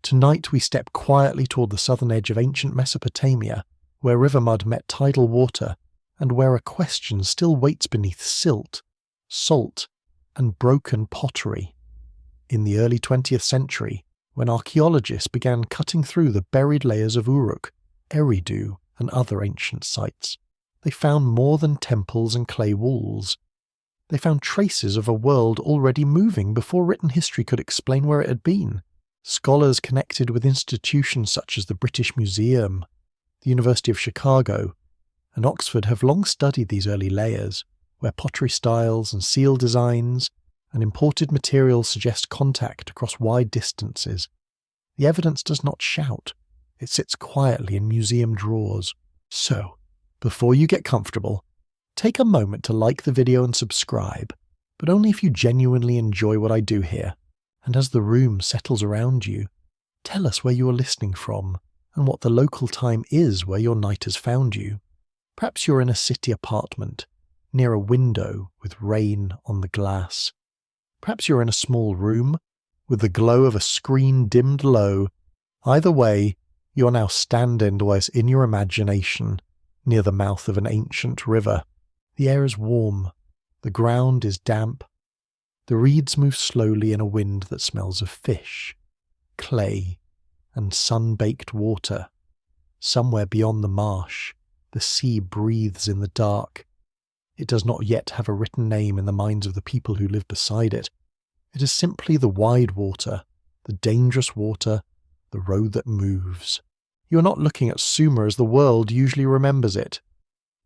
Tonight we step quietly toward the southern edge of ancient Mesopotamia, where river mud met tidal water, and where a question still waits beneath silt, salt, and broken pottery. In the early 20th century, when archaeologists began cutting through the buried layers of Uruk, Eridu, and other ancient sites, they found more than temples and clay walls. They found traces of a world already moving before written history could explain where it had been. Scholars connected with institutions such as the British Museum, the University of Chicago, and Oxford have long studied these early layers, where pottery styles and seal designs and imported materials suggest contact across wide distances. The evidence does not shout. It sits quietly in museum drawers. So, before you get comfortable, take a moment to like the video and subscribe, but only if you genuinely enjoy what I do here. And as the room settles around you, tell us where you are listening from and what the local time is where your night has found you. Perhaps you're in a city apartment, near a window with rain on the glass. Perhaps you're in a small room, with the glow of a screen dimmed low. Either way, you are now standing as in your imagination, near the mouth of an ancient river. The air is warm, the ground is damp, the reeds move slowly in a wind that smells of fish, clay, and sun-baked water. Somewhere beyond the marsh, the sea breathes in the dark. It does not yet have a written name in the minds of the people who live beside it. It is simply the wide water, the dangerous water, the road that moves. You are not looking at Sumer as the world usually remembers it.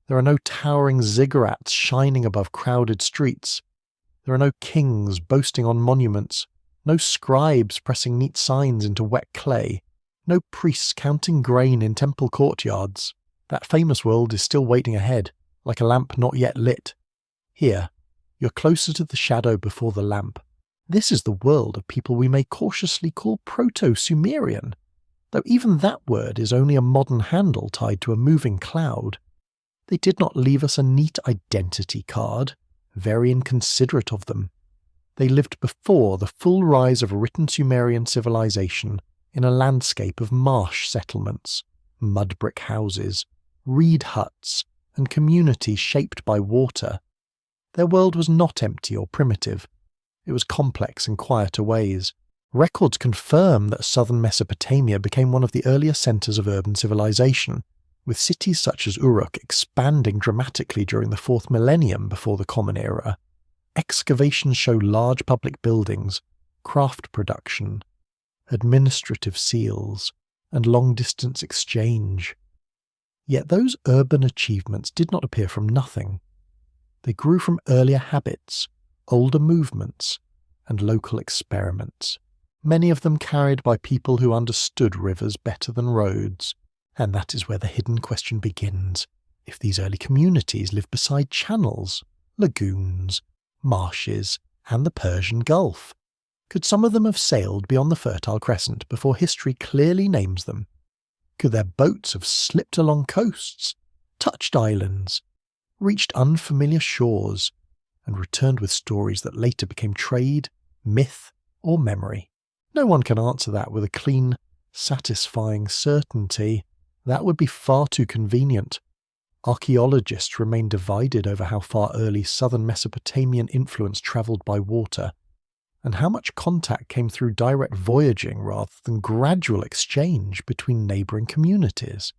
There are no towering ziggurats shining above crowded streets. There are no kings boasting on monuments, no scribes pressing neat signs into wet clay, no priests counting grain in temple courtyards. That famous world is still waiting ahead, like a lamp not yet lit. Here, you're closer to the shadow before the lamp. This is the world of people we may cautiously call Proto-Sumerian, though even that word is only a modern handle tied to a moving cloud. They did not leave us a neat identity card, very inconsiderate of them. They lived before the full rise of a written Sumerian civilization in a landscape of marsh settlements, mud brick houses, reed huts, and communities shaped by water. Their world was not empty or primitive. It was complex in quieter ways. Records confirm that southern Mesopotamia became one of the earlier centers of urban civilization, with cities such as Uruk expanding dramatically during the 4th millennium before the Common Era. Excavations show large public buildings, craft production, administrative seals, and long-distance exchange. Yet those urban achievements did not appear from nothing. They grew from earlier habits, older movements, and local experiments, many of them carried by people who understood rivers better than roads. And that is where the hidden question begins. If these early communities lived beside channels, lagoons, marshes, and the Persian Gulf, could some of them have sailed beyond the Fertile Crescent before history clearly names them? Could their boats have slipped along coasts, touched islands, reached unfamiliar shores, and returned with stories that later became trade, myth, or memory? No one can answer that with a clean, satisfying certainty. That would be far too convenient. Archaeologists remain divided over how far early southern Mesopotamian influence travelled by water, and how much contact came through direct voyaging rather than gradual exchange between neighbouring communities.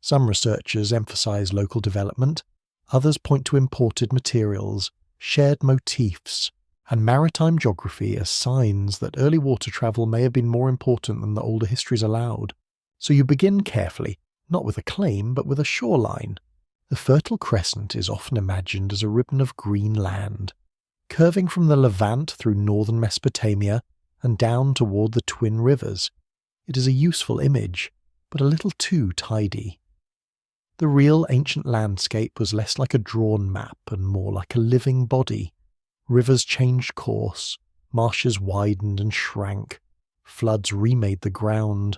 Some researchers emphasise local development, others point to imported materials, shared motifs, and maritime geography as signs that early water travel may have been more important than the older histories allowed. So you begin carefully, not with a claim, but with a shoreline. The Fertile Crescent is often imagined as a ribbon of green land, curving from the Levant through northern Mesopotamia and down toward the twin rivers. It is a useful image, but a little too tidy. The real ancient landscape was less like a drawn map and more like a living body. Rivers changed course, marshes widened and shrank, floods remade the ground.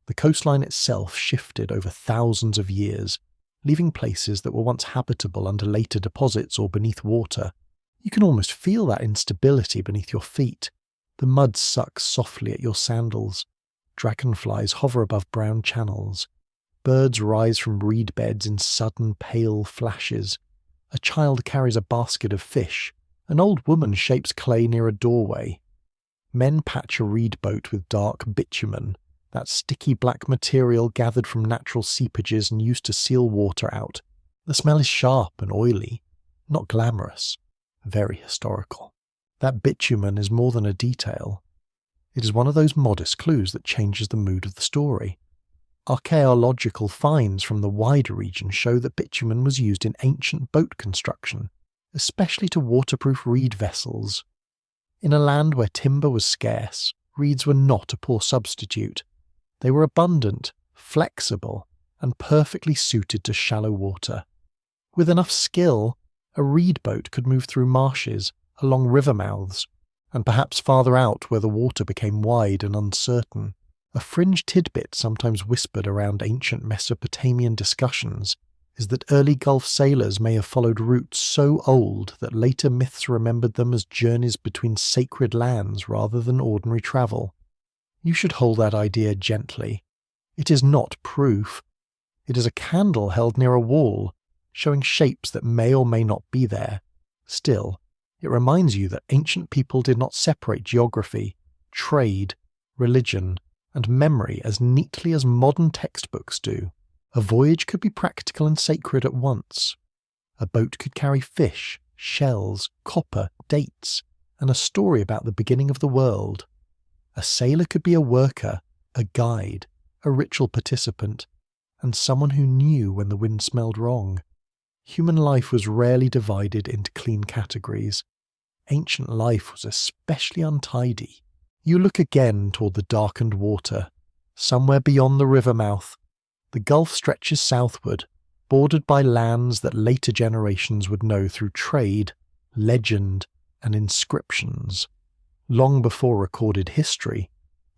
The coastline itself shifted over thousands of years, leaving places that were once habitable under later deposits or beneath water. You can almost feel that instability beneath your feet. The mud sucks softly at your sandals. Dragonflies hover above brown channels. Birds rise from reed beds in sudden pale flashes. A child carries a basket of fish. An old woman shapes clay near a doorway. Men patch a reed boat with dark bitumen, that sticky black material gathered from natural seepages and used to seal water out. The smell is sharp and oily, not glamorous, very historical. That bitumen is more than a detail. It is one of those modest clues that changes the mood of the story. Archaeological finds from the wider region show that bitumen was used in ancient boat construction, especially to waterproof reed vessels. In a land where timber was scarce, reeds were not a poor substitute. They were abundant, flexible, and perfectly suited to shallow water. With enough skill, a reed boat could move through marshes, along river mouths, and perhaps farther out where the water became wide and uncertain. A fringe tidbit sometimes whispered around ancient Mesopotamian discussions is that early Gulf sailors may have followed routes so old that later myths remembered them as journeys between sacred lands rather than ordinary travel. You should hold that idea gently. It is not proof. It is a candle held near a wall, showing shapes that may or may not be there. Still, it reminds you that ancient people did not separate geography, trade, religion, and memory as neatly as modern textbooks do. A voyage could be practical and sacred at once. A boat could carry fish, shells, copper, dates, and a story about the beginning of the world. A sailor could be a worker, a guide, a ritual participant, and someone who knew when the wind smelled wrong. Human life was rarely divided into clean categories. Ancient life was especially untidy. You look again toward the darkened water. Somewhere beyond the river mouth, the Gulf stretches southward, bordered by lands that later generations would know through trade, legend, and inscriptions. Long before recorded history,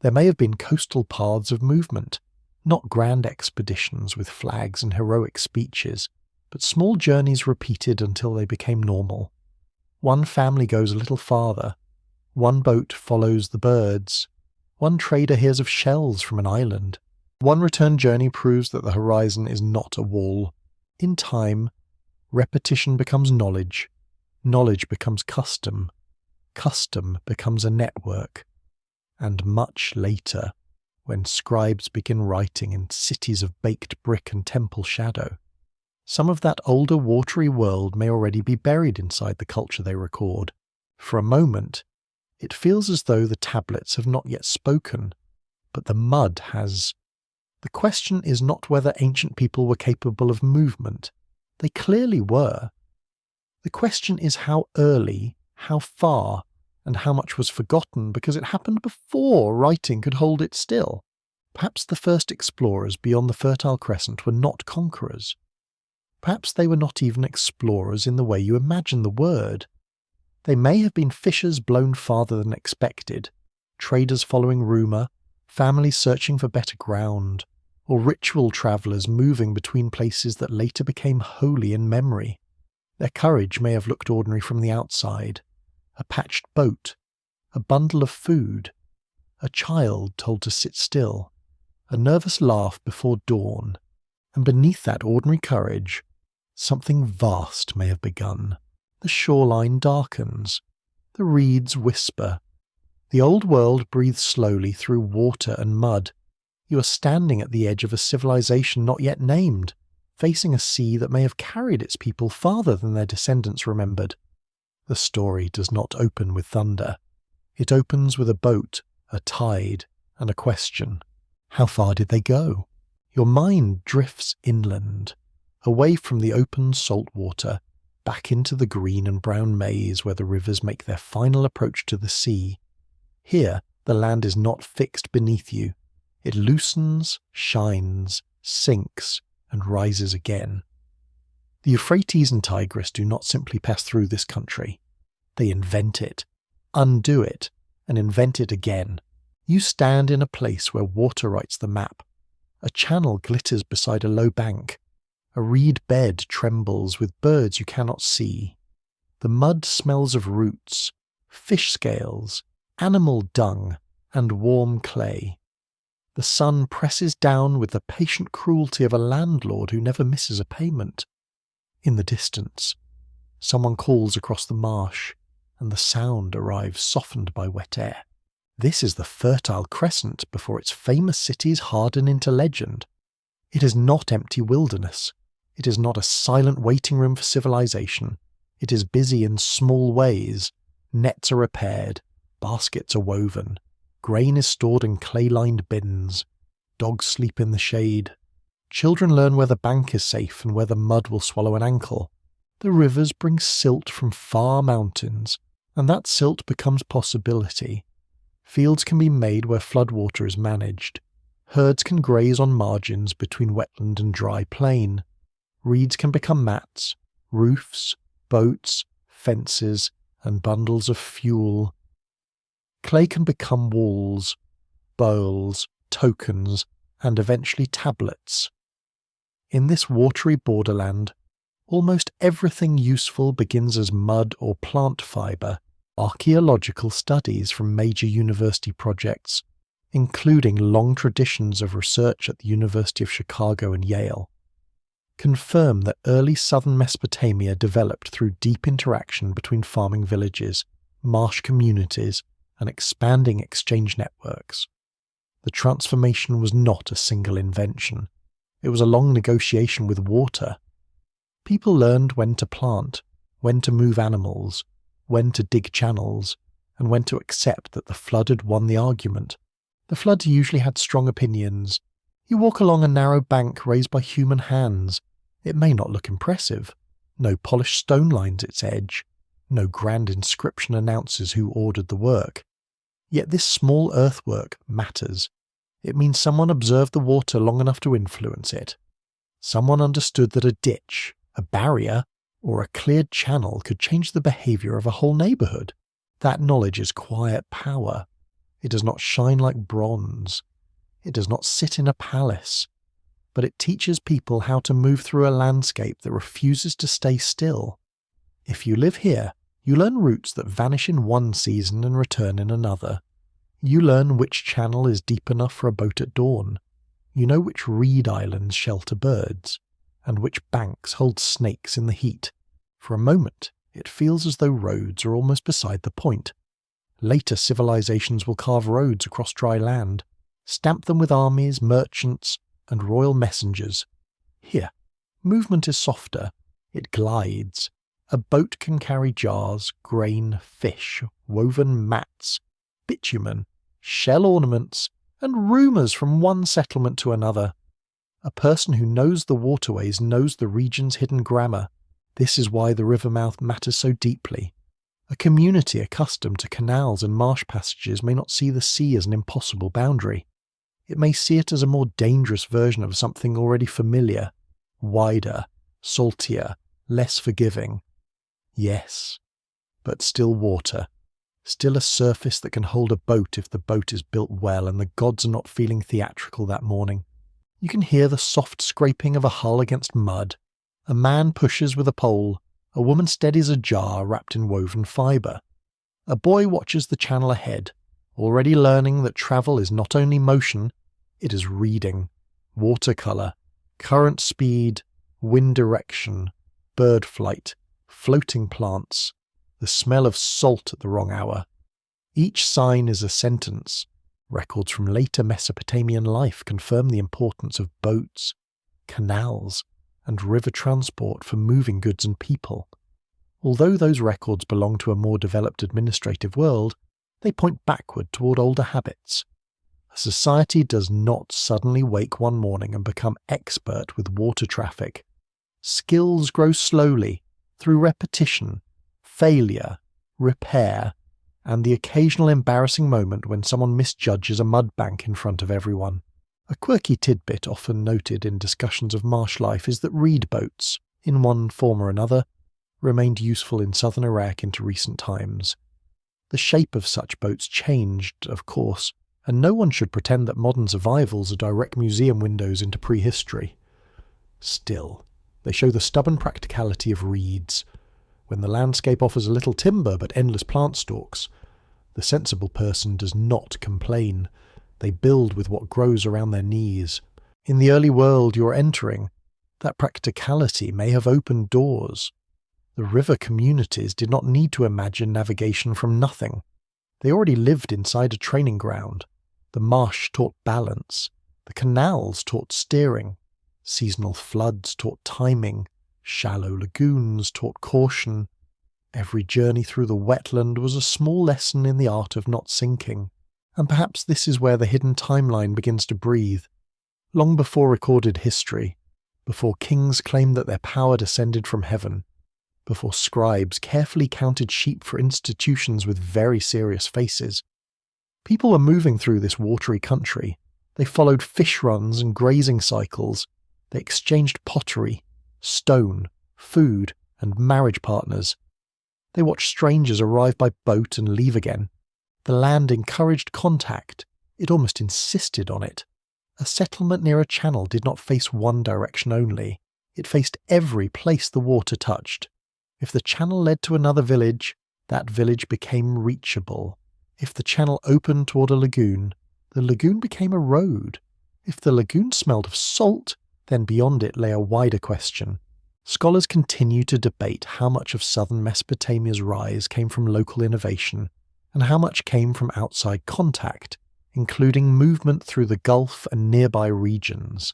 there may have been coastal paths of movement, not grand expeditions with flags and heroic speeches, but small journeys repeated until they became normal. One family goes a little farther. One boat follows the birds. One trader hears of shells from an island. One return journey proves that the horizon is not a wall. In time, repetition becomes knowledge. Knowledge becomes custom. Custom becomes a network. And much later, when scribes begin writing in cities of baked brick and temple shadow, some of that older watery world may already be buried inside the culture they record. For a moment, it feels as though the tablets have not yet spoken, but the mud has. The question is not whether ancient people were capable of movement. They clearly were. The question is how early, how far, and how much was forgotten because it happened before writing could hold it still. Perhaps the first explorers beyond the Fertile Crescent were not conquerors. Perhaps they were not even explorers in the way you imagine the word. They may have been fishers blown farther than expected, traders following rumour, families searching for better ground, or ritual travellers moving between places that later became holy in memory. Their courage may have looked ordinary from the outside. A patched boat, a bundle of food, a child told to sit still, a nervous laugh before dawn, and beneath that ordinary courage, something vast may have begun. The shoreline darkens. The reeds whisper. The old world breathes slowly through water and mud. You are standing at the edge of a civilization not yet named, facing a sea that may have carried its people farther than their descendants remembered. The story does not open with thunder. It opens with a boat, a tide, and a question. How far did they go? Your mind drifts inland, away from the open salt water, back into the green and brown maze where the rivers make their final approach to the sea. Here, the land is not fixed beneath you. It loosens, shines, sinks, and rises again. The Euphrates and Tigris do not simply pass through this country. They invent it, undo it, and invent it again. You stand in a place where water writes the map. A channel glitters beside a low bank. A reed bed trembles with birds you cannot see. The mud smells of roots, fish scales, animal dung, and warm clay. The sun presses down with the patient cruelty of a landlord who never misses a payment. In the distance, someone calls across the marsh, and the sound arrives softened by wet air. This is the Fertile Crescent before its famous cities harden into legend. It is not empty wilderness. It is not a silent waiting room for civilization. It is busy in small ways. Nets are repaired, baskets are woven, grain is stored in clay-lined bins, dogs sleep in the shade. Children learn where the bank is safe and where the mud will swallow an ankle. The rivers bring silt from far mountains, and that silt becomes possibility. Fields can be made where floodwater is managed. Herds can graze on margins between wetland and dry plain. Reeds can become mats, roofs, boats, fences, and bundles of fuel. Clay can become walls, bowls, tokens, and eventually tablets. In this watery borderland, almost everything useful begins as mud or plant fibre. Archaeological studies from major university projects, including long traditions of research at the University of Chicago and Yale, confirm that early southern Mesopotamia developed through deep interaction between farming villages, marsh communities, and expanding exchange networks. The transformation was not a single invention. It was a long negotiation with water. People learned when to plant, when to move animals, when to dig channels, and when to accept that the flood had won the argument. The flood usually had strong opinions. You walk along a narrow bank raised by human hands. It may not look impressive. No polished stone lines its edge. No grand inscription announces who ordered the work. Yet this small earthwork matters. It means someone observed the water long enough to influence it. Someone understood that a ditch, a barrier, or a cleared channel could change the behaviour of a whole neighbourhood. That knowledge is quiet power. It does not shine like bronze. It does not sit in a palace. But it teaches people how to move through a landscape that refuses to stay still. If you live here, you learn routes that vanish in one season and return in another. You learn which channel is deep enough for a boat at dawn. You know which reed islands shelter birds, and which banks hold snakes in the heat. For a moment, it feels as though roads are almost beside the point. Later civilizations will carve roads across dry land, stamp them with armies, merchants, and royal messengers. Here, movement is softer. It glides. A boat can carry jars, grain, fish, woven mats, bitumen, shell ornaments, and rumours from one settlement to another. A person who knows the waterways knows the region's hidden grammar. This is why the river mouth matters so deeply. A community accustomed to canals and marsh passages may not see the sea as an impossible boundary. It may see it as a more dangerous version of something already familiar, wider, saltier, less forgiving. Yes, but still water. Still a surface that can hold a boat if the boat is built well and the gods are not feeling theatrical that morning. You can hear the soft scraping of a hull against mud. A man pushes with a pole. A woman steadies a jar wrapped in woven fibre. A boy watches the channel ahead, already learning that travel is not only motion, it is reading, watercolour, current speed, wind direction, bird flight, floating plants, the smell of salt at the wrong hour. Each sign is a sentence. Records from later Mesopotamian life confirm the importance of boats, canals, and river transport for moving goods and people. Although those records belong to a more developed administrative world, they point backward toward older habits. A society does not suddenly wake one morning and become expert with water traffic. Skills grow slowly through repetition, failure, repair, and the occasional embarrassing moment when someone misjudges a mud bank in front of everyone. A quirky tidbit often noted in discussions of marsh life is that reed boats, in one form or another, remained useful in southern Iraq into recent times. The shape of such boats changed, of course, and no one should pretend that modern survivals are direct museum windows into prehistory. Still, they show the stubborn practicality of reeds. When the landscape offers a little timber but endless plant stalks, the sensible person does not complain. They build with what grows around their knees. In the early world you're entering, that practicality may have opened doors. The river communities did not need to imagine navigation from nothing. They already lived inside a training ground. The marsh taught balance. The canals taught steering. Seasonal floods taught timing. Shallow lagoons taught caution. Every journey through the wetland was a small lesson in the art of not sinking. And perhaps this is where the hidden timeline begins to breathe. Long before recorded history, before kings claimed that their power descended from heaven, before scribes carefully counted sheep for institutions with very serious faces, people were moving through this watery country. They followed fish runs and grazing cycles. They exchanged pottery, stone, food, and marriage partners. They watched strangers arrive by boat and leave again. The land encouraged contact. It almost insisted on it. A settlement near a channel did not face one direction only. It faced every place the water touched. If the channel led to another village, that village became reachable. If the channel opened toward a lagoon, the lagoon became a road. If the lagoon smelled of salt, then beyond it lay a wider question. Scholars continue to debate how much of southern Mesopotamia's rise came from local innovation, and how much came from outside contact, including movement through the Gulf and nearby regions.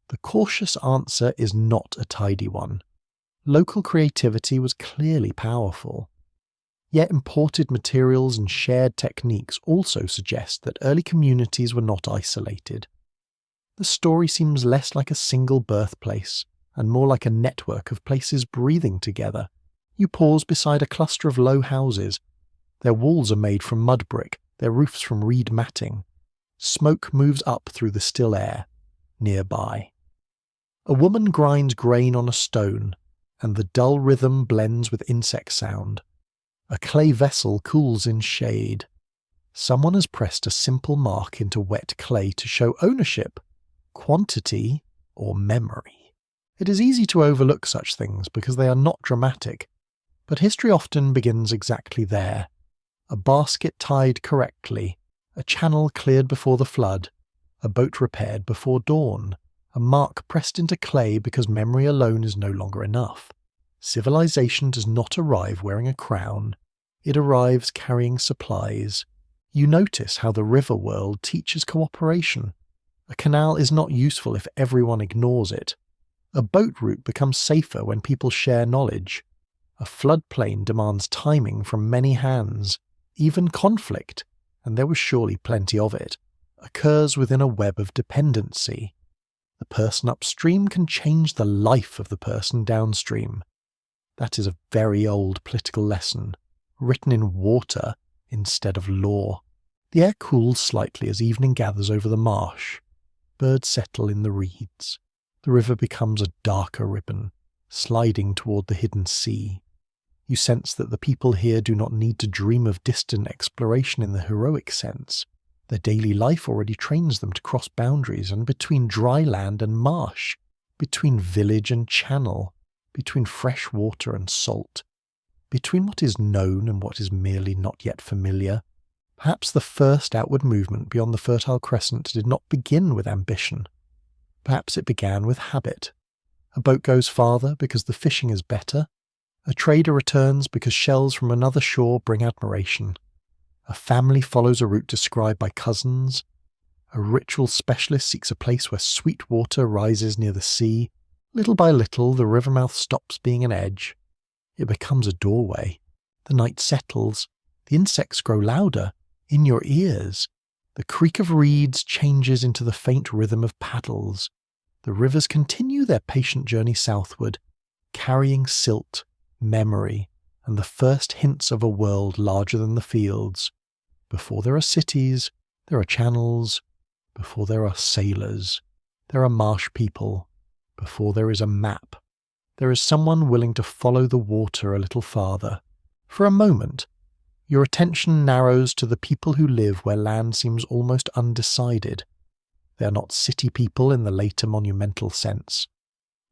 The cautious answer is not a tidy one. Local creativity was clearly powerful. Yet imported materials and shared techniques also suggest that early communities were not isolated. The story seems less like a single birthplace, and more like a network of places breathing together. You pause beside a cluster of low houses. Their walls are made from mud brick, their roofs from reed matting. Smoke moves up through the still air, nearby. A woman grinds grain on a stone, and the dull rhythm blends with insect sound. A clay vessel cools in shade. Someone has pressed a simple mark into wet clay to show ownership, quantity, or memory. It is easy to overlook such things because they are not dramatic, but history often begins exactly there. A basket tied correctly, a channel cleared before the flood, a boat repaired before dawn, a mark pressed into clay because memory alone is no longer enough. Civilization does not arrive wearing a crown, it arrives carrying supplies. You notice how the river world teaches cooperation. A canal is not useful if everyone ignores it. A boat route becomes safer when people share knowledge. A floodplain demands timing from many hands. Even conflict, and there was surely plenty of it, occurs within a web of dependency. The person upstream can change the life of the person downstream. That is a very old political lesson, written in water instead of law. The air cools slightly as evening gathers over the marsh. Birds settle in the reeds. The river becomes a darker ribbon, sliding toward the hidden sea. You sense that the people here do not need to dream of distant exploration in the heroic sense. Their daily life already trains them to cross boundaries, and between dry land and marsh, between village and channel, between fresh water and salt, between what is known and what is merely not yet familiar. Perhaps the first outward movement beyond the Fertile Crescent did not begin with ambition. Perhaps it began with habit. A boat goes farther because the fishing is better. A trader returns because shells from another shore bring admiration. A family follows a route described by cousins. A ritual specialist seeks a place where sweet water rises near the sea. Little by little, the river mouth stops being an edge. It becomes a doorway. The night settles. The insects grow louder, in your ears. The creak of reeds changes into the faint rhythm of paddles. The rivers continue their patient journey southward, carrying silt, memory, and the first hints of a world larger than the fields. Before there are cities, there are channels. Before there are sailors, there are marsh people. Before there is a map, there is someone willing to follow the water a little farther. For a moment, your attention narrows to the people who live where land seems almost undecided. They are not city people in the later monumental sense.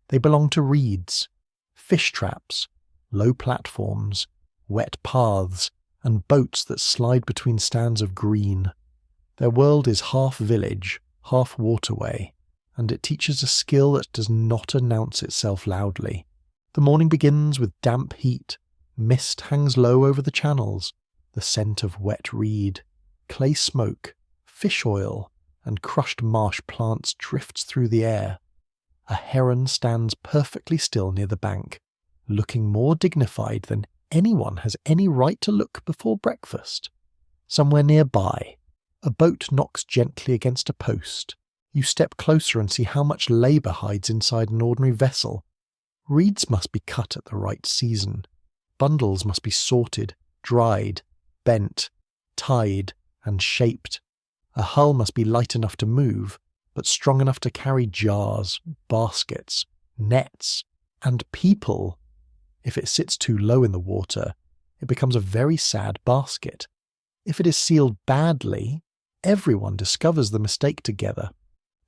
They belong to reeds, fish traps, low platforms, wet paths, and boats that slide between stands of green. Their world is half village, half waterway, and it teaches a skill that does not announce itself loudly. The morning begins with damp heat, mist hangs low over the channels, the scent of wet reed, clay smoke, fish oil, and crushed marsh plants drifts through the air. A heron stands perfectly still near the bank, looking more dignified than anyone has any right to look before breakfast. Somewhere nearby, a boat knocks gently against a post. You step closer and see how much labour hides inside an ordinary vessel. Reeds must be cut at the right season. Bundles must be sorted, dried, bent, tied, and shaped. A hull must be light enough to move, but strong enough to carry jars, baskets, nets, and people. If it sits too low in the water, it becomes a very sad basket. If it is sealed badly, everyone discovers the mistake together.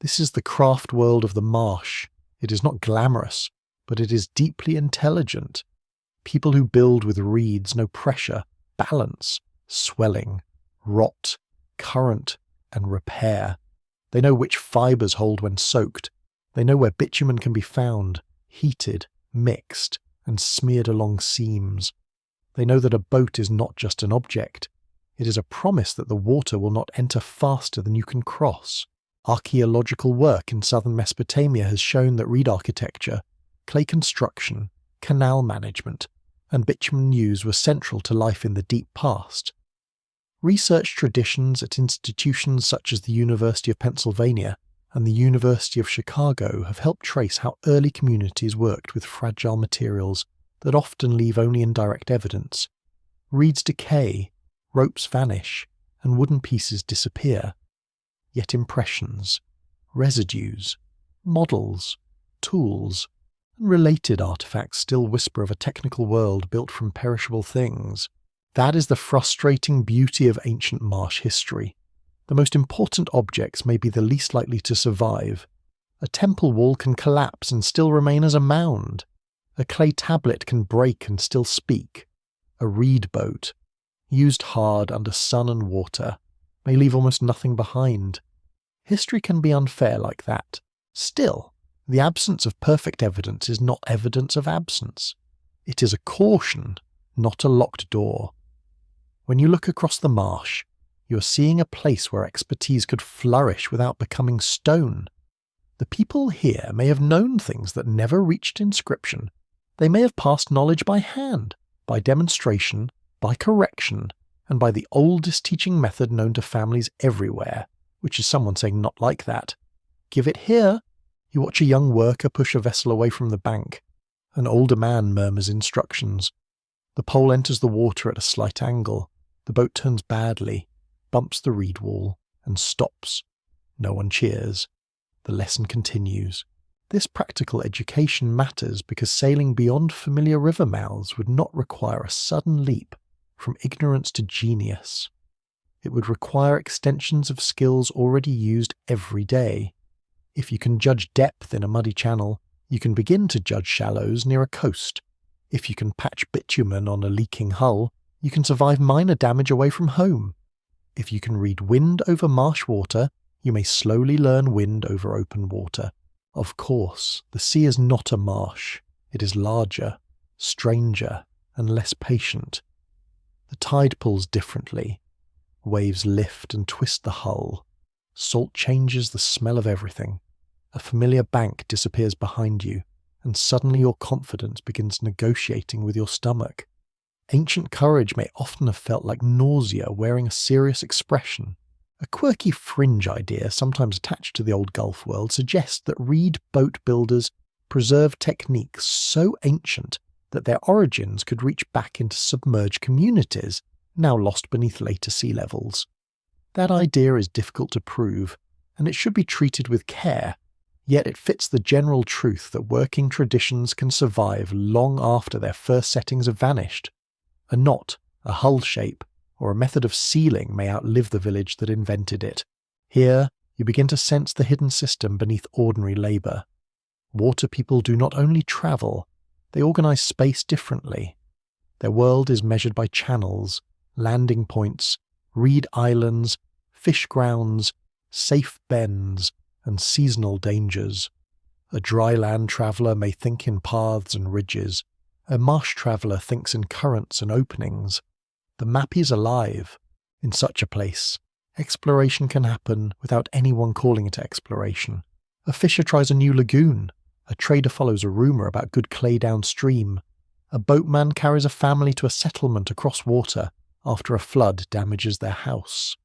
This is the craft world of the marsh. It is not glamorous, but it is deeply intelligent. People who build with reeds know pressure, balance, swelling, rot, current, and repair. They know which fibres hold when soaked. They know where bitumen can be found, heated, mixed, and smeared along seams. They know that a boat is not just an object. It is a promise that the water will not enter faster than you can cross. Archaeological work in southern Mesopotamia has shown that reed architecture, clay construction, canal management, and bitumen use were central to life in the deep past. Research traditions at institutions such as the University of Pennsylvania and the University of Chicago have helped trace how early communities worked with fragile materials that often leave only indirect evidence. Reeds decay, ropes vanish, and wooden pieces disappear. Yet impressions, residues, models, tools, and related artifacts still whisper of a technical world built from perishable things. That is the frustrating beauty of ancient marsh history. The most important objects may be the least likely to survive. A temple wall can collapse and still remain as a mound. A clay tablet can break and still speak. A reed boat, used hard under sun and water, may leave almost nothing behind. History can be unfair like that. Still, the absence of perfect evidence is not evidence of absence. It is a caution, not a locked door. When you look across the marsh, you are seeing a place where expertise could flourish without becoming stone. The people here may have known things that never reached inscription. They may have passed knowledge by hand, by demonstration, by correction, and by the oldest teaching method known to families everywhere, which is someone saying not like that. Give it here. You watch a young worker push a vessel away from the bank. An older man murmurs instructions. The pole enters the water at a slight angle. The boat turns badly, bumps the reed wall, and stops. No one cheers. The lesson continues. This practical education matters because sailing beyond familiar river mouths would not require a sudden leap from ignorance to genius. It would require extensions of skills already used every day. If you can judge depth in a muddy channel, you can begin to judge shallows near a coast. If you can patch bitumen on a leaking hull, you can survive minor damage away from home. If you can read wind over marsh water, you may slowly learn wind over open water. Of course, the sea is not a marsh. It is larger, stranger, and less patient. The tide pulls differently. Waves lift and twist the hull. Salt changes the smell of everything. A familiar bank disappears behind you, and suddenly your confidence begins negotiating with your stomach. Ancient courage may often have felt like nausea wearing a serious expression. A quirky fringe idea sometimes attached to the old Gulf world suggests that reed boat builders preserved techniques so ancient that their origins could reach back into submerged communities, now lost beneath later sea levels. That idea is difficult to prove, and it should be treated with care, yet it fits the general truth that working traditions can survive long after their first settings have vanished. A knot, a hull shape, or a method of sealing may outlive the village that invented it. Here, you begin to sense the hidden system beneath ordinary labour. Water people do not only travel, they organise space differently. Their world is measured by channels, landing points, reed islands, fish grounds, safe bends, and seasonal dangers. A dry land traveller may think in paths and ridges. A marsh traveller thinks in currents and openings. The map is alive. In such a place, exploration can happen without anyone calling it exploration. A fisher tries a new lagoon. A trader follows a rumour about good clay downstream. A boatman carries a family to a settlement across water after a flood damages their house.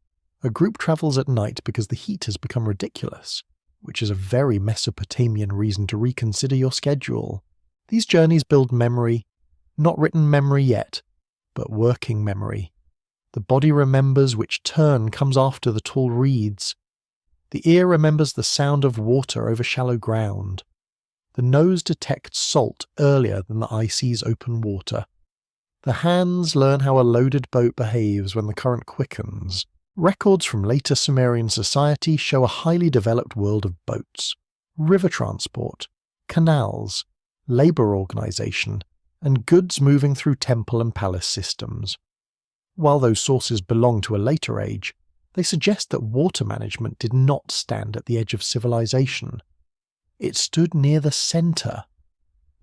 A group travels at night because the heat has become ridiculous, which is a very Mesopotamian reason to reconsider your schedule. These journeys build memory, not written memory yet, but working memory. The body remembers which turn comes after the tall reeds. The ear remembers the sound of water over shallow ground. The nose detects salt earlier than the eye sees open water. The hands learn how a loaded boat behaves when the current quickens. Records from later Sumerian society show a highly developed world of boats, river transport, canals, labour organisation, and goods moving through temple and palace systems. While those sources belong to a later age, they suggest that water management did not stand at the edge of civilization. It stood near the centre.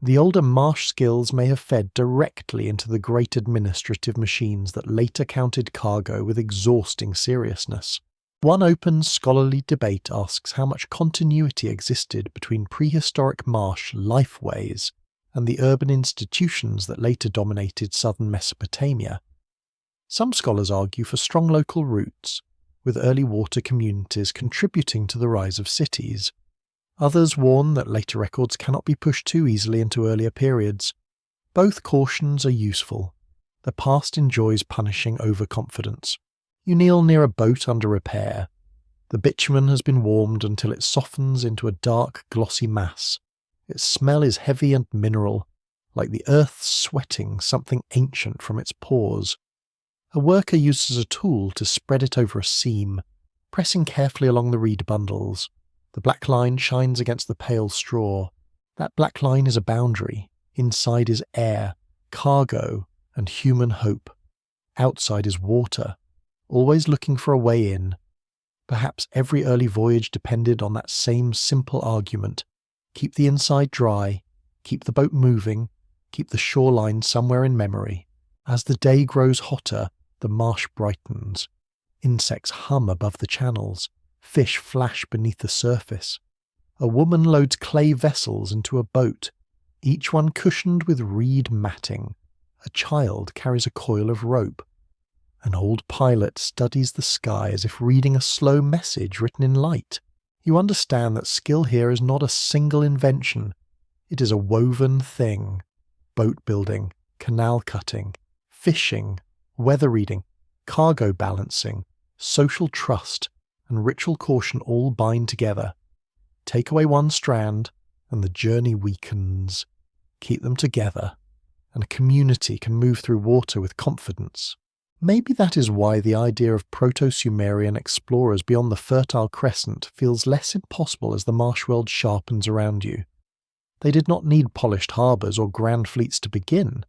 The older marsh skills may have fed directly into the great administrative machines that later counted cargo with exhausting seriousness. One open scholarly debate asks how much continuity existed between prehistoric marsh lifeways and the urban institutions that later dominated southern Mesopotamia. Some scholars argue for strong local roots, with early water communities contributing to the rise of cities. Others warn that later records cannot be pushed too easily into earlier periods. Both cautions are useful. The past enjoys punishing overconfidence. You kneel near a boat under repair. The bitumen has been warmed until it softens into a dark, glossy mass. Its smell is heavy and mineral, like the earth sweating something ancient from its pores. A worker uses a tool to spread it over a seam, pressing carefully along the reed bundles. The black line shines against the pale straw. That black line is a boundary. Inside is air, cargo, and human hope. Outside is water, always looking for a way in. Perhaps every early voyage depended on that same simple argument. Keep the inside dry, keep the boat moving, keep the shoreline somewhere in memory. As the day grows hotter, the marsh brightens. Insects hum above the channels. Fish flash beneath the surface. A woman loads clay vessels into a boat, each one cushioned with reed matting. A child carries a coil of rope. An old pilot studies the sky as if reading a slow message written in light. You understand that skill here is not a single invention. It is a woven thing. Boat building, canal cutting, fishing, weather reading, cargo balancing, social trust, and ritual caution all bind together. Take away one strand, and the journey weakens. Keep them together, and a community can move through water with confidence. Maybe that is why the idea of Proto-Sumerian explorers beyond the Fertile Crescent feels less impossible as the marsh world sharpens around you. They did not need polished harbours or grand fleets to begin.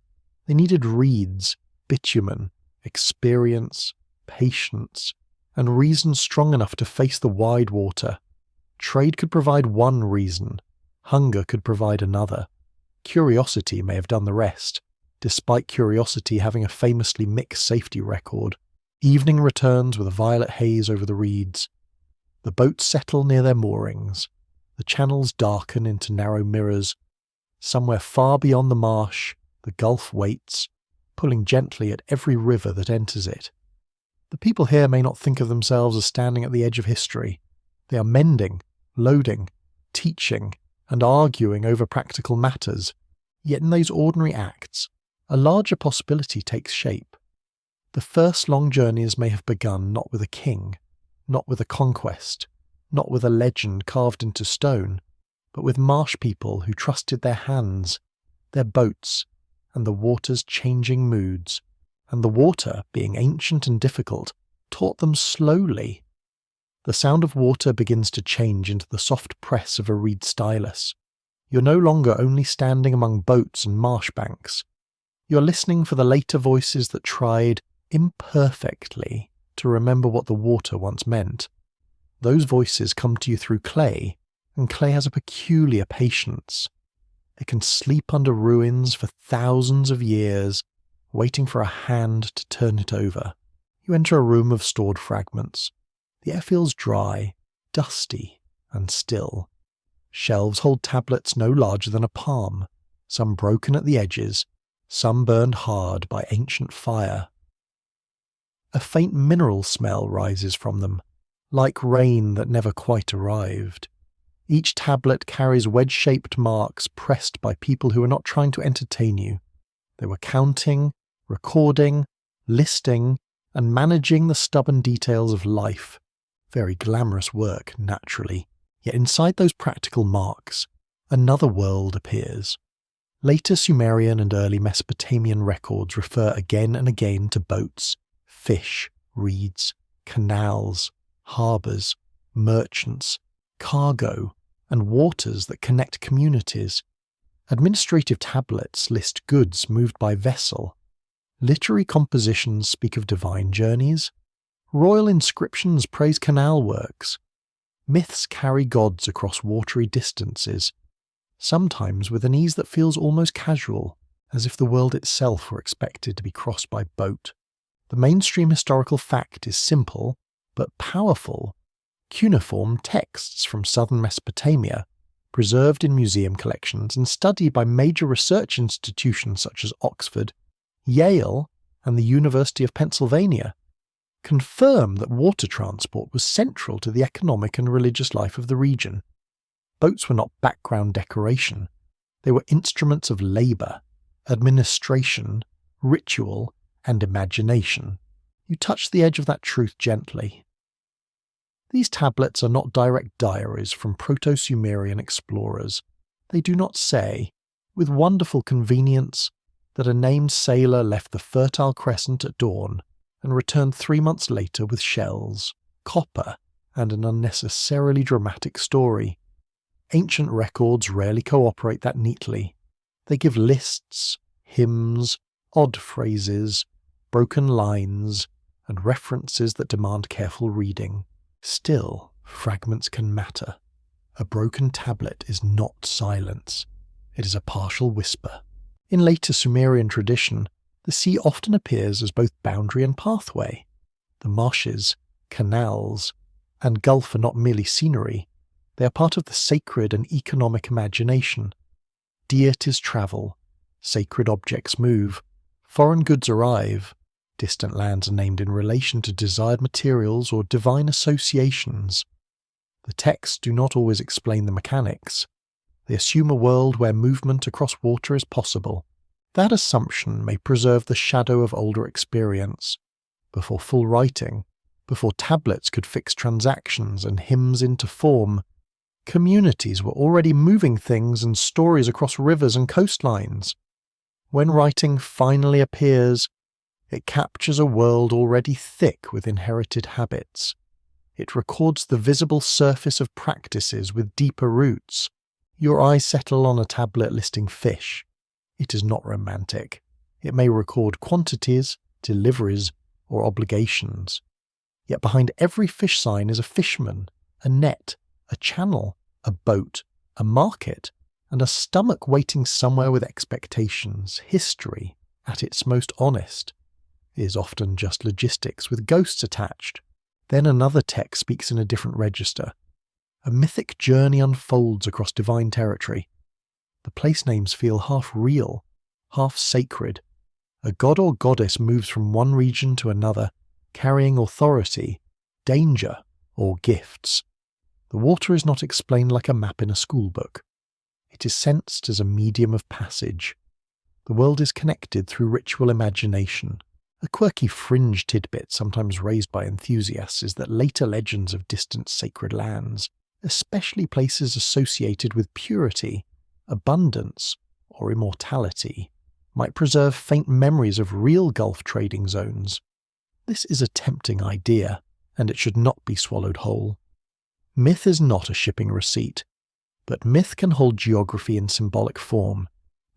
They needed reeds, bitumen, experience, patience, and reason strong enough to face the wide water. Trade could provide one reason, hunger could provide another. Curiosity may have done the rest, despite curiosity having a famously mixed safety record. Evening returns with a violet haze over the reeds. The boats settle near their moorings. The channels darken into narrow mirrors. Somewhere far beyond the marsh, the Gulf waits, pulling gently at every river that enters it. The people here may not think of themselves as standing at the edge of history. They are mending, loading, teaching, and arguing over practical matters. Yet in those ordinary acts, a larger possibility takes shape. The first long journeys may have begun not with a king, not with a conquest, not with a legend carved into stone, but with marsh people who trusted their hands, their boats, and the water's changing moods. And the water, being ancient and difficult, taught them slowly. The sound of water begins to change into the soft press of a reed stylus. You're no longer only standing among boats and marsh banks. You're listening for the later voices that tried, imperfectly, to remember what the water once meant. Those voices come to you through clay, and clay has a peculiar patience. It can sleep under ruins for thousands of years, waiting for a hand to turn it over. You enter a room of stored fragments. The air feels dry, dusty, and still. Shelves hold tablets no larger than a palm, some broken at the edges, some burned hard by ancient fire. A faint mineral smell rises from them, like rain that never quite arrived. Each tablet carries wedge-shaped marks pressed by people who are not trying to entertain you. They were counting, recording, listing, and managing the stubborn details of life. Very glamorous work, naturally. Yet inside those practical marks, another world appears. Later Sumerian and early Mesopotamian records refer again and again to boats, fish, reeds, canals, harbours, merchants, cargo, and waters that connect communities. Administrative tablets list goods moved by vessel. Literary compositions speak of divine journeys. Royal inscriptions praise canal works. Myths carry gods across watery distances, sometimes with an ease that feels almost casual, as if the world itself were expected to be crossed by boat. The mainstream historical fact is simple, but powerful. Cuneiform texts from southern Mesopotamia, preserved in museum collections and studied by major research institutions such as Oxford, Yale, and the University of Pennsylvania, confirm that water transport was central to the economic and religious life of the region. Boats were not background decoration. They were instruments of labour, administration, ritual, and imagination. You touch the edge of that truth gently. These tablets are not direct diaries from Proto-Sumerian explorers. They do not say, with wonderful convenience, that a named sailor left the Fertile Crescent at dawn and returned 3 months later with shells, copper, and an unnecessarily dramatic story. Ancient records rarely cooperate that neatly. They give lists, hymns, odd phrases, broken lines, and references that demand careful reading. Still, fragments can matter. A broken tablet is not silence. It is a partial whisper. In later Sumerian tradition, the sea often appears as both boundary and pathway. The marshes, canals, and gulf are not merely scenery. They are part of the sacred and economic imagination. Deities travel, sacred objects move, foreign goods arrive, distant lands are named in relation to desired materials or divine associations. The texts do not always explain the mechanics. They assume a world where movement across water is possible. That assumption may preserve the shadow of older experience. Before full writing, before tablets could fix transactions and hymns into form, communities were already moving things and stories across rivers and coastlines. When writing finally appears, it captures a world already thick with inherited habits. It records the visible surface of practices with deeper roots. Your eyes settle on a tablet listing fish. It is not romantic. It may record quantities, deliveries, or obligations. Yet behind every fish sign is a fisherman, a net, a channel, a boat, a market, and a stomach waiting somewhere with expectations, history, at its most honest. It is often just logistics with ghosts attached. Then another text speaks in a different register. A mythic journey unfolds across divine territory. The place names feel half real, half sacred. A god or goddess moves from one region to another, carrying authority, danger, or gifts. The water is not explained like a map in a schoolbook. It is sensed as a medium of passage. The world is connected through ritual imagination. A quirky fringe tidbit sometimes raised by enthusiasts is that later legends of distant sacred lands, especially places associated with purity, abundance, or immortality, might preserve faint memories of real Gulf trading zones. This is a tempting idea, and it should not be swallowed whole. Myth is not a shipping receipt, but myth can hold geography in symbolic form,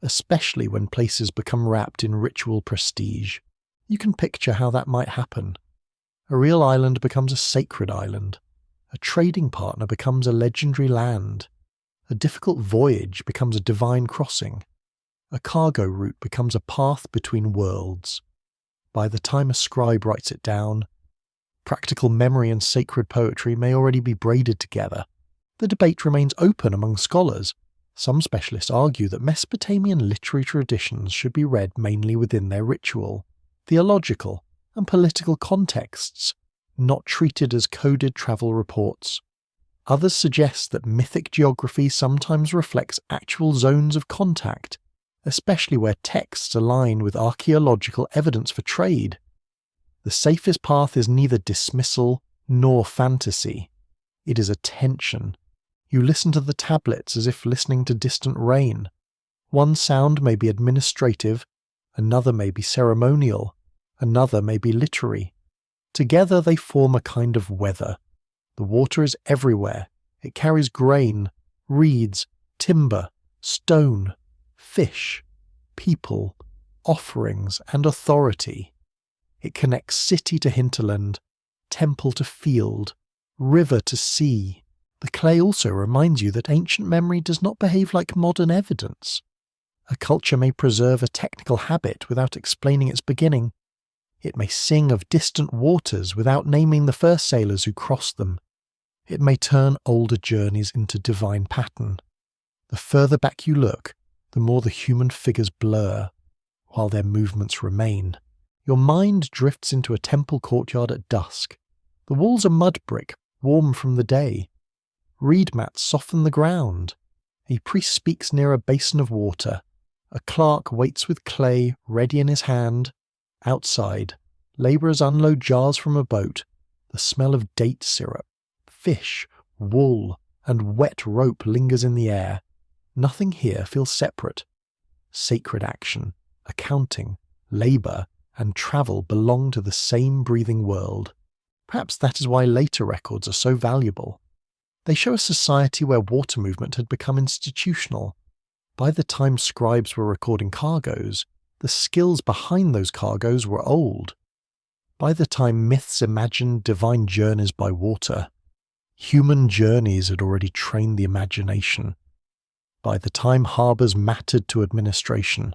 especially when places become wrapped in ritual prestige. You can picture how that might happen. A real island becomes a sacred island. A trading partner becomes a legendary land. A difficult voyage becomes a divine crossing. A cargo route becomes a path between worlds. By the time a scribe writes it down, practical memory and sacred poetry may already be braided together. The debate remains open among scholars. Some specialists argue that Mesopotamian literary traditions should be read mainly within their ritual, theological, and political contexts, not treated as coded travel reports. Others suggest that mythic geography sometimes reflects actual zones of contact, especially where texts align with archaeological evidence for trade. The safest path is neither dismissal nor fantasy. It is attention. You listen to the tablets as if listening to distant rain. One sound may be administrative, another may be ceremonial, another may be literary. Together they form a kind of weather. The water is everywhere. It carries grain, reeds, timber, stone, fish, people, offerings, and authority. It connects city to hinterland, temple to field, river to sea. The clay also reminds you that ancient memory does not behave like modern evidence. A culture may preserve a technical habit without explaining its beginning. It may sing of distant waters without naming the first sailors who crossed them. It may turn older journeys into divine pattern. The further back you look, the more the human figures blur, while their movements remain. Your mind drifts into a temple courtyard at dusk. The walls are mud brick, warm from the day. Reed mats soften the ground. A priest speaks near a basin of water. A clerk waits with clay ready in his hand. Outside, labourers unload jars from a boat. The smell of date syrup, fish, wool, and wet rope lingers in the air. Nothing here feels separate. Sacred action, accounting, labour, and travel belong to the same breathing world. Perhaps that is why later records are so valuable. They show a society where water movement had become institutional. By the time scribes were recording cargoes, the skills behind those cargoes were old. By the time myths imagined divine journeys by water, human journeys had already trained the imagination. By the time harbours mattered to administration,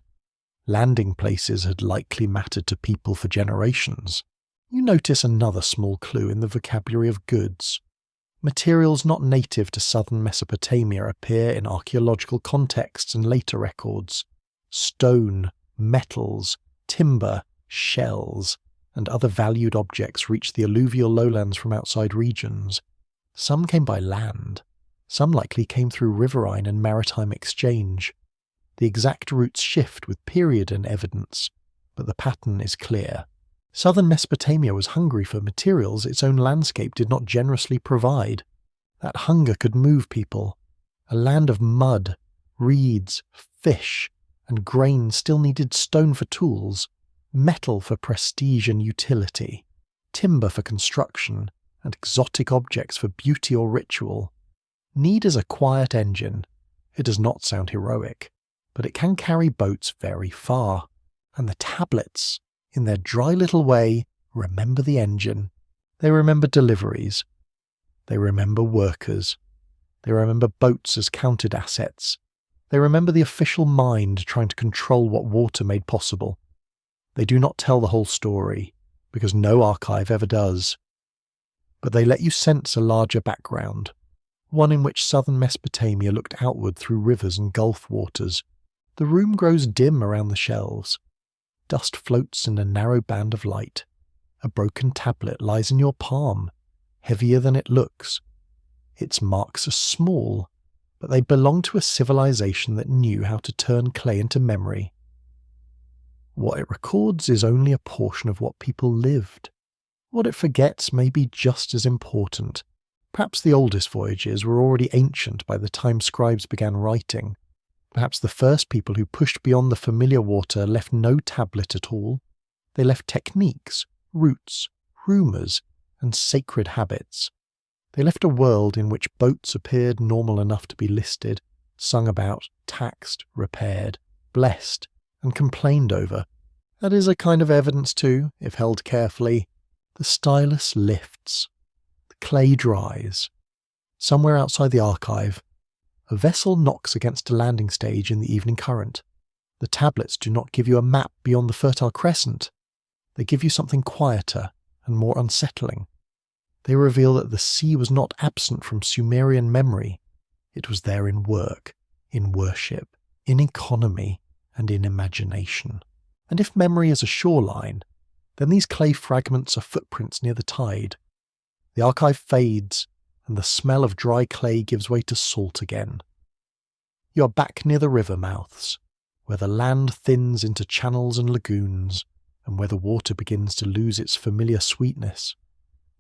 landing places had likely mattered to people for generations. You notice another small clue in the vocabulary of goods. Materials not native to southern Mesopotamia appear in archaeological contexts and later records. Stone, metals, timber, shells, and other valued objects reach the alluvial lowlands from outside regions. Some came by land. Some likely came through riverine and maritime exchange. The exact routes shift with period and evidence, but the pattern is clear. Southern Mesopotamia was hungry for materials its own landscape did not generously provide. That hunger could move people. A land of mud, reeds, fish, and grain still needed stone for tools, metal for prestige and utility, timber for construction, and exotic objects for beauty or ritual. Need is a quiet engine. It does not sound heroic, but it can carry boats very far. And the tablets, in their dry little way, remember the engine. They remember deliveries. They remember workers. They remember boats as counted assets. They remember the official mind trying to control what water made possible. They do not tell the whole story, because no archive ever does. But they let you sense a larger background, one in which southern Mesopotamia looked outward through rivers and gulf waters. The room grows dim around the shelves. Dust floats in a narrow band of light. A broken tablet lies in your palm, heavier than it looks. Its marks are small, but they belong to a civilization that knew how to turn clay into memory. What it records is only a portion of what people lived. What it forgets may be just as important. Perhaps the oldest voyages were already ancient by the time scribes began writing. Perhaps the first people who pushed beyond the familiar water left no tablet at all. They left techniques, routes, rumours, and sacred habits. They left a world in which boats appeared normal enough to be listed, sung about, taxed, repaired, blessed, and complained over. That is a kind of evidence too, if held carefully. The stylus lifts. The clay dries. Somewhere outside the archive, a vessel knocks against a landing stage in the evening current. The tablets do not give you a map beyond the Fertile Crescent. They give you something quieter and more unsettling. They reveal that the sea was not absent from Sumerian memory. It was there in work, in worship, in economy, and in imagination. And if memory is a shoreline, then these clay fragments are footprints near the tide. The archive fades, and the smell of dry clay gives way to salt again. You are back near the river mouths, where the land thins into channels and lagoons, and where the water begins to lose its familiar sweetness.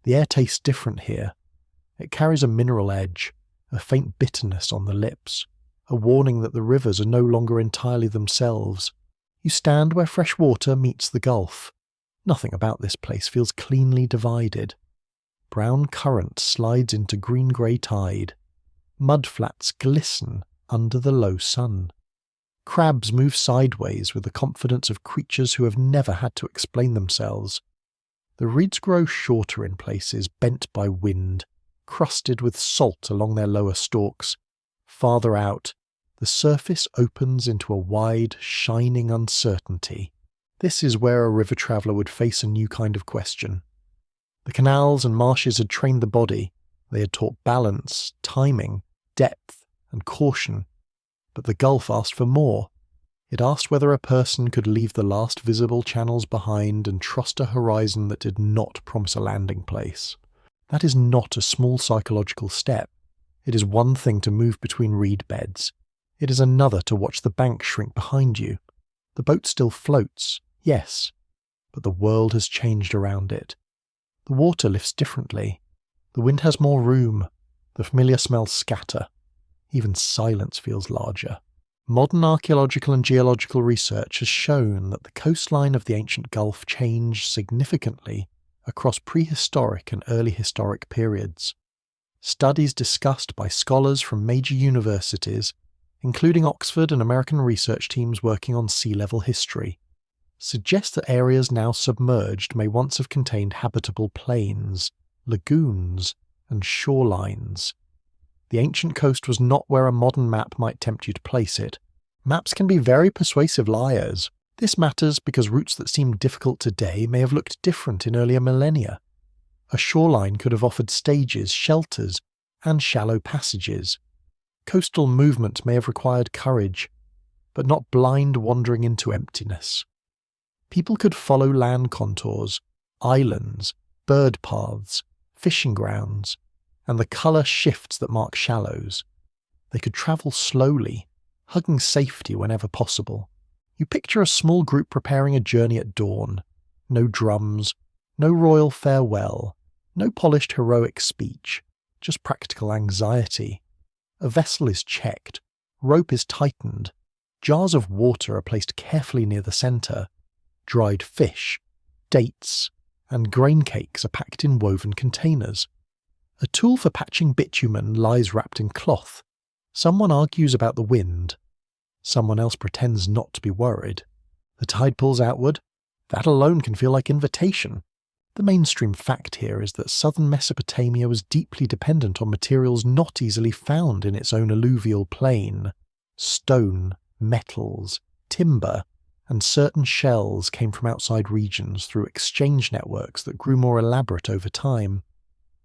The air tastes different here. It carries a mineral edge, a faint bitterness on the lips, a warning that the rivers are no longer entirely themselves. You stand where fresh water meets the Gulf. Nothing about this place feels cleanly divided. Brown current slides into green-grey tide. Mudflats glisten under the low sun. Crabs move sideways with the confidence of creatures who have never had to explain themselves. The reeds grow shorter in places, bent by wind, crusted with salt along their lower stalks. Farther out, the surface opens into a wide, shining uncertainty. This is where a river traveller would face a new kind of question. The canals and marshes had trained the body. They had taught balance, timing, depth, and caution. But the Gulf asked for more. It asked whether a person could leave the last visible channels behind and trust a horizon that did not promise a landing place. That is not a small psychological step. It is one thing to move between reed beds. It is another to watch the bank shrink behind you. The boat still floats, yes, but the world has changed around it. The water lifts differently. The wind has more room. The familiar smells scatter. Even silence feels larger. Modern archaeological and geological research has shown that the coastline of the ancient Gulf changed significantly across prehistoric and early historic periods. Studies discussed by scholars from major universities, including Oxford and American research teams working on sea level history, suggest that areas now submerged may once have contained habitable plains, lagoons, and shorelines. The ancient coast was not where a modern map might tempt you to place it. Maps can be very persuasive liars. This matters because routes that seem difficult today may have looked different in earlier millennia. A shoreline could have offered stages, shelters, and shallow passages. Coastal movement may have required courage, but not blind wandering into emptiness. People could follow land contours, islands, bird paths, fishing grounds, and the colour shifts that mark shallows. They could travel slowly, hugging safety whenever possible. You picture a small group preparing a journey at dawn. No drums, no royal farewell, no polished heroic speech, just practical anxiety. A vessel is checked, rope is tightened, jars of water are placed carefully near the centre, dried fish, dates, and grain cakes are packed in woven containers. A tool for patching bitumen lies wrapped in cloth. Someone argues about the wind. Someone else pretends not to be worried. The tide pulls outward. That alone can feel like invitation. The mainstream fact here is that southern Mesopotamia was deeply dependent on materials not easily found in its own alluvial plain. Stone, metals, timber, and certain shells came from outside regions through exchange networks that grew more elaborate over time.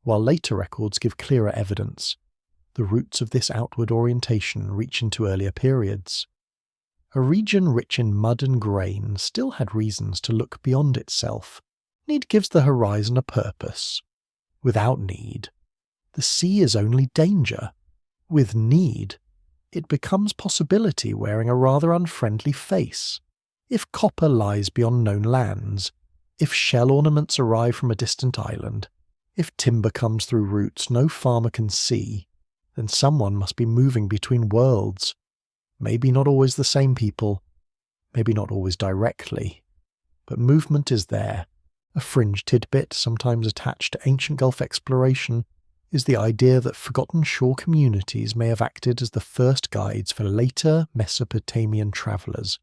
While later records give clearer evidence, the roots of this outward orientation reach into earlier periods. A region rich in mud and grain still had reasons to look beyond itself. Need gives the horizon a purpose. Without need, the sea is only danger. With need, it becomes possibility wearing a rather unfriendly face. If copper lies beyond known lands, if shell ornaments arrive from a distant island, if timber comes through routes no farmer can see, then someone must be moving between worlds. Maybe not always the same people, maybe not always directly, but movement is there. A fringe tidbit, sometimes attached to ancient Gulf exploration, is the idea that forgotten shore communities may have acted as the first guides for later Mesopotamian travellers.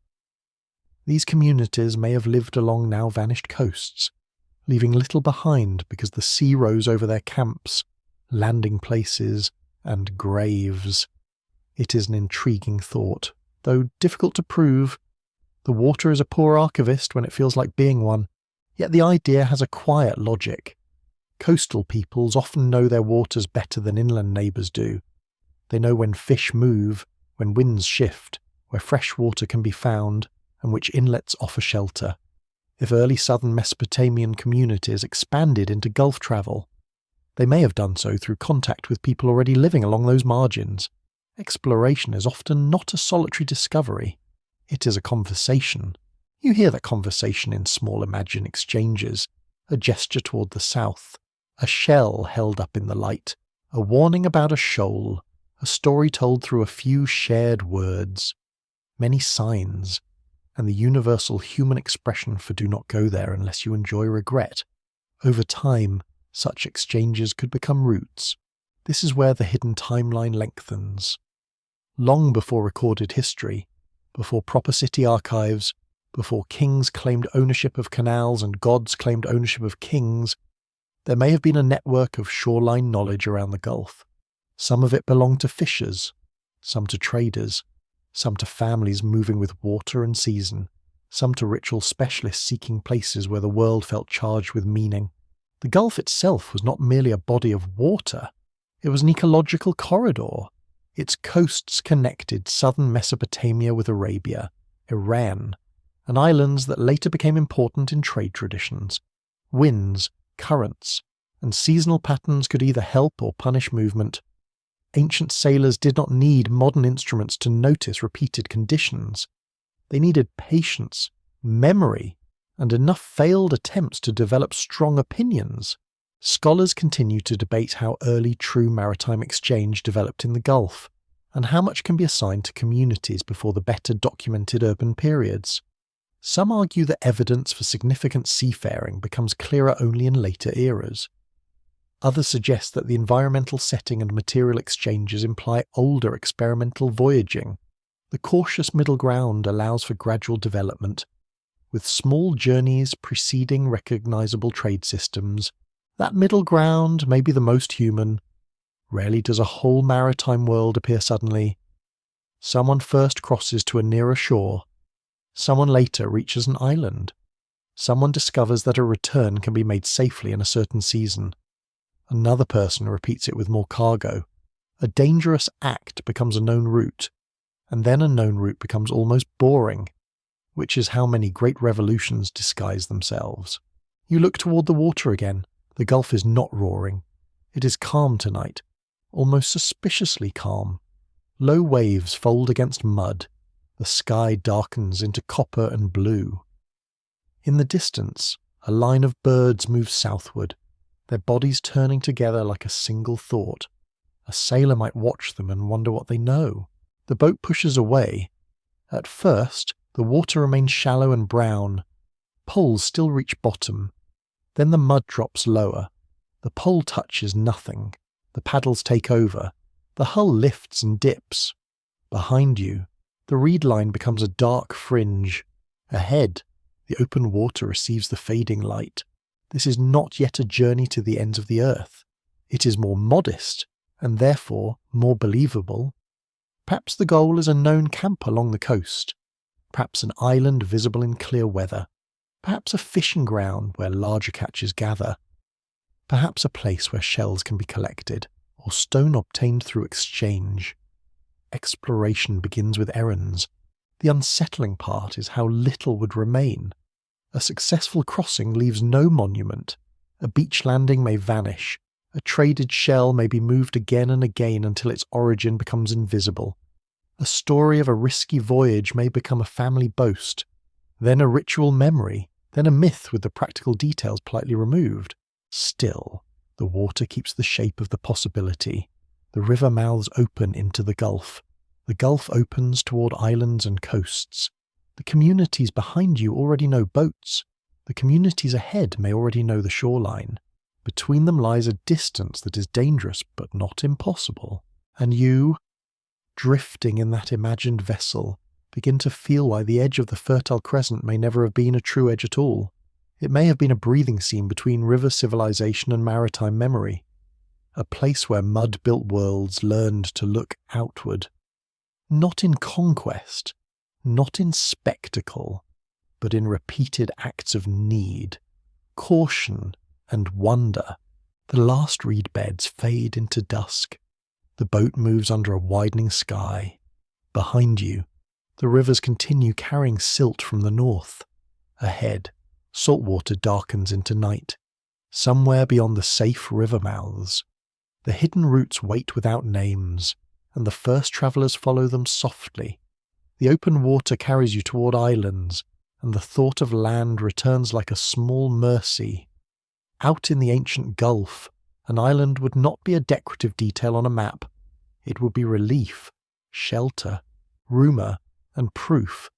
These communities may have lived along now vanished coasts, leaving little behind because the sea rose over their camps, landing places, and graves. It is an intriguing thought, though difficult to prove. The water is a poor archivist when it feels like being one, yet the idea has a quiet logic. Coastal peoples often know their waters better than inland neighbours do. They know when fish move, when winds shift, where fresh water can be found, and which inlets offer shelter. If early southern Mesopotamian communities expanded into Gulf travel, they may have done so through contact with people already living along those margins. Exploration is often not a solitary discovery. It is a conversation. You hear that conversation in small imagined exchanges, a gesture toward the south, a shell held up in the light, a warning about a shoal, a story told through a few shared words, many signs, and the universal human expression for do not go there unless you enjoy regret. Over time, such exchanges could become roots. This is where the hidden timeline lengthens. Long before recorded history, before proper city archives, before kings claimed ownership of canals and gods claimed ownership of kings, there may have been a network of shoreline knowledge around the Gulf. Some of it belonged to fishers, some to traders, some to families moving with water and season, some to ritual specialists seeking places where the world felt charged with meaning. The Gulf itself was not merely a body of water, it was an ecological corridor. Its coasts connected southern Mesopotamia with Arabia, Iran, and islands that later became important in trade traditions. Winds, currents, and seasonal patterns could either help or punish movement. Ancient sailors did not need modern instruments to notice repeated conditions. They needed patience, memory, and enough failed attempts to develop strong opinions. Scholars continue to debate how early true maritime exchange developed in the Gulf, and how much can be assigned to communities before the better documented urban periods. Some argue that evidence for significant seafaring becomes clearer only in later eras. Others suggest that the environmental setting and material exchanges imply older experimental voyaging. The cautious middle ground allows for gradual development, with small journeys preceding recognizable trade systems. That middle ground may be the most human. Rarely does a whole maritime world appear suddenly. Someone first crosses to a nearer shore. Someone later reaches an island. Someone discovers that a return can be made safely in a certain season. Another person repeats it with more cargo. A dangerous act becomes a known route, and then a known route becomes almost boring, which is how many great revolutions disguise themselves. You look toward the water again. The Gulf is not roaring. It is calm tonight, almost suspiciously calm. Low waves fold against mud. The sky darkens into copper and blue. In the distance, a line of birds moves southward, their bodies turning together like a single thought. A sailor might watch them and wonder what they know. The boat pushes away. At first, the water remains shallow and brown. Poles still reach bottom. Then the mud drops lower. The pole touches nothing. The paddles take over. The hull lifts and dips. Behind you, the reed line becomes a dark fringe. Ahead, the open water receives the fading light. This is not yet a journey to the ends of the earth. It is more modest, and therefore more believable. Perhaps the goal is a known camp along the coast. Perhaps an island visible in clear weather. Perhaps a fishing ground where larger catches gather. Perhaps a place where shells can be collected, or stone obtained through exchange. Exploration begins with errands. The unsettling part is how little would remain. A successful crossing leaves no monument. A beach landing may vanish. A traded shell may be moved again and again until its origin becomes invisible. A story of a risky voyage may become a family boast, then a ritual memory, then a myth with the practical details politely removed. Still, the water keeps the shape of the possibility. The river mouths open into the Gulf. The Gulf opens toward islands and coasts. The communities behind you already know boats. The communities ahead may already know the shoreline. Between them lies a distance that is dangerous but not impossible. And you, drifting in that imagined vessel, begin to feel why the edge of the Fertile Crescent may never have been a true edge at all. It may have been a breathing scene between river civilization and maritime memory, a place where mud-built worlds learned to look outward, not in conquest, not in spectacle, but in repeated acts of need, caution, and wonder. The last reed beds fade into dusk. The boat moves under a widening sky. Behind you, the rivers continue carrying silt from the north. Ahead, salt water darkens into night. Somewhere beyond the safe river mouths, the hidden routes wait without names, and the first travellers follow them softly. The open water carries you toward islands, and the thought of land returns like a small mercy. Out in the ancient Gulf, an island would not be a decorative detail on a map. It would be relief, shelter, rumour, and proof.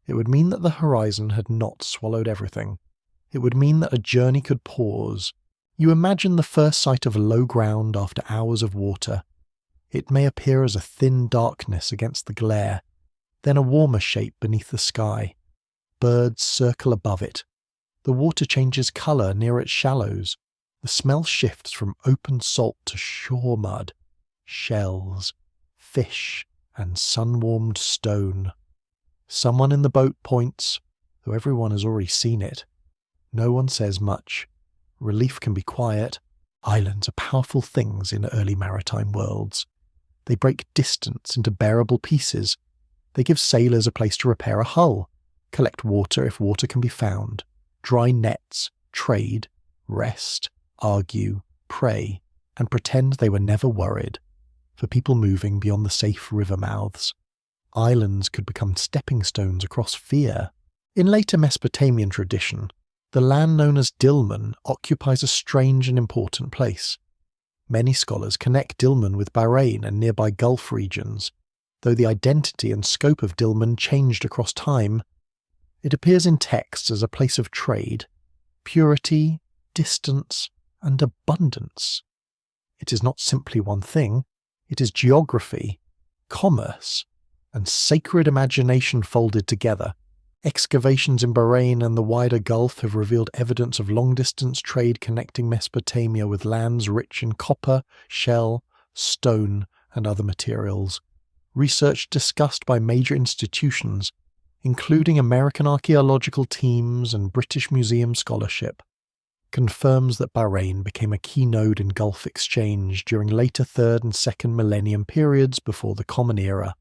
It would mean that the horizon had not swallowed everything. It would mean that a journey could pause. You imagine the first sight of low ground after hours of water. It may appear as a thin darkness against the glare, then a warmer shape beneath the sky. Birds circle above it. The water changes colour near its shallows. The smell shifts from open salt to shore mud, shells, fish, and sun-warmed stone. Someone in the boat points, though everyone has already seen it. No one says much. Relief can be quiet. Islands are powerful things in early maritime worlds. They break distance into bearable pieces. They give sailors a place to repair a hull, collect water if water can be found, dry nets, trade, rest, argue, pray, and pretend they were never worried. For people moving beyond the safe river mouths, islands could become stepping stones across fear. In later Mesopotamian tradition, the land known as Dilmun occupies a strange and important place. Many scholars connect Dilmun with Bahrain and nearby Gulf regions, though the identity and scope of Dilmun changed across time. It appears in texts as a place of trade, purity, distance, and abundance. It is not simply one thing. It is geography, commerce, and sacred imagination folded together. Excavations in Bahrain and the wider Gulf have revealed evidence of long-distance trade connecting Mesopotamia with lands rich in copper, shell, stone, and other materials. Research discussed by major institutions, including American archaeological teams and British Museum scholarship, confirms that Bahrain became a key node in Gulf exchange during later 3rd and 2nd millennium periods before the Common Era.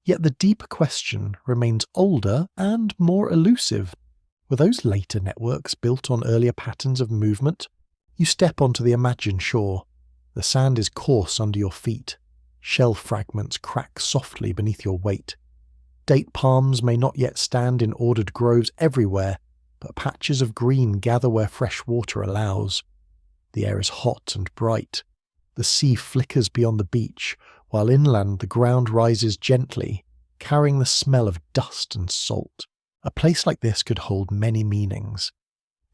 Yet the deep question remains older and more elusive. Were those later networks built on earlier patterns of movement? You step onto the imagined shore. The sand is coarse under your feet. Shell fragments crack softly beneath your weight. Date palms may not yet stand in ordered groves everywhere, but patches of green gather where fresh water allows. The air is hot and bright. The sea flickers beyond the beach, while inland the ground rises gently, carrying the smell of dust and salt. A place like this could hold many meanings.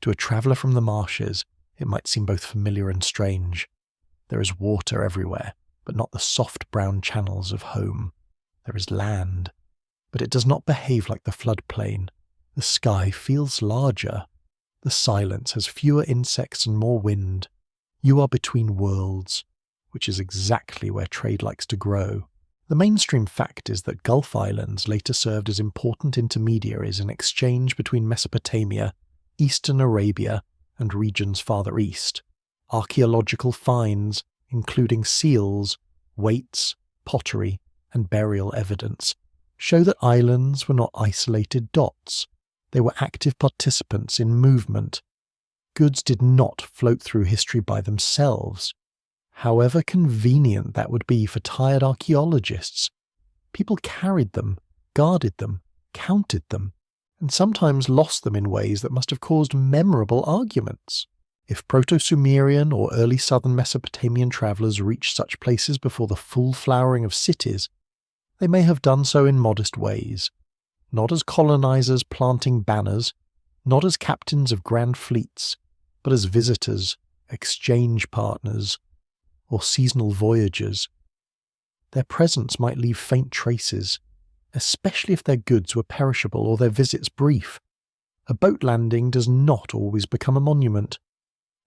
To a traveller from the marshes, it might seem both familiar and strange. There is water everywhere, but not the soft brown channels of home. There is land, but it does not behave like the floodplain. The sky feels larger. The silence has fewer insects and more wind. You are between worlds, which is exactly where trade likes to grow. The mainstream fact is that Gulf islands later served as important intermediaries in exchange between Mesopotamia, Eastern Arabia, and regions farther east. Archaeological finds, including seals, weights, pottery, and burial evidence, show that islands were not isolated dots. They were active participants in movement. Goods did not float through history by themselves. However convenient that would be for tired archaeologists, people carried them, guarded them, counted them, and sometimes lost them in ways that must have caused memorable arguments. If Proto-Sumerian or early southern Mesopotamian travellers reached such places before the full flowering of cities, they may have done so in modest ways. Not as colonizers planting banners, not as captains of grand fleets, but as visitors, exchange partners, or seasonal voyagers. Their presence might leave faint traces, especially if their goods were perishable or their visits brief. A boat landing does not always become a monument.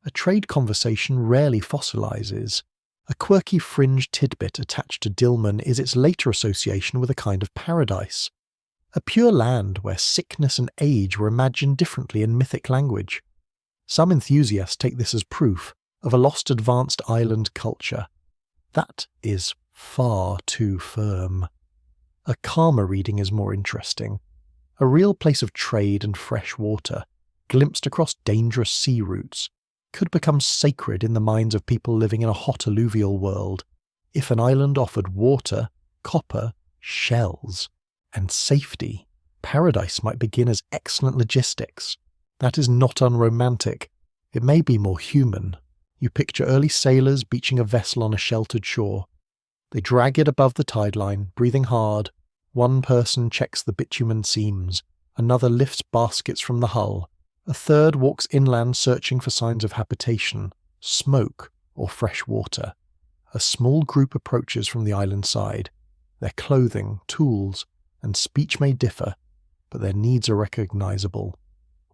A trade conversation rarely fossilizes. A quirky fringe tidbit attached to Dilmun is its later association with a kind of paradise. A pure land where sickness and age were imagined differently in mythic language. Some enthusiasts take this as proof of a lost advanced island culture. That is far too firm. A calmer reading is more interesting. A real place of trade and fresh water, glimpsed across dangerous sea routes, could become sacred in the minds of people living in a hot alluvial world. If an island offered water, copper, shells, and safety, paradise might begin as excellent logistics. That is not unromantic. It may be more human. You picture early sailors beaching a vessel on a sheltered shore. They drag it above the tide line, breathing hard. One person checks the bitumen seams, another lifts baskets from the hull, a third walks inland searching for signs of habitation, smoke, or fresh water. A small group approaches from the island side. Their clothing, tools, and speech may differ, but their needs are recognizable.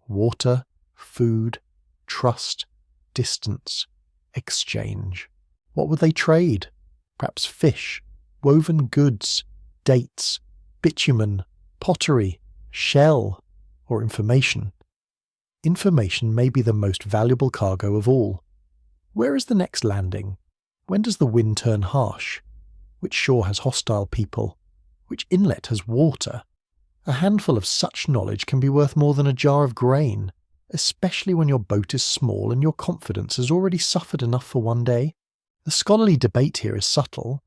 Water, food, trust, distance, exchange. What would they trade? Perhaps fish, woven goods, dates, bitumen, pottery, shell, or information. Information may be the most valuable cargo of all. Where is the next landing? When does the wind turn harsh? Which shore has hostile people? Which inlet has water? A handful of such knowledge can be worth more than a jar of grain, especially when your boat is small and your confidence has already suffered enough for one day. The scholarly debate here is subtle.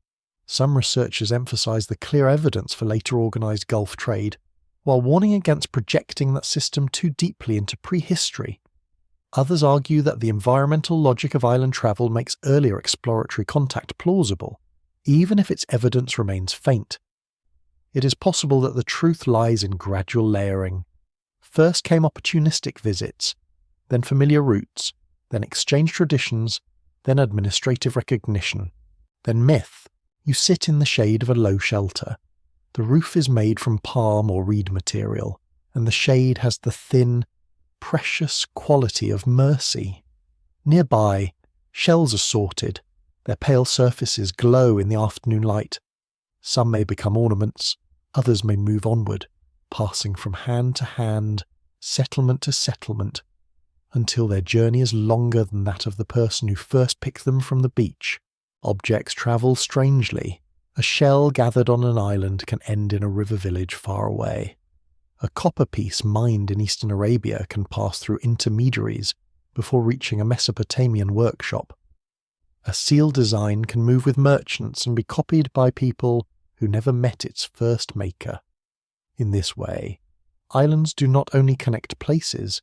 Some researchers emphasize the clear evidence for later organized Gulf trade, while warning against projecting that system too deeply into prehistory. Others argue that the environmental logic of island travel makes earlier exploratory contact plausible, even if its evidence remains faint. It is possible that the truth lies in gradual layering. First came opportunistic visits, then familiar routes, then exchange traditions, then administrative recognition, then myth. You sit in the shade of a low shelter. The roof is made from palm or reed material, and the shade has the thin, precious quality of mercy. Nearby, shells are sorted. Their pale surfaces glow in the afternoon light. Some may become ornaments, others may move onward, passing from hand to hand, settlement to settlement, until their journey is longer than that of the person who first picked them from the beach. Objects travel strangely. A shell gathered on an island can end in a river village far away. A copper piece mined in eastern Arabia can pass through intermediaries before reaching a Mesopotamian workshop. A seal design can move with merchants and be copied by people who never met its first maker. In this way, islands do not only connect places,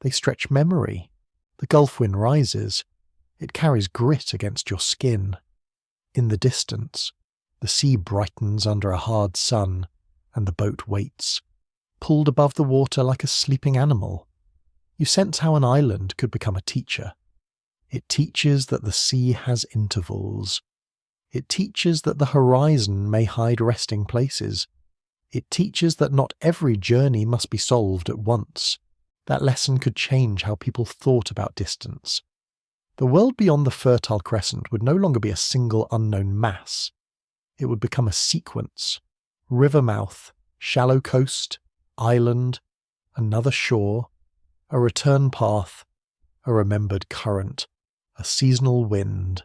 they stretch memory. The Gulf wind rises. It carries grit against your skin. In the distance, the sea brightens under a hard sun, and the boat waits, pulled above the water like a sleeping animal. You sense how an island could become a teacher. It teaches that the sea has intervals. It teaches that the horizon may hide resting places. It teaches that not every journey must be solved at once. That lesson could change how people thought about distance. The world beyond the Fertile Crescent would no longer be a single unknown mass. It would become a sequence. River mouth, shallow coast, island, another shore, a return path, a remembered current, a seasonal wind.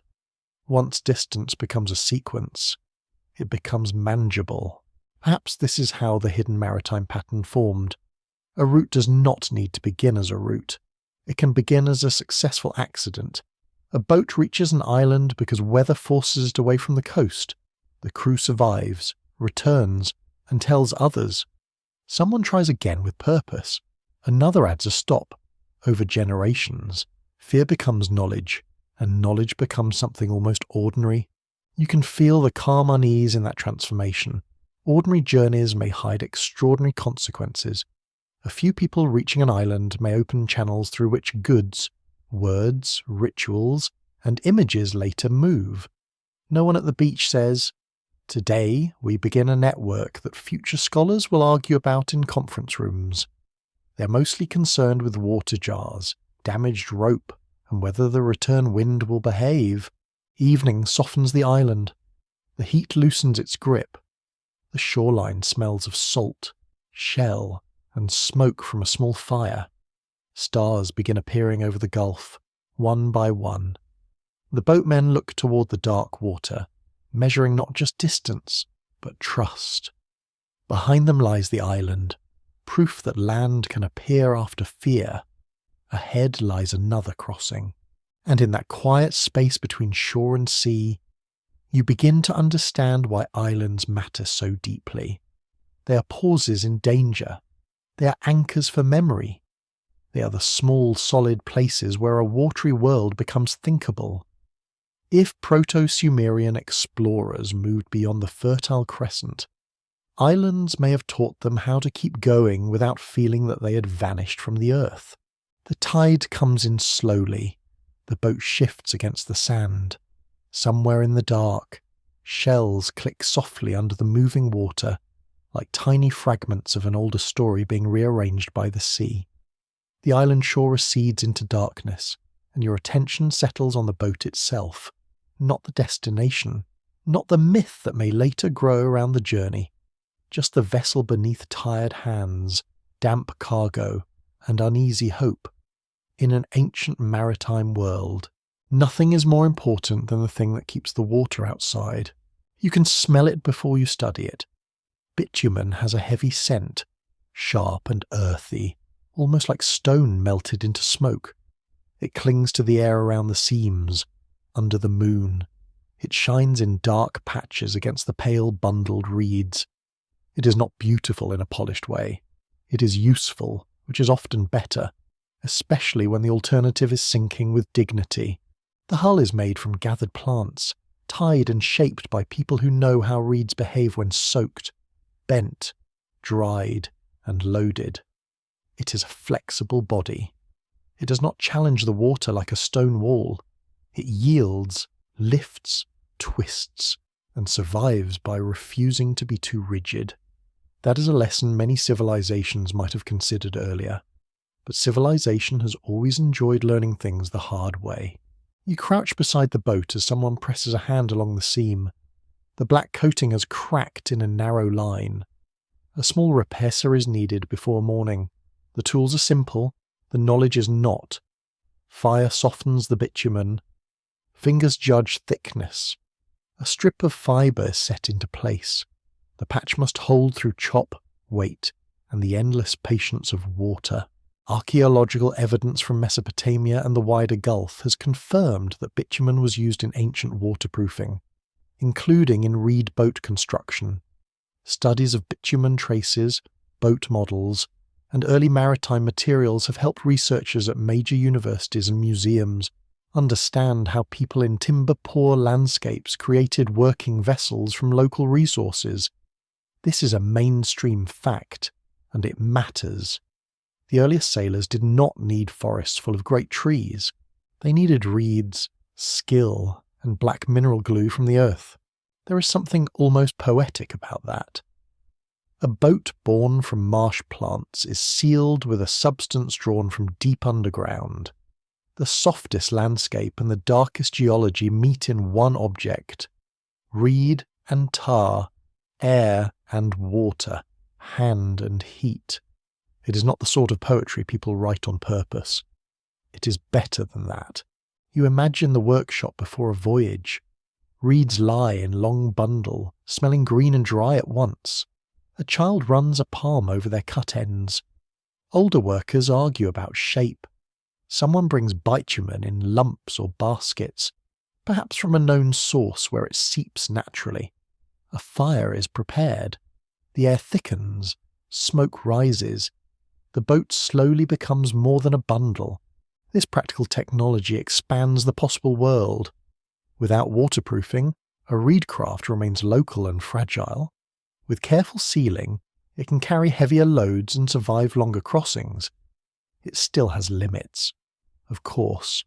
Once distance becomes a sequence, it becomes manageable. Perhaps this is how the hidden maritime pattern formed. A route does not need to begin as a route. It can begin as a successful accident. A boat reaches an island because weather forces it away from the coast. The crew survives, returns, and tells others. Someone tries again with purpose. Another adds a stop. Over generations, fear becomes knowledge, and knowledge becomes something almost ordinary. You can feel the calm unease in that transformation. Ordinary journeys may hide extraordinary consequences. A few people reaching an island may open channels through which goods, words, rituals, and images later move. No one at the beach says, "Today we begin a network that future scholars will argue about in conference rooms." They're mostly concerned with water jars, damaged rope, and whether the return wind will behave. Evening softens the island. The heat loosens its grip. The shoreline smells of salt, shell, and smoke from a small fire. Stars begin appearing over the gulf, one by one. The boatmen look toward the dark water, measuring not just distance, but trust. Behind them lies the island, proof that land can appear after fear. Ahead lies another crossing, and in that quiet space between shore and sea, you begin to understand why islands matter so deeply. They are pauses in danger. They are anchors for memory. They are the small, solid places where a watery world becomes thinkable. If Proto-Sumerian explorers moved beyond the Fertile Crescent, islands may have taught them how to keep going without feeling that they had vanished from the earth. The tide comes in slowly. The boat shifts against the sand. Somewhere in the dark, shells click softly under the moving water, like tiny fragments of an older story being rearranged by the sea. The island shore recedes into darkness, and your attention settles on the boat itself, not the destination, not the myth that may later grow around the journey, just the vessel beneath tired hands, damp cargo, and uneasy hope. In an ancient maritime world, nothing is more important than the thing that keeps the water outside. You can smell it before you study it. Bitumen has a heavy scent, sharp and earthy, almost like stone melted into smoke. It clings to the air around the seams, under the moon. It shines in dark patches against the pale bundled reeds. It is not beautiful in a polished way. It is useful, which is often better, especially when the alternative is sinking with dignity. The hull is made from gathered plants, tied and shaped by people who know how reeds behave when soaked, bent, dried, and loaded. It is a flexible body. It does not challenge the water like a stone wall. It yields, lifts, twists, and survives by refusing to be too rigid. That is a lesson many civilizations might have considered earlier. But civilization has always enjoyed learning things the hard way. You crouch beside the boat as someone presses a hand along the seam. The black coating has cracked in a narrow line. A small repair is needed before morning. The tools are simple, the knowledge is not. Fire softens the bitumen. Fingers judge thickness. A strip of fibre is set into place. The patch must hold through chop, weight, and the endless patience of water. Archaeological evidence from Mesopotamia and the wider Gulf has confirmed that bitumen was used in ancient waterproofing, including in reed boat construction. Studies of bitumen traces, boat models, and early maritime materials have helped researchers at major universities and museums understand how people in timber-poor landscapes created working vessels from local resources. This is a mainstream fact, and it matters. The earliest sailors did not need forests full of great trees. They needed reeds, skill, and black mineral glue from the earth. There is something almost poetic about that. A boat born from marsh plants is sealed with a substance drawn from deep underground. The softest landscape and the darkest geology meet in one object. Reed and tar, air and water, hand and heat. It is not the sort of poetry people write on purpose. It is better than that. You imagine the workshop before a voyage. Reeds lie in long bundle, smelling green and dry at once. A child runs a palm over their cut ends. Older workers argue about shape. Someone brings bitumen in lumps or baskets, perhaps from a known source where it seeps naturally. A fire is prepared. The air thickens. Smoke rises. The boat slowly becomes more than a bundle. This practical technology expands the possible world. Without waterproofing, a reed craft remains local and fragile. With careful sealing, it can carry heavier loads and survive longer crossings. It still has limits. Of course.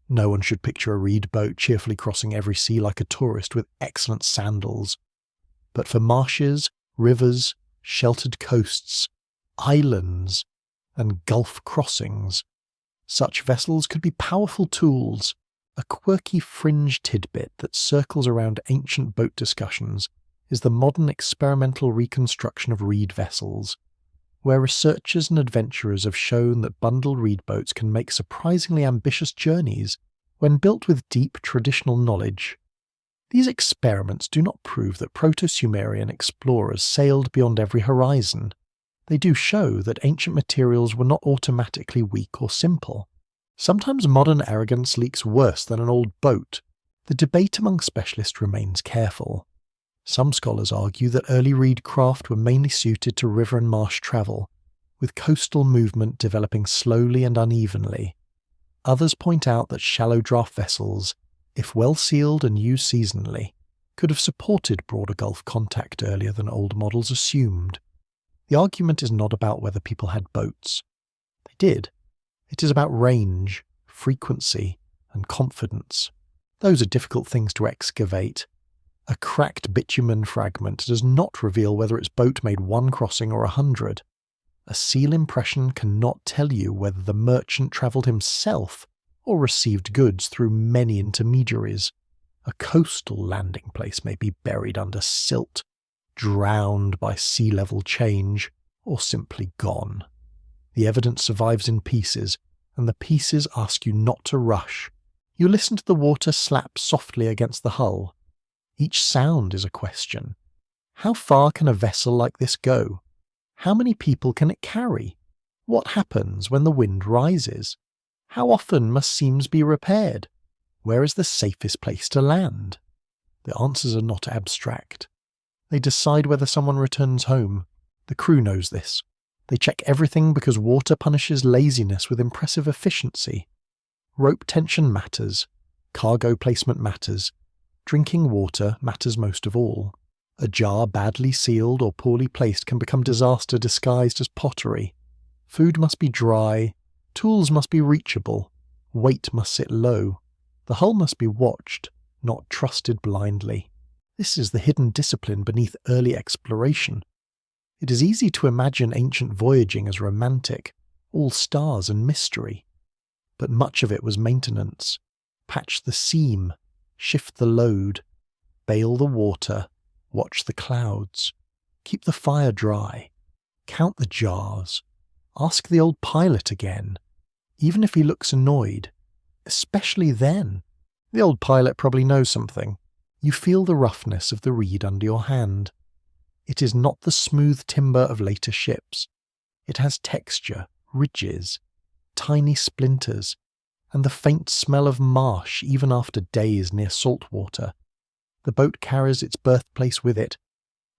No one should picture a reed boat cheerfully crossing every sea like a tourist with excellent sandals. But for marshes, rivers, sheltered coasts, islands, and gulf crossings. Such vessels could be powerful tools. A quirky fringe tidbit that circles around ancient boat discussions is the modern experimental reconstruction of reed vessels, where researchers and adventurers have shown that bundled reed boats can make surprisingly ambitious journeys when built with deep traditional knowledge. These experiments do not prove that Proto-Sumerian explorers sailed beyond every horizon. They do show that ancient materials were not automatically weak or simple. Sometimes modern arrogance leaks worse than an old boat. The debate among specialists remains careful. Some scholars argue that early reed craft were mainly suited to river and marsh travel, with coastal movement developing slowly and unevenly. Others point out that shallow draft vessels, if well sealed and used seasonally, could have supported broader Gulf contact earlier than old models assumed. The argument is not about whether people had boats. They did. It is about range, frequency, and confidence. Those are difficult things to excavate. A cracked bitumen fragment does not reveal whether its boat made one crossing or 100. A seal impression cannot tell you whether the merchant travelled himself or received goods through many intermediaries. A coastal landing place may be buried under silt, drowned by sea level change, or simply gone. The evidence survives in pieces, and the pieces ask you not to rush. You listen to the water slap softly against the hull. Each sound is a question. How far can a vessel like this go? How many people can it carry? What happens when the wind rises? How often must seams be repaired? Where is the safest place to land? The answers are not abstract. They decide whether someone returns home. The crew knows this. They check everything because water punishes laziness with impressive efficiency. Rope tension matters. Cargo placement matters. Drinking water matters most of all. A jar badly sealed or poorly placed can become disaster disguised as pottery. Food must be dry. Tools must be reachable. Weight must sit low. The hull must be watched, not trusted blindly. This is the hidden discipline beneath early exploration. It is easy to imagine ancient voyaging as romantic, all stars and mystery. But much of it was maintenance. Patch the seam, shift the load, bail the water, watch the clouds, keep the fire dry, count the jars, ask the old pilot again, even if he looks annoyed, especially then. The old pilot probably knows something. You feel the roughness of the reed under your hand. It is not the smooth timber of later ships. It has texture, ridges, tiny splinters, and the faint smell of marsh even after days near salt water. The boat carries its birthplace with it.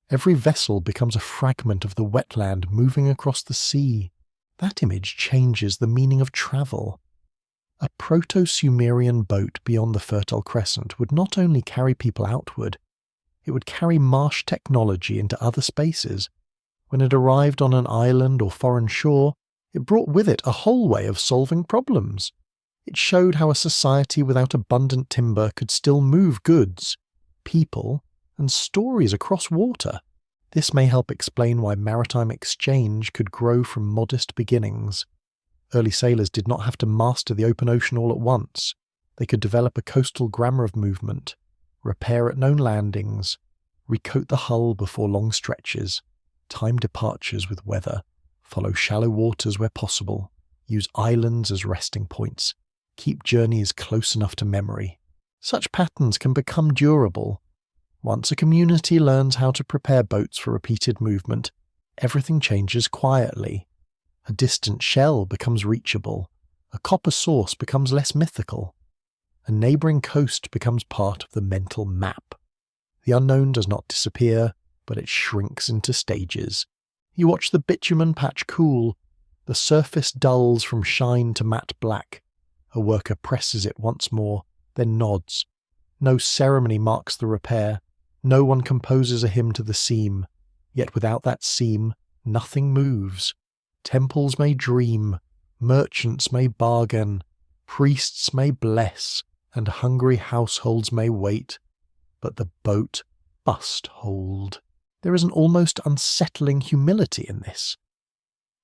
Every vessel becomes a fragment of the wetland moving across the sea. That image changes the meaning of travel. A Proto-Sumerian boat beyond the Fertile Crescent would not only carry people outward, it would carry marsh technology into other spaces. When it arrived on an island or foreign shore, it brought with it a whole way of solving problems. It showed how a society without abundant timber could still move goods, people, and stories across water. This may help explain why maritime exchange could grow from modest beginnings. Early sailors did not have to master the open ocean all at once. They could develop a coastal grammar of movement, repair at known landings, recoat the hull before long stretches, time departures with weather, follow shallow waters where possible, use islands as resting points, keep journeys close enough to memory. Such patterns can become durable. Once a community learns how to prepare boats for repeated movement, everything changes quietly. A distant shell becomes reachable. A copper source becomes less mythical. A neighbouring coast becomes part of the mental map. The unknown does not disappear, but it shrinks into stages. You watch the bitumen patch cool. The surface dulls from shine to matte black. A worker presses it once more, then nods. No ceremony marks the repair. No one composes a hymn to the seam. Yet without that seam, nothing moves. Temples may dream, merchants may bargain, priests may bless, and hungry households may wait, but the boat must hold. There is an almost unsettling humility in this.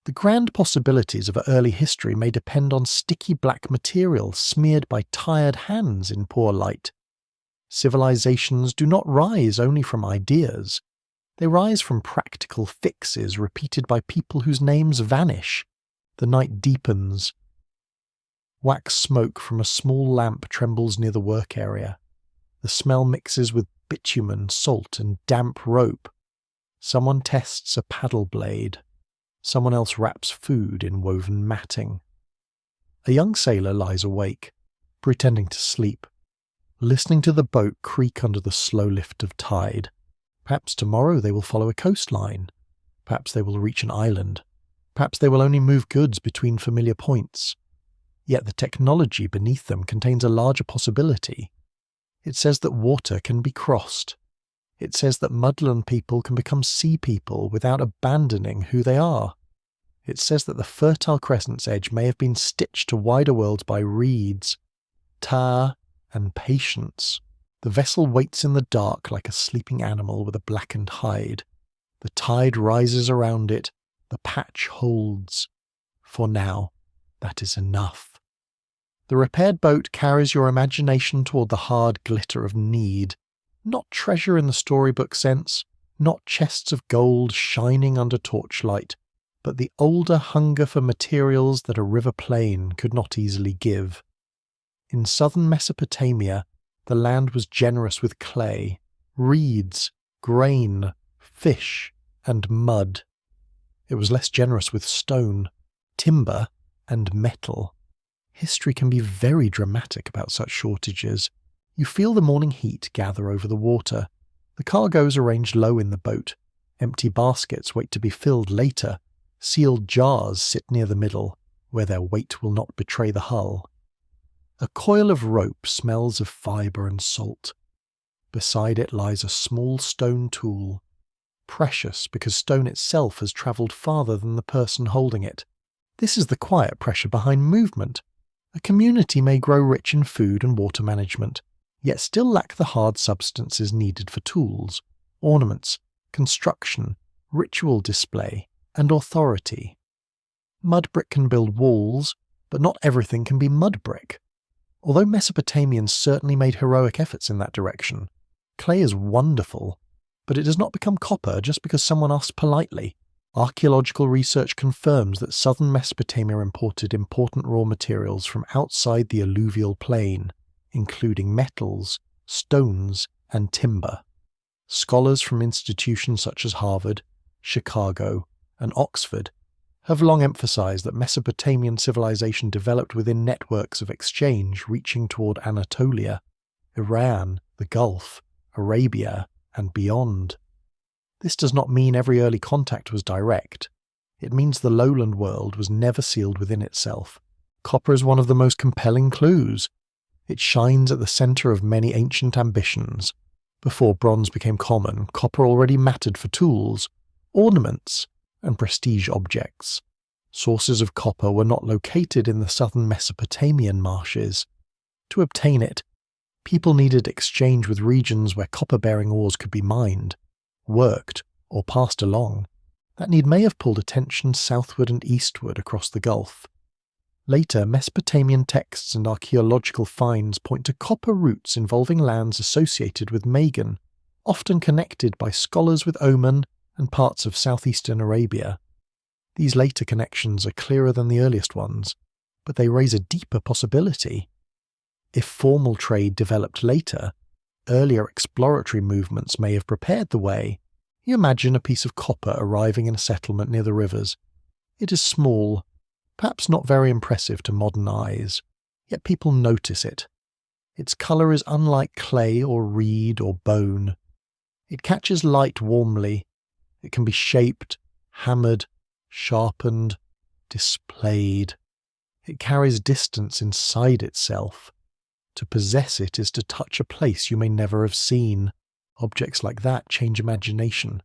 The grand possibilities of early history may depend on sticky black material smeared by tired hands in poor light. Civilizations do not rise only from ideas. They rise from practical fixes repeated by people whose names vanish. The night deepens. Wax smoke from a small lamp trembles near the work area. The smell mixes with bitumen, salt, and damp rope. Someone tests a paddle blade. Someone else wraps food in woven matting. A young sailor lies awake, pretending to sleep, listening to the boat creak under the slow lift of tide. Perhaps tomorrow they will follow a coastline. Perhaps they will reach an island. Perhaps they will only move goods between familiar points. Yet the technology beneath them contains a larger possibility. It says that water can be crossed. It says that mudland people can become sea people without abandoning who they are. It says that the Fertile Crescent's edge may have been stitched to wider worlds by reeds, tar, and patience. The vessel waits in the dark like a sleeping animal with a blackened hide. The tide rises around it. The patch holds. For now, that is enough. The repaired boat carries your imagination toward the hard glitter of need. Not treasure in the storybook sense, not chests of gold shining under torchlight, but the older hunger for materials that a river plain could not easily give. In southern Mesopotamia, the land was generous with clay, reeds, grain, fish, and mud. It was less generous with stone, timber, and metal. History can be very dramatic about such shortages. You feel the morning heat gather over the water. The cargo is arranged low in the boat. Empty baskets wait to be filled later. Sealed jars sit near the middle, where their weight will not betray the hull. A coil of rope smells of fibre and salt. Beside it lies a small stone tool, precious because stone itself has travelled farther than the person holding it. This is the quiet pressure behind movement. A community may grow rich in food and water management, yet still lack the hard substances needed for tools, ornaments, construction, ritual display, and authority. Mud brick can build walls, but not everything can be mud brick. Although Mesopotamians certainly made heroic efforts in that direction, clay is wonderful, but it does not become copper just because someone asks politely. Archaeological research confirms that southern Mesopotamia imported important raw materials from outside the alluvial plain, including metals, stones, and timber. Scholars from institutions such as Harvard, Chicago, and Oxford have long emphasized that Mesopotamian civilization developed within networks of exchange reaching toward Anatolia, Iran, the Gulf, Arabia, and beyond. This does not mean every early contact was direct. It means the lowland world was never sealed within itself. Copper is one of the most compelling clues. It shines at the center of many ancient ambitions. Before bronze became common, copper already mattered for tools, ornaments, and prestige objects. Sources of copper were not located in the southern Mesopotamian marshes. To obtain it, people needed exchange with regions where copper-bearing ores could be mined, worked, or passed along. That need may have pulled attention southward and eastward across the Gulf. Later, Mesopotamian texts and archaeological finds point to copper routes involving lands associated with Magan, often connected by scholars with Oman and parts of southeastern Arabia. These later connections are clearer than the earliest ones, but they raise a deeper possibility. If formal trade developed later, earlier exploratory movements may have prepared the way. You imagine a piece of copper arriving in a settlement near the rivers. It is small, perhaps not very impressive to modern eyes, yet people notice it. Its colour is unlike clay or reed or bone. It catches light warmly. It can be shaped, hammered, sharpened, displayed. It carries distance inside itself. To possess it is to touch a place you may never have seen. Objects like that change imagination.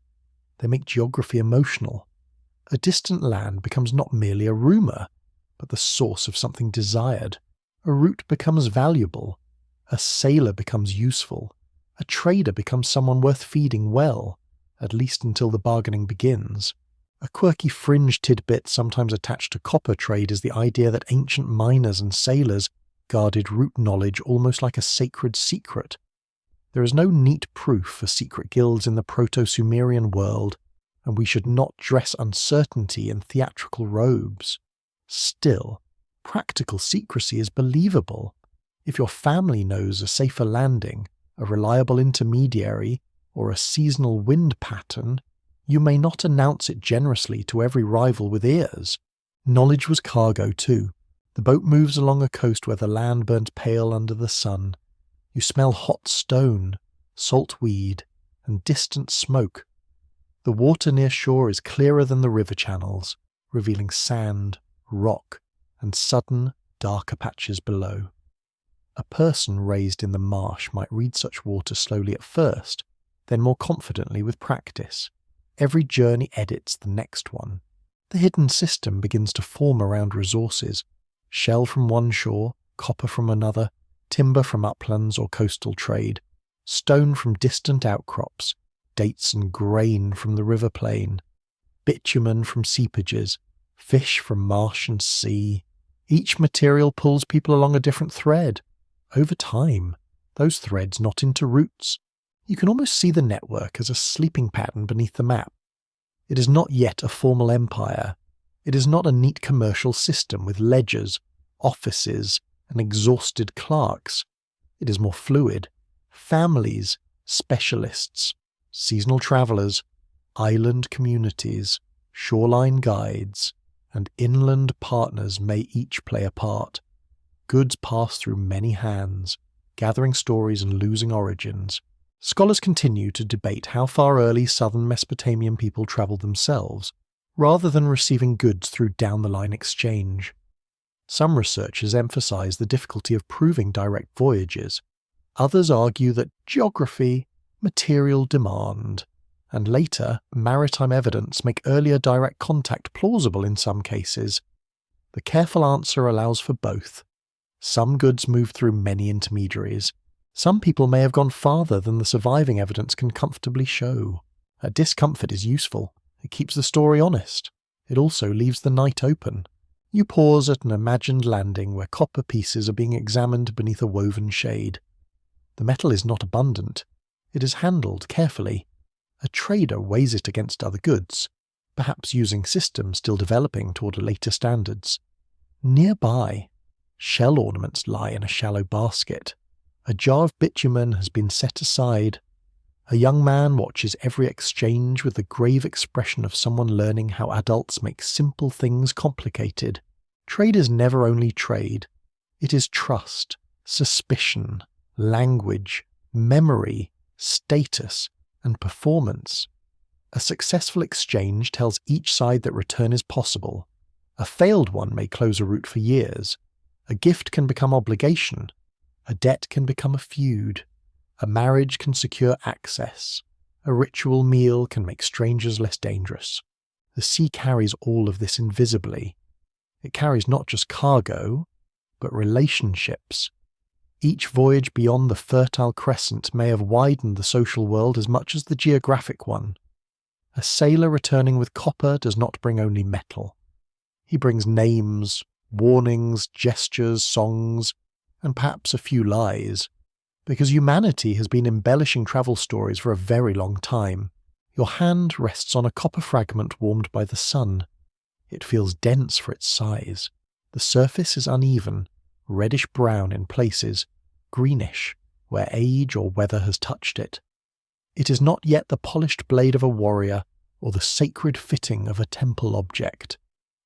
They make geography emotional. A distant land becomes not merely a rumour, but the source of something desired. A route becomes valuable. A sailor becomes useful. A trader becomes someone worth feeding well, at least until the bargaining begins. A quirky fringe tidbit sometimes attached to copper trade is the idea that ancient miners and sailors guarded root knowledge almost like a sacred secret. There is no neat proof for secret guilds in the Proto-Sumerian world, and we should not dress uncertainty in theatrical robes. Still, practical secrecy is believable. If your family knows a safer landing, a reliable intermediary, or a seasonal wind pattern, you may not announce it generously to every rival with ears. Knowledge was cargo too. The boat moves along a coast where the land burns pale under the sun. You smell hot stone, salt weed, and distant smoke. The water near shore is clearer than the river channels, revealing sand, rock, and sudden, darker patches below. A person raised in the marsh might read such water slowly at first, then more confidently with practice. Every journey edits the next one. The hidden system begins to form around resources. Shell from one shore, copper from another, timber from uplands or coastal trade, stone from distant outcrops, dates and grain from the river plain, bitumen from seepages, fish from marsh and sea. Each material pulls people along a different thread. Over time, those threads knot into roots. You can almost see the network as a sleeping pattern beneath the map. It is not yet a formal empire. It is not a neat commercial system with ledgers, offices, and exhausted clerks. It is more fluid. Families, specialists, seasonal travellers, island communities, shoreline guides, and inland partners may each play a part. Goods pass through many hands, gathering stories and losing origins. Scholars continue to debate how far early southern Mesopotamian people travelled themselves, rather than receiving goods through down-the-line exchange. Some researchers emphasise the difficulty of proving direct voyages. Others argue that geography, material demand, and later maritime evidence make earlier direct contact plausible in some cases. The careful answer allows for both. Some goods move through many intermediaries. Some people may have gone farther than the surviving evidence can comfortably show. A discomfort is useful. It keeps the story honest. It also leaves the night open. You pause at an imagined landing where copper pieces are being examined beneath a woven shade. The metal is not abundant. It is handled carefully. A trader weighs it against other goods, perhaps using systems still developing toward later standards. Nearby, shell ornaments lie in a shallow basket. A jar of bitumen has been set aside. A young man watches every exchange with the grave expression of someone learning how adults make simple things complicated. Trade is never only trade. It is trust, suspicion, language, memory, status, and performance. A successful exchange tells each side that return is possible. A failed one may close a route for years. A gift can become obligation. A debt can become a feud. A marriage can secure access. A ritual meal can make strangers less dangerous. The sea carries all of this invisibly. It carries not just cargo, but relationships. Each voyage beyond the Fertile Crescent may have widened the social world as much as the geographic one. A sailor returning with copper does not bring only metal. He brings names, warnings, gestures, songs, and perhaps a few lies. Because humanity has been embellishing travel stories for a very long time. Your hand rests on a copper fragment warmed by the sun. It feels dense for its size. The surface is uneven, reddish-brown in places, greenish where age or weather has touched it. It is not yet the polished blade of a warrior or the sacred fitting of a temple object.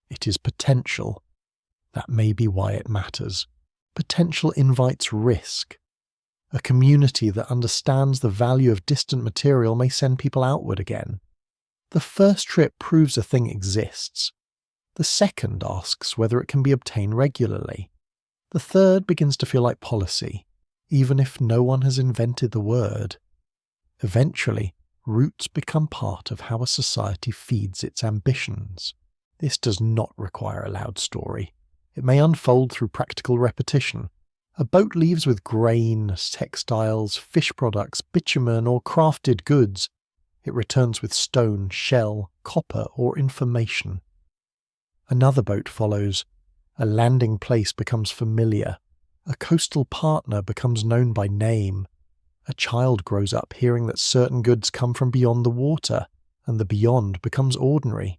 It is potential. That may be why it matters. Potential invites risk. A community that understands the value of distant material may send people outward again. The first trip proves a thing exists. The second asks whether it can be obtained regularly. The third begins to feel like policy, even if no one has invented the word. Eventually, roots become part of how a society feeds its ambitions. This does not require a loud story. It may unfold through practical repetition. A boat leaves with grain, textiles, fish products, bitumen, or crafted goods. It returns with stone, shell, copper, or information. Another boat follows. A landing place becomes familiar. A coastal partner becomes known by name. A child grows up hearing that certain goods come from beyond the water, and the beyond becomes ordinary.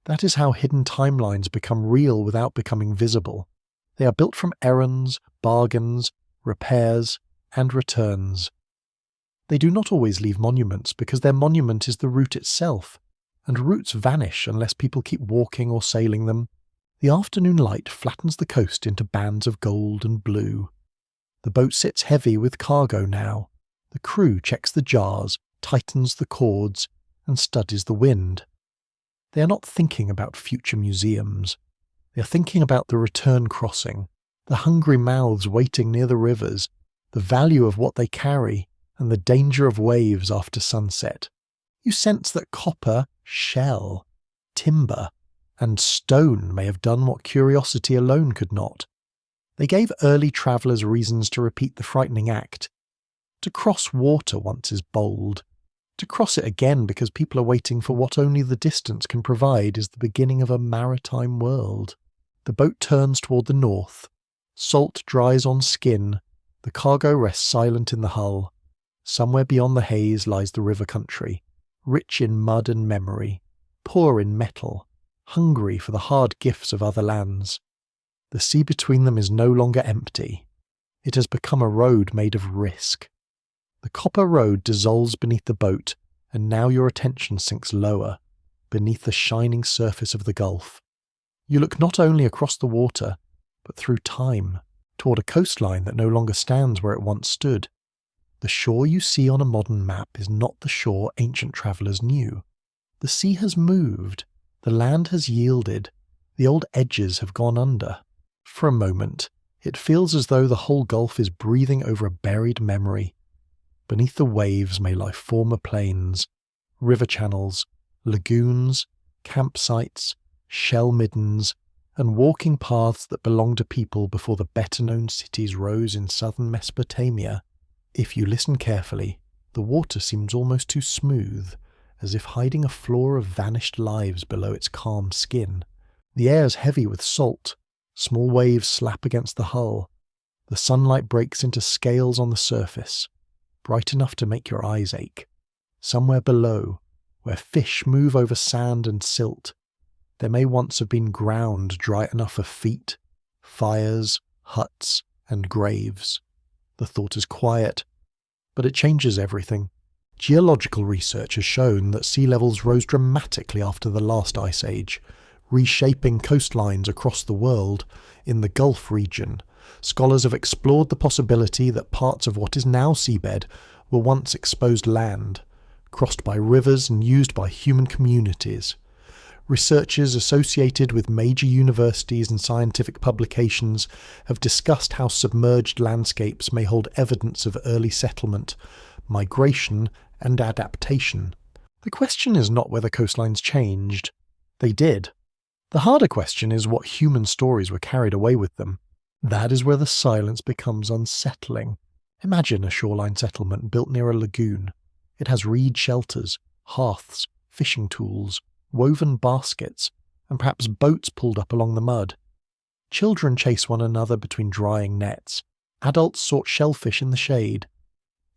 That is how hidden timelines become real without becoming visible. They are built from errands, bargains, repairs, and returns. They do not always leave monuments because their monument is the route itself, and routes vanish unless people keep walking or sailing them. The afternoon light flattens the coast into bands of gold and blue. The boat sits heavy with cargo now. The crew checks the jars, tightens the cords, and studies the wind. They are not thinking about future museums. They are thinking about the return crossing, the hungry mouths waiting near the rivers, the value of what they carry, and the danger of waves after sunset. You sense that copper, shell, timber, and stone may have done what curiosity alone could not. They gave early travellers reasons to repeat the frightening act. To cross water once is bold. To cross it again because people are waiting for what only the distance can provide is the beginning of a maritime world. The boat turns toward the north. Salt dries on skin. The cargo rests silent in the hull. Somewhere beyond the haze lies the river country, rich in mud and memory, poor in metal, hungry for the hard gifts of other lands. The sea between them is no longer empty. It has become a road made of risk. The copper road dissolves beneath the boat, and now your attention sinks lower, beneath the shining surface of the Gulf. You look not only across the water, but through time, toward a coastline that no longer stands where it once stood. The shore you see on a modern map is not the shore ancient travellers knew. The sea has moved, the land has yielded, the old edges have gone under. For a moment, it feels as though the whole Gulf is breathing over a buried memory. Beneath the waves may lie former plains, river channels, lagoons, campsites, shell middens, and walking paths that belonged to people before the better-known cities rose in southern Mesopotamia. If you listen carefully, the water seems almost too smooth, as if hiding a floor of vanished lives below its calm skin. The air is heavy with salt. Small waves slap against the hull. The sunlight breaks into scales on the surface, bright enough to make your eyes ache. Somewhere below, where fish move over sand and silt, there may once have been ground dry enough for feet, fires, huts, and graves. The thought is quiet, but it changes everything. Geological research has shown that sea levels rose dramatically after the last ice age, reshaping coastlines across the world. In the Gulf region, scholars have explored the possibility that parts of what is now seabed were once exposed land, crossed by rivers and used by human communities. Researchers associated with major universities and scientific publications have discussed how submerged landscapes may hold evidence of early settlement, migration, and adaptation. The question is not whether coastlines changed. They did. The harder question is what human stories were carried away with them. That is where the silence becomes unsettling. Imagine a shoreline settlement built near a lagoon. It has reed shelters, hearths, fishing tools, woven baskets, and perhaps boats pulled up along the mud. Children chase one another between drying nets. Adults sort shellfish in the shade.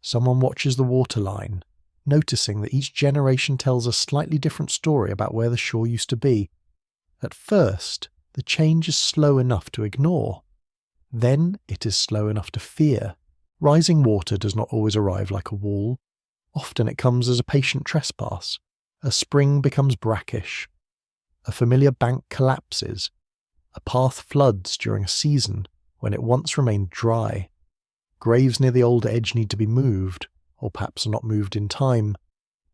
Someone watches the waterline, noticing that each generation tells a slightly different story about where the shore used to be. At first, the change is slow enough to ignore. Then it is slow enough to fear. Rising water does not always arrive like a wall. Often it comes as a patient trespass. A spring becomes brackish. A familiar bank collapses. A path floods during a season when it once remained dry. Graves near the old edge need to be moved, or perhaps are not moved in time.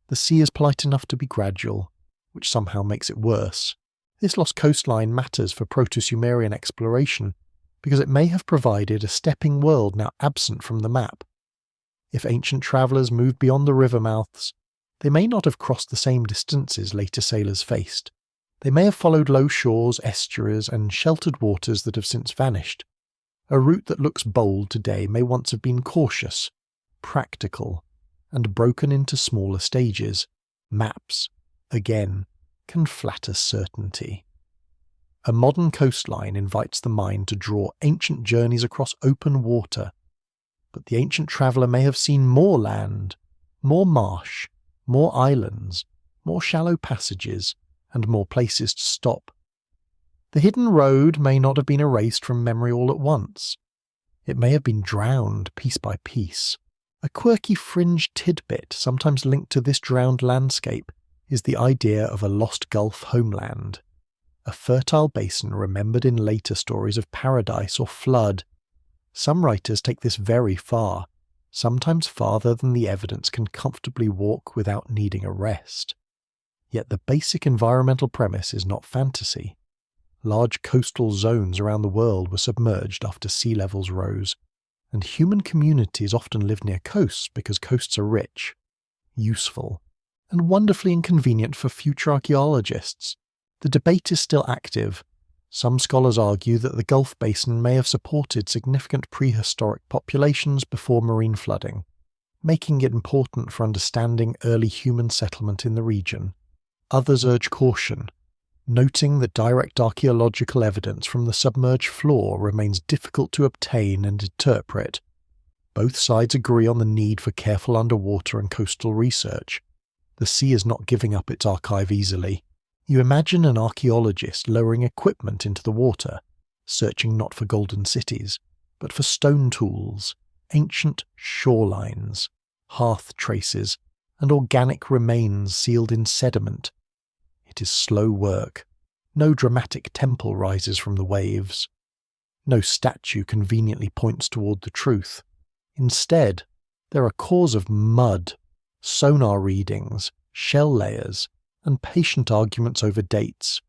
The sea is polite enough to be gradual, which somehow makes it worse. This lost coastline matters for Proto-Sumerian exploration, because it may have provided a stepping world now absent from the map. If ancient travellers moved beyond the river mouths, they may not have crossed the same distances later sailors faced. They may have followed low shores, estuaries, and sheltered waters that have since vanished. A route that looks bold today may once have been cautious, practical, and broken into smaller stages. Maps, again, can flatter certainty. A modern coastline invites the mind to draw ancient journeys across open water, but the ancient traveller may have seen more land, more marsh, more islands, more shallow passages, and more places to stop. The hidden road may not have been erased from memory all at once. It may have been drowned piece by piece. A quirky fringe tidbit sometimes linked to this drowned landscape is the idea of a lost Gulf homeland, a fertile basin remembered in later stories of paradise or flood. Some writers take this very far, sometimes farther than the evidence can comfortably walk without needing a rest. Yet the basic environmental premise is not fantasy. Large coastal zones around the world were submerged after sea levels rose, and human communities often live near coasts because coasts are rich, useful, and wonderfully inconvenient for future archaeologists. The debate is still active. Some scholars argue that the Gulf Basin may have supported significant prehistoric populations before marine flooding, making it important for understanding early human settlement in the region. Others urge caution, noting that direct archaeological evidence from the submerged floor remains difficult to obtain and interpret. Both sides agree on the need for careful underwater and coastal research. The sea is not giving up its archive easily. You imagine an archaeologist lowering equipment into the water, searching not for golden cities, but for stone tools, ancient shorelines, hearth traces, and organic remains sealed in sediment. It is slow work. No dramatic temple rises from the waves. No statue conveniently points toward the truth. Instead, there are cores of mud, sonar readings, shell layers, and patient arguments over dates.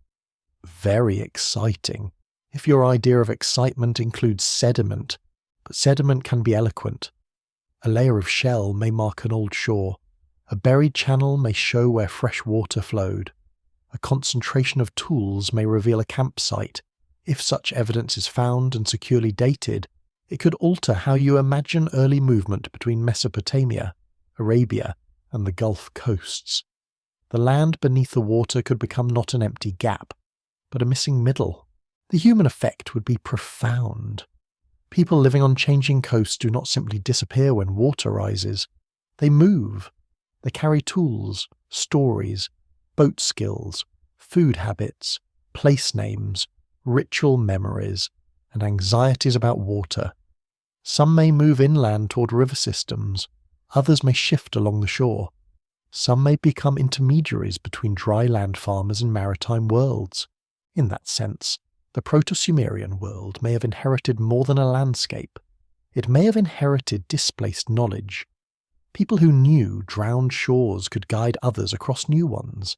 Very exciting, if your idea of excitement includes sediment, but sediment can be eloquent. A layer of shell may mark an old shore. A buried channel may show where fresh water flowed. A concentration of tools may reveal a campsite. If such evidence is found and securely dated, it could alter how you imagine early movement between Mesopotamia, Arabia, and the Gulf coasts. The land beneath the water could become not an empty gap, but a missing middle. The human effect would be profound. People living on changing coasts do not simply disappear when water rises. They move. They carry tools, stories, boat skills, food habits, place names, ritual memories, and anxieties about water. Some may move inland toward river systems. Others may shift along the shore. Some may become intermediaries between dry land farmers and maritime worlds. In that sense, the Proto-Sumerian world may have inherited more than a landscape. It may have inherited displaced knowledge. People who knew drowned shores could guide others across new ones.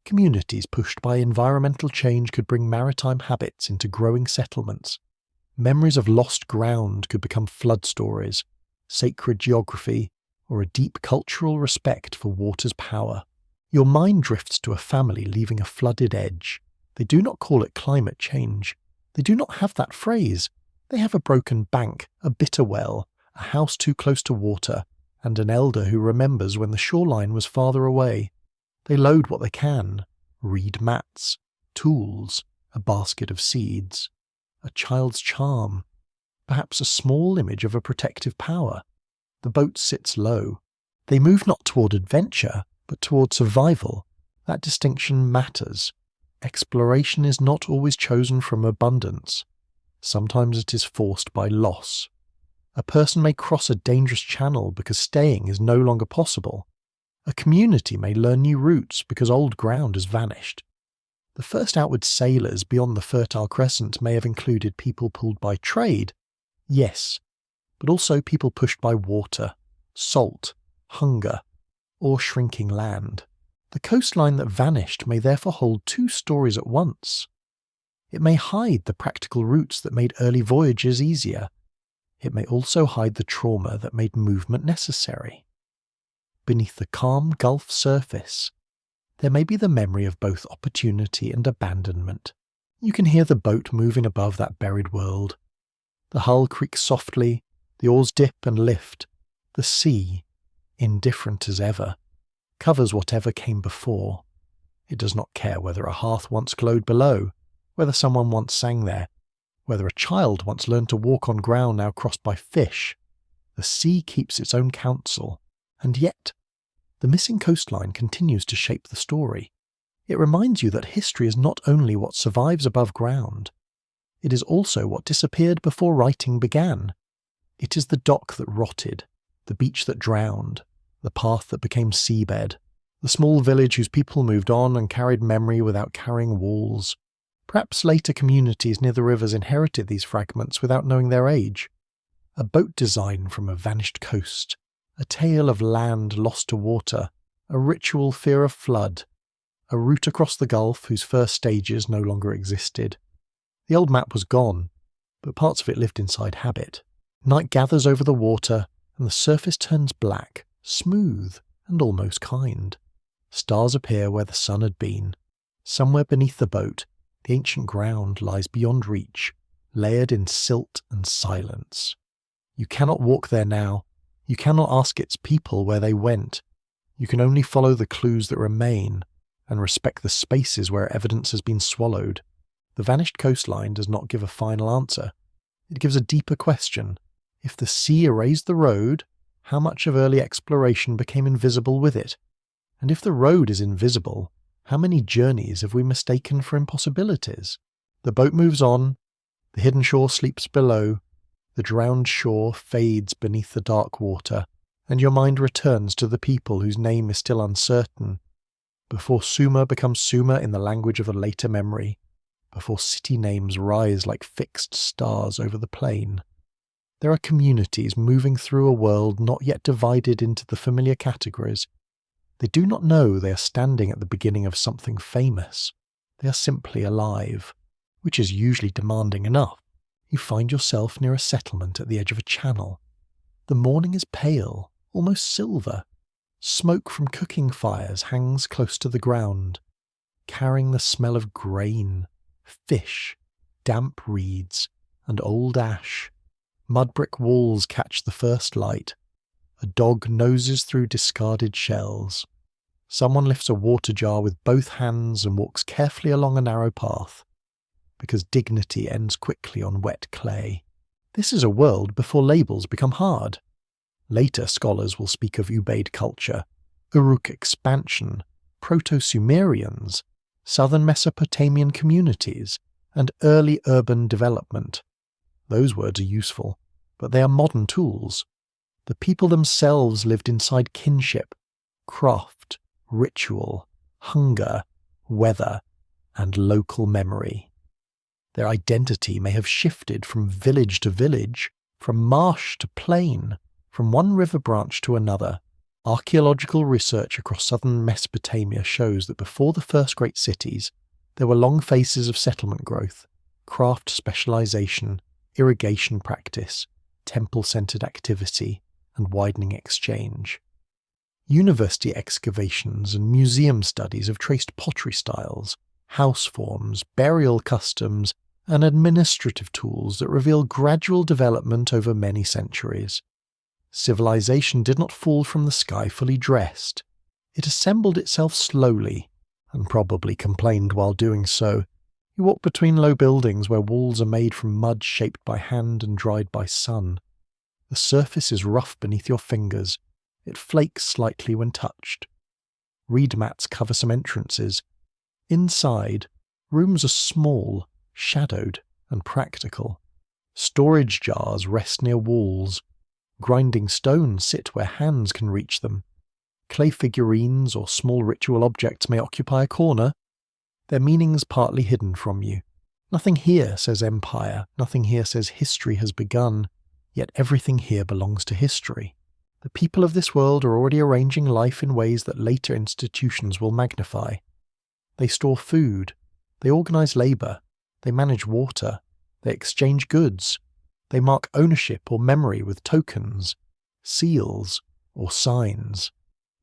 Communities pushed by environmental change could bring maritime habits into growing settlements. Memories of lost ground could become flood stories, sacred geography, or a deep cultural respect for water's power. Your mind drifts to a family leaving a flooded edge. They do not call it climate change. They do not have that phrase. They have a broken bank, a bitter well, a house too close to water, and an elder who remembers when the shoreline was farther away. They load what they can: reed mats, tools, a basket of seeds, a child's charm, perhaps a small image of a protective power. The boat sits low. They move not toward adventure, but toward survival. That distinction matters. Exploration is not always chosen from abundance. Sometimes it is forced by loss. A person may cross a dangerous channel because staying is no longer possible. A community may learn new routes because old ground has vanished. The first outward sailors beyond the Fertile Crescent may have included people pulled by trade, yes, but also people pushed by water, salt, hunger, or shrinking land. The coastline that vanished may therefore hold two stories at once. It may hide the practical routes that made early voyages easier. It may also hide the trauma that made movement necessary. Beneath the calm Gulf surface, there may be the memory of both opportunity and abandonment. You can hear the boat moving above that buried world. The hull creaks softly, the oars dip and lift, the sea, indifferent as ever, covers whatever came before. It does not care whether a hearth once glowed below, whether someone once sang there, whether a child once learned to walk on ground now crossed by fish. The sea keeps its own counsel, and yet the missing coastline continues to shape the story. It reminds you that history is not only what survives above ground, it is also what disappeared before writing began. It is the dock that rotted, the beach that drowned, the path that became seabed, the small village whose people moved on and carried memory without carrying walls. Perhaps later communities near the rivers inherited these fragments without knowing their age. A boat design from a vanished coast, a tale of land lost to water, a ritual fear of flood, a route across the Gulf whose first stages no longer existed. The old map was gone, but parts of it lived inside habit. Night gathers over the water, and the surface turns black, smooth, and almost kind. Stars appear where the sun had been. Somewhere beneath the boat, the ancient ground lies beyond reach, layered in silt and silence. You cannot walk there now. You cannot ask its people where they went. You can only follow the clues that remain, and respect the spaces where evidence has been swallowed. The vanished coastline does not give a final answer. It gives a deeper question. If the sea erased the road, how much of early exploration became invisible with it? And if the road is invisible, how many journeys have we mistaken for impossibilities? The boat moves on, the hidden shore sleeps below, the drowned shore fades beneath the dark water, and your mind returns to the people whose name is still uncertain, before Sumer becomes Sumer in the language of a later memory, before city names rise like fixed stars over the plain. There are communities moving through a world not yet divided into the familiar categories. They do not know they are standing at the beginning of something famous. They are simply alive, which is usually demanding enough. You find yourself near a settlement at the edge of a channel. The morning is pale, almost silver. Smoke from cooking fires hangs close to the ground, carrying the smell of grain, fish, damp reeds, and old ash. Mud brick walls catch the first light. A dog noses through discarded shells. Someone lifts a water jar with both hands and walks carefully along a narrow path, because dignity ends quickly on wet clay. This is a world before labels become hard. Later scholars will speak of Ubaid culture, Uruk expansion, Proto-Sumerians, southern Mesopotamian communities, and early urban development. Those words are useful, but they are modern tools. The people themselves lived inside kinship, craft, ritual, hunger, weather, and local memory. Their identity may have shifted from village to village, from marsh to plain, from one river branch to another. Archaeological research across southern Mesopotamia shows that before the first great cities, there were long phases of settlement growth, craft specialization, irrigation practice, temple-centered activity, and widening exchange. University excavations and museum studies have traced pottery styles, house forms, burial customs, and administrative tools that reveal gradual development over many centuries. Civilization did not fall from the sky fully dressed. It assembled itself slowly, and probably complained while doing so. You walk between low buildings where walls are made from mud shaped by hand and dried by sun. The surface is rough beneath your fingers. It flakes slightly when touched. Reed mats cover some entrances. Inside, rooms are small, shadowed, and practical. Storage jars rest near walls. Grinding stones sit where hands can reach them. Clay figurines or small ritual objects may occupy a corner, their meanings partly hidden from you. Nothing here says empire, nothing here says history has begun, yet everything here belongs to history. The people of this world are already arranging life in ways that later institutions will magnify. They store food, they organize labor, they manage water, they exchange goods, they mark ownership or memory with tokens, seals, or signs.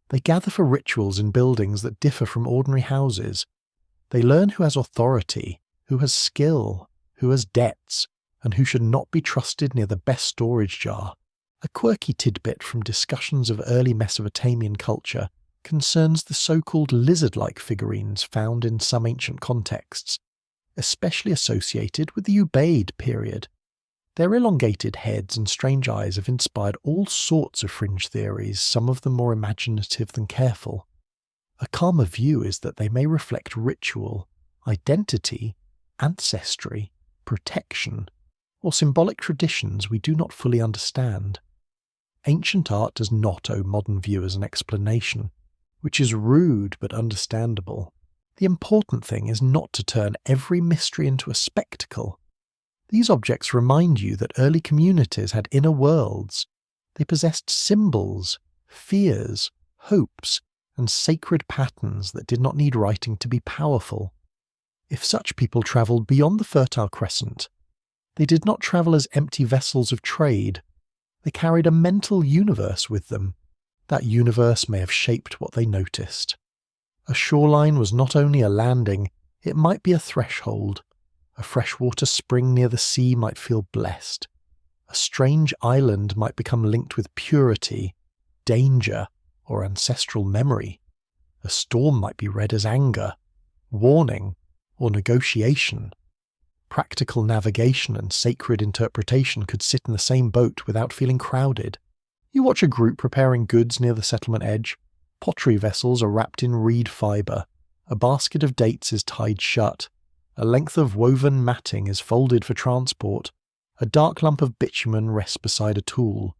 They gather for rituals in buildings that differ from ordinary houses. They learn who has authority, who has skill, who has debts, and who should not be trusted near the best storage jar. A quirky tidbit from discussions of early Mesopotamian culture concerns the so-called lizard-like figurines found in some ancient contexts, especially associated with the Ubaid period. Their elongated heads and strange eyes have inspired all sorts of fringe theories, some of them more imaginative than careful. A calmer view is that they may reflect ritual, identity, ancestry, protection, or symbolic traditions we do not fully understand. Ancient art does not owe modern viewers an explanation, which is rude but understandable. The important thing is not to turn every mystery into a spectacle. These objects remind you that early communities had inner worlds. They possessed symbols, fears, hopes, and sacred patterns that did not need writing to be powerful. If such people travelled beyond the Fertile Crescent, they did not travel as empty vessels of trade. They carried a mental universe with them. That universe may have shaped what they noticed. A shoreline was not only a landing, it might be a threshold. A freshwater spring near the sea might feel blessed. A strange island might become linked with purity, danger, or ancestral memory. A storm might be read as anger, warning, or negotiation. Practical navigation and sacred interpretation could sit in the same boat without feeling crowded. You watch a group preparing goods near the settlement edge. Pottery vessels are wrapped in reed fibre. A basket of dates is tied shut. A length of woven matting is folded for transport. A dark lump of bitumen rests beside a tool.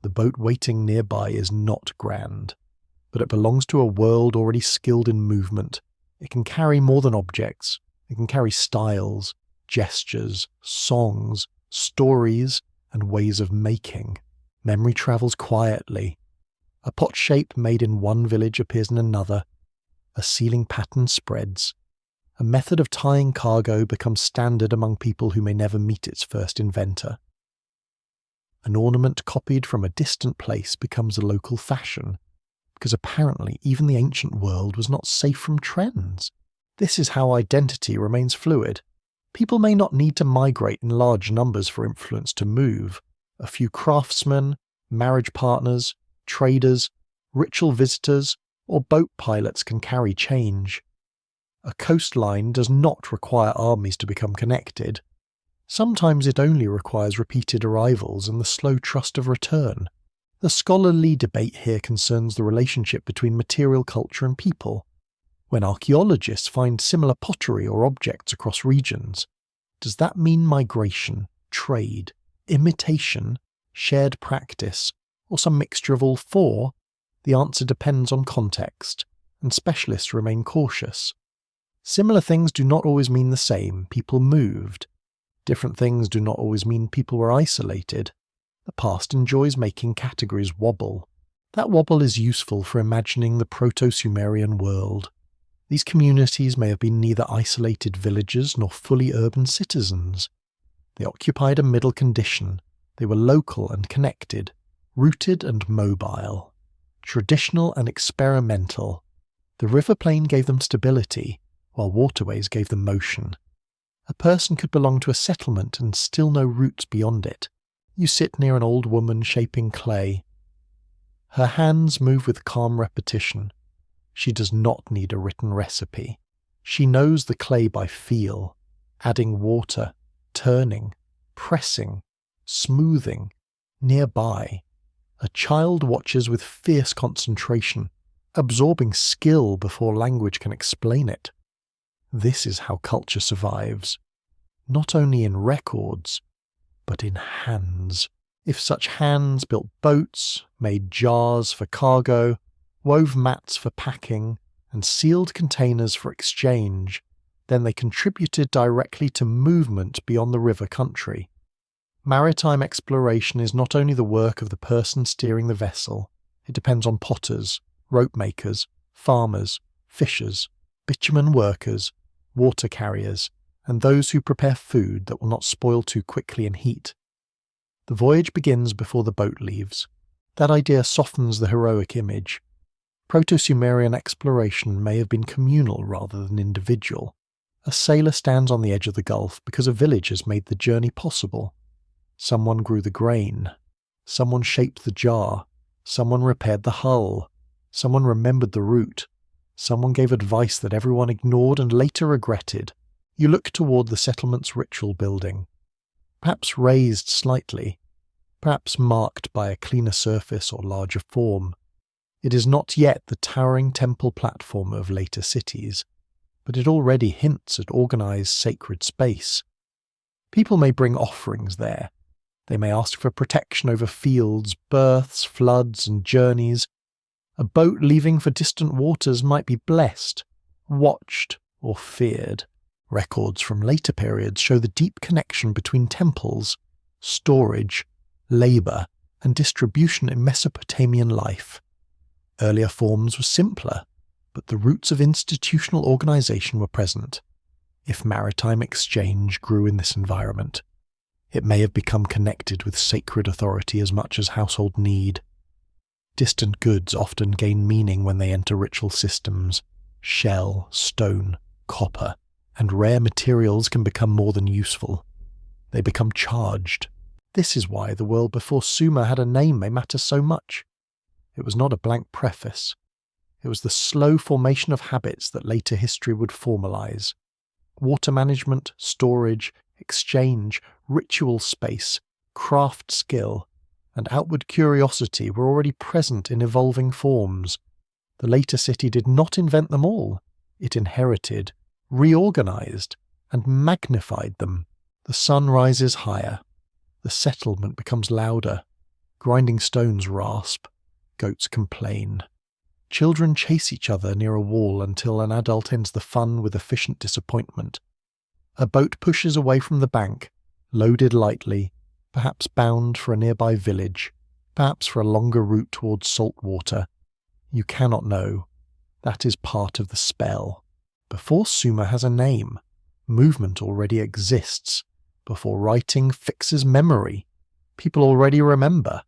The boat waiting nearby is not grand, but it belongs to a world already skilled in movement. It can carry more than objects. It can carry styles, gestures, songs, stories, and ways of making. Memory travels quietly. A pot shape made in one village appears in another. A sealing pattern spreads. A method of tying cargo becomes standard among people who may never meet its first inventor. An ornament copied from a distant place becomes a local fashion, because apparently even the ancient world was not safe from trends. This is how identity remains fluid. People may not need to migrate in large numbers for influence to move. A few craftsmen, marriage partners, traders, ritual visitors, or boat pilots can carry change. A coastline does not require armies to become connected. Sometimes it only requires repeated arrivals and the slow trust of return. The scholarly debate here concerns the relationship between material culture and people. When archaeologists find similar pottery or objects across regions, does that mean migration, trade, imitation, shared practice, or some mixture of all four? The answer depends on context, and specialists remain cautious. Similar things do not always mean the same. People moved. Different things do not always mean people were isolated. The past enjoys making categories wobble. That wobble is useful for imagining the Proto-Sumerian world. These communities may have been neither isolated villages nor fully urban citizens. They occupied a middle condition. They were local and connected, rooted and mobile, traditional and experimental. The river plain gave them stability, while waterways gave them motion. A person could belong to a settlement and still know roots beyond it. You sit near an old woman shaping clay. Her hands move with calm repetition. She does not need a written recipe. She knows the clay by feel, adding water, turning, pressing, smoothing. Nearby, a child watches with fierce concentration, absorbing skill before language can explain it. This is how culture survives, not only in records, but in hands. If such hands built boats, made jars for cargo, wove mats for packing, and sealed containers for exchange, then they contributed directly to movement beyond the river country. Maritime exploration is not only the work of the person steering the vessel, it depends on potters, rope makers, farmers, fishers, bitumen workers, water carriers, and those who prepare food that will not spoil too quickly in heat. The voyage begins before the boat leaves. That idea softens the heroic image. Proto-Sumerian exploration may have been communal rather than individual. A sailor stands on the edge of the Gulf because a village has made the journey possible. Someone grew the grain. Someone shaped the jar. Someone repaired the hull. Someone remembered the route. Someone gave advice that everyone ignored and later regretted. You look toward the settlement's ritual building. Perhaps raised slightly, perhaps marked by a cleaner surface or larger form. It is not yet the towering temple platform of later cities, but it already hints at organized sacred space. People may bring offerings there. They may ask for protection over fields, births, floods, and journeys. A boat leaving for distant waters might be blessed, watched, or feared. Records from later periods show the deep connection between temples, storage, labour, and distribution in Mesopotamian life. Earlier forms were simpler, but the roots of institutional organisation were present. If maritime exchange grew in this environment, it may have become connected with sacred authority as much as household need. Distant goods often gain meaning when they enter ritual systems. Shell, stone, copper, and rare materials can become more than useful. They become charged. This is why the world before Sumer had a name may matter so much. It was not a blank preface. It was the slow formation of habits that later history would formalize. Water management, storage, exchange, ritual space, craft skill, and outward curiosity were already present in evolving forms. The later city did not invent them all. It inherited, reorganized, and magnified them. The sun rises higher. The settlement becomes louder. Grinding stones rasp. Goats complain. Children chase each other near a wall until an adult ends the fun with efficient disappointment. A boat pushes away from the bank, loaded lightly, perhaps bound for a nearby village, perhaps for a longer route towards salt water. You cannot know. That is part of the spell. Before Sumer has a name, movement already exists. Before writing fixes memory, people already remember.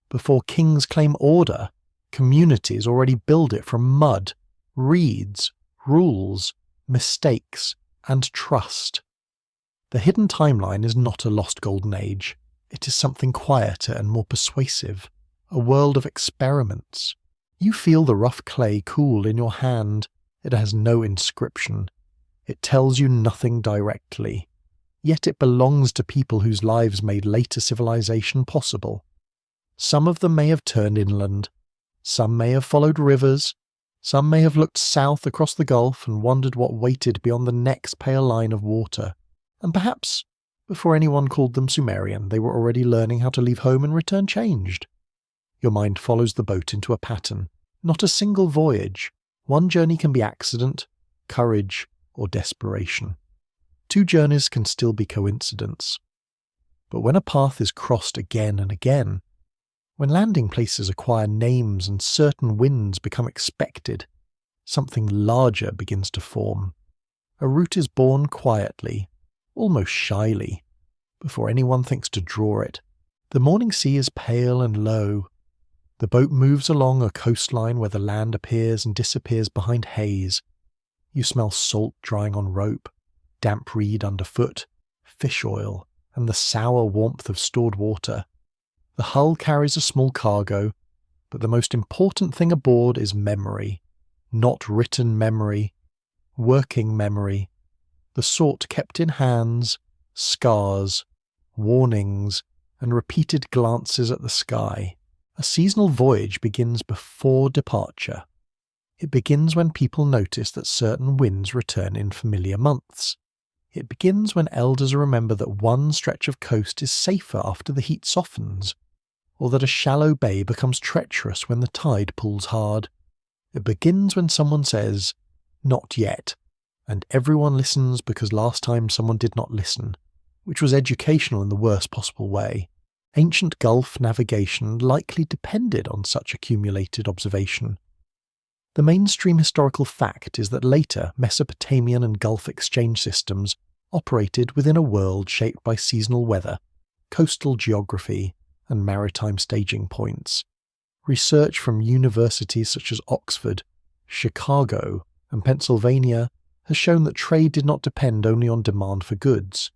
Before kings claim order, communities already build it from mud, reeds, rules, mistakes, and trust. The hidden timeline is not a lost golden age. It is something quieter and more persuasive, a world of experiments. You feel the rough clay cool in your hand. It has no inscription. It tells you nothing directly. Yet it belongs to people whose lives made later civilization possible. Some of them may have turned inland. Some may have followed rivers. Some may have looked south across the Gulf and wondered what waited beyond the next pale line of water. And perhaps, before anyone called them Sumerian, they were already learning how to leave home and return changed. Your mind follows the boat into a pattern, not a single voyage. One journey can be accident, courage, or desperation. Two journeys can still be coincidence. But when a path is crossed again and again, when landing places acquire names and certain winds become expected, something larger begins to form. A route is born quietly, almost shyly, before anyone thinks to draw it. The morning sea is pale and low. The boat moves along a coastline where the land appears and disappears behind haze. You smell salt drying on rope, damp reed underfoot, fish oil, and the sour warmth of stored water. The hull carries a small cargo, but the most important thing aboard is memory. Not written memory, working memory. The sort kept in hands, scars, warnings, and repeated glances at the sky. A seasonal voyage begins before departure. It begins when people notice that certain winds return in familiar months. It begins when elders remember that one stretch of coast is safer after the heat softens, or that a shallow bay becomes treacherous when the tide pulls hard. It begins when someone says, "Not yet," and everyone listens because last time someone did not listen, which was educational in the worst possible way. Ancient Gulf navigation likely depended on such accumulated observation. The mainstream historical fact is that later Mesopotamian and Gulf exchange systems operated within a world shaped by seasonal weather, coastal geography, and maritime staging points. Research from universities such as Oxford, Chicago, and Pennsylvania has shown that trade did not depend only on demand for goods.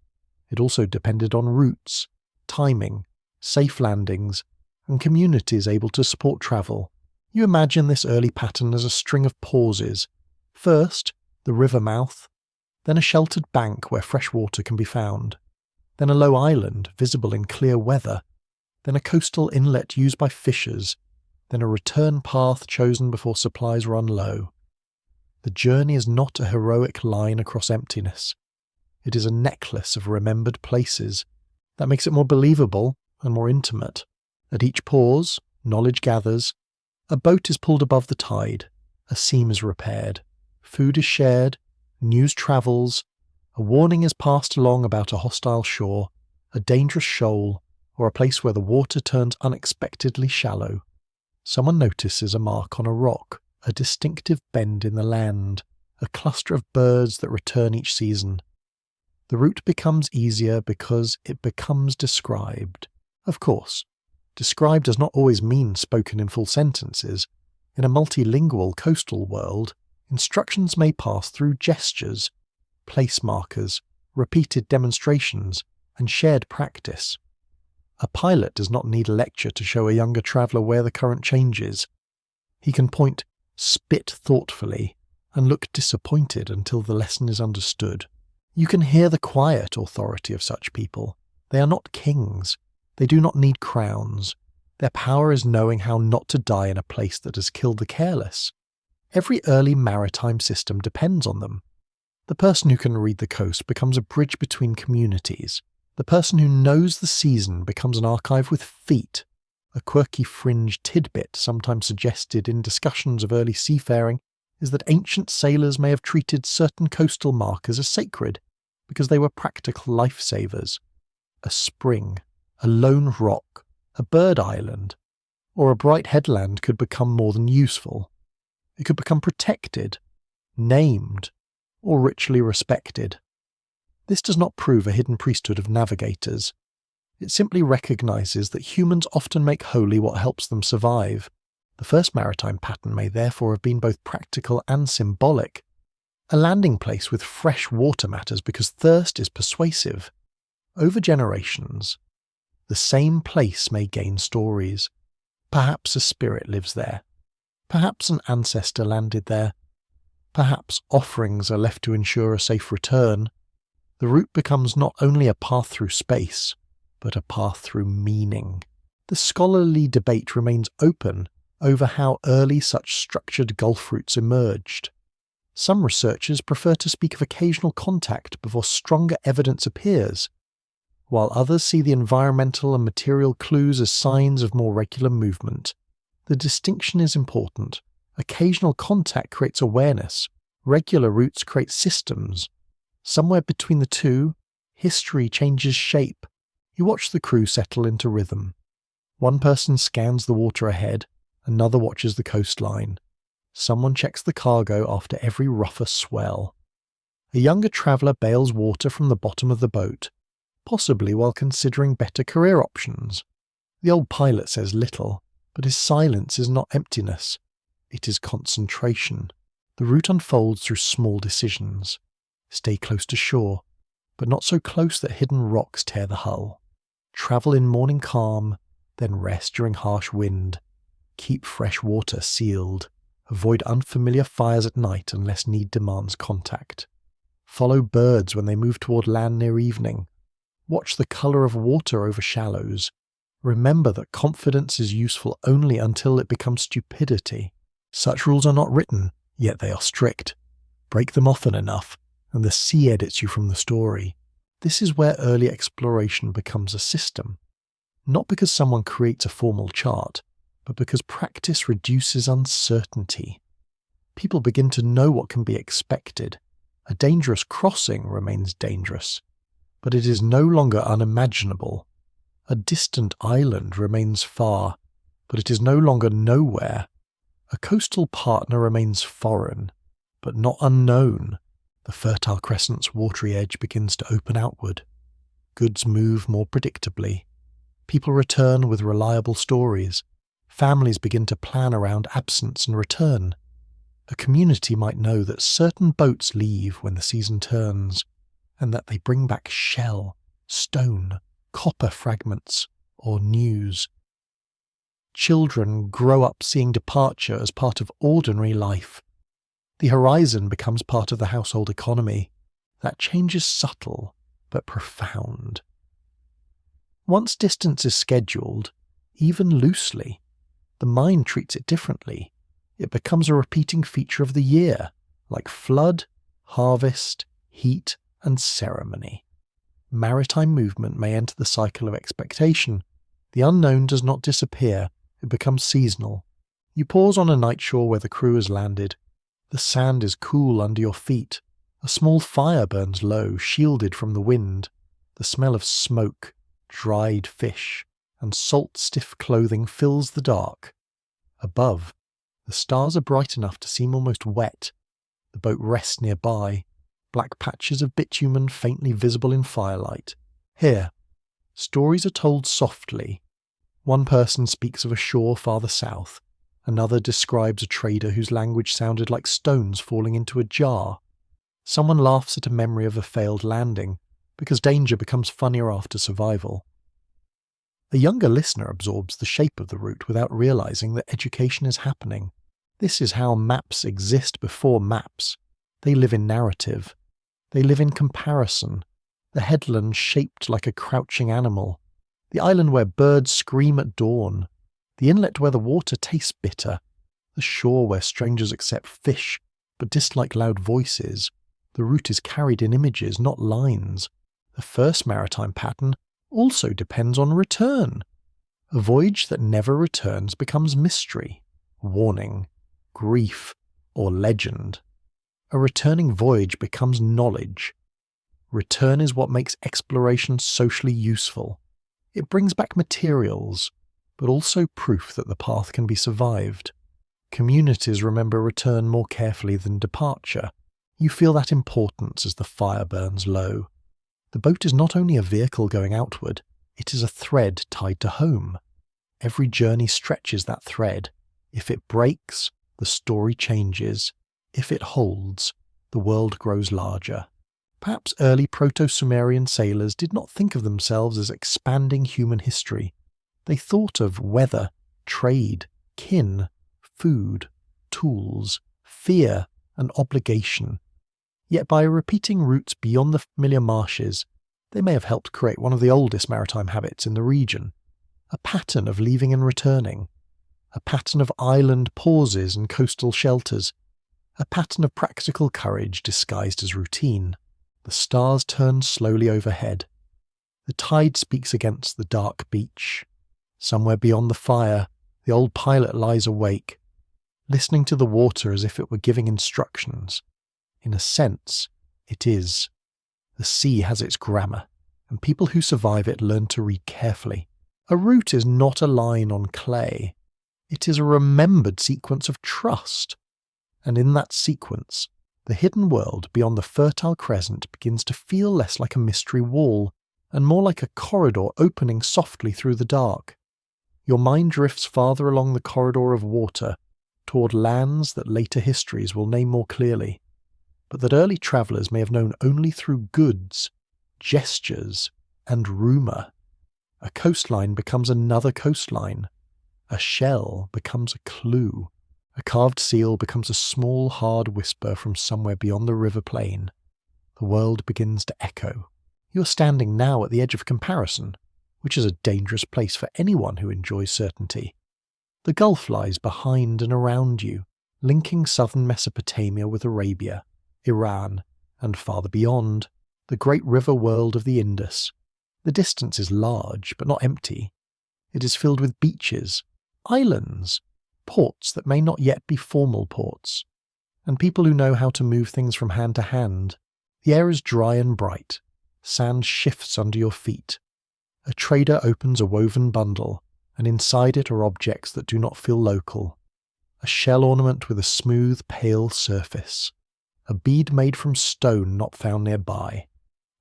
It also depended on routes, timing, safe landings, and communities able to support travel. You imagine this early pattern as a string of pauses. First, the river mouth, then a sheltered bank where fresh water can be found, then a low island visible in clear weather, then a coastal inlet used by fishers, then a return path chosen before supplies run low. The journey is not a heroic line across emptiness. It is a necklace of remembered places. That makes it more believable and more intimate. At each pause, knowledge gathers. A boat is pulled above the tide. A seam is repaired. Food is shared. News travels. A warning is passed along about a hostile shore, a dangerous shoal, or a place where the water turns unexpectedly shallow. Someone notices a mark on a rock, a distinctive bend in the land, a cluster of birds that return each season. The route becomes easier because it becomes described. Of course, described does not always mean spoken in full sentences. In a multilingual coastal world, instructions may pass through gestures, place markers, repeated demonstrations, and shared practice. A pilot does not need a lecture to show a younger traveller where the current changes. He can point, spit thoughtfully, and look disappointed until the lesson is understood. You can hear the quiet authority of such people. They are not kings. They do not need crowns. Their power is knowing how not to die in a place that has killed the careless. Every early maritime system depends on them. The person who can read the coast becomes a bridge between communities. The person who knows the season becomes an archive with feet. A quirky fringe tidbit sometimes suggested in discussions of early seafaring is that ancient sailors may have treated certain coastal markers as sacred because they were practical lifesavers. A spring, a lone rock, a bird island, or a bright headland could become more than useful. It could become protected, named, or richly respected. This does not prove a hidden priesthood of navigators. It simply recognizes that humans often make holy what helps them survive. The first maritime pattern may therefore have been both practical and symbolic. A landing place with fresh water matters because thirst is persuasive. Over generations, the same place may gain stories. Perhaps a spirit lives there. Perhaps an ancestor landed there. Perhaps offerings are left to ensure a safe return. The route becomes not only a path through space, but a path through meaning. The scholarly debate remains open over how early such structured Gulf routes emerged. Some researchers prefer to speak of occasional contact before stronger evidence appears, while others see the environmental and material clues as signs of more regular movement. The distinction is important. Occasional contact creates awareness. Regular routes create systems. Somewhere between the two, history changes shape. You watch the crew settle into rhythm. One person scans the water ahead, another watches the coastline. Someone checks the cargo after every rougher swell. A younger traveller bails water from the bottom of the boat, possibly while considering better career options. The old pilot says little, but his silence is not emptiness. It is concentration. The route unfolds through small decisions. Stay close to shore, but not so close that hidden rocks tear the hull. Travel in morning calm, then rest during harsh wind. Keep fresh water sealed. Avoid unfamiliar fires at night unless need demands contact. Follow birds when they move toward land near evening. Watch the colour of water over shallows. Remember that confidence is useful only until it becomes stupidity. Such rules are not written, yet they are strict. Break them often enough, and the sea edits you from the story. This is where early exploration becomes a system. Not because someone creates a formal chart, but because practice reduces uncertainty. People begin to know what can be expected. A dangerous crossing remains dangerous, but it is no longer unimaginable. A distant island remains far, but it is no longer nowhere. A coastal partner remains foreign, but not unknown. The Fertile Crescent's watery edge begins to open outward. Goods move more predictably. People return with reliable stories. Families begin to plan around absence and return. A community might know that certain boats leave when the season turns, and that they bring back shell, stone, copper fragments, or news. Children grow up seeing departure as part of ordinary life. The horizon becomes part of the household economy. That change is subtle, but profound. Once distance is scheduled, even loosely, the mind treats it differently. It becomes a repeating feature of the year, like flood, harvest, heat, and ceremony. Maritime movement may enter the cycle of expectation. The unknown does not disappear, it becomes seasonal. You pause on a night shore where the crew has landed. The sand is cool under your feet. A small fire burns low, shielded from the wind. The smell of smoke, dried fish, and salt-stiff clothing fills the dark. Above, the stars are bright enough to seem almost wet. The boat rests nearby, black patches of bitumen faintly visible in firelight. Here, stories are told softly. One person speaks of a shore farther south. Another describes a trader whose language sounded like stones falling into a jar. Someone laughs at a memory of a failed landing, because danger becomes funnier after survival. A younger listener absorbs the shape of the route without realizing that education is happening. This is how maps exist before maps. They live in narrative. They live in comparison. The headland shaped like a crouching animal. The island where birds scream at dawn. The inlet where the water tastes bitter. The shore where strangers accept fish but dislike loud voices. The route is carried in images, not lines. The first maritime pattern also depends on return. A voyage that never returns becomes mystery, warning, grief, or legend. A returning voyage becomes knowledge. Return is what makes exploration socially useful. It brings back materials, but also proof that the path can be survived. Communities remember return more carefully than departure. You feel that importance as the fire burns low. The boat is not only a vehicle going outward, it is a thread tied to home. Every journey stretches that thread. If it breaks, the story changes. If it holds, the world grows larger. Perhaps early Proto-Sumerian sailors did not think of themselves as expanding human history. They thought of weather, trade, kin, food, tools, fear, and obligation. Yet by repeating routes beyond the familiar marshes, they may have helped create one of the oldest maritime habits in the region. A pattern of leaving and returning. A pattern of island pauses and coastal shelters. A pattern of practical courage disguised as routine. The stars turn slowly overhead. The tide speaks against the dark beach. Somewhere beyond the fire, the old pilot lies awake, listening to the water as if it were giving instructions. In a sense, it is. The sea has its grammar, and people who survive it learn to read carefully. A route is not a line on clay. It is a remembered sequence of trust. And in that sequence, the hidden world beyond the Fertile Crescent begins to feel less like a mystery wall, and more like a corridor opening softly through the dark. Your mind drifts farther along the corridor of water, toward lands that later histories will name more clearly, but that early travellers may have known only through goods, gestures, and rumour. A coastline becomes another coastline. A shell becomes a clue. A carved seal becomes a small, hard whisper from somewhere beyond the river plain. The world begins to echo. You are standing now at the edge of comparison, which is a dangerous place for anyone who enjoys certainty. The Gulf lies behind and around you, linking southern Mesopotamia with Arabia, Iran, and farther beyond, the great river world of the Indus. The distance is large, but not empty. It is filled with beaches, islands, ports that may not yet be formal ports, and people who know how to move things from hand to hand. The air is dry and bright. Sand shifts under your feet. A trader opens a woven bundle, and inside it are objects that do not feel local. A shell ornament with a smooth, pale surface. A bead made from stone not found nearby.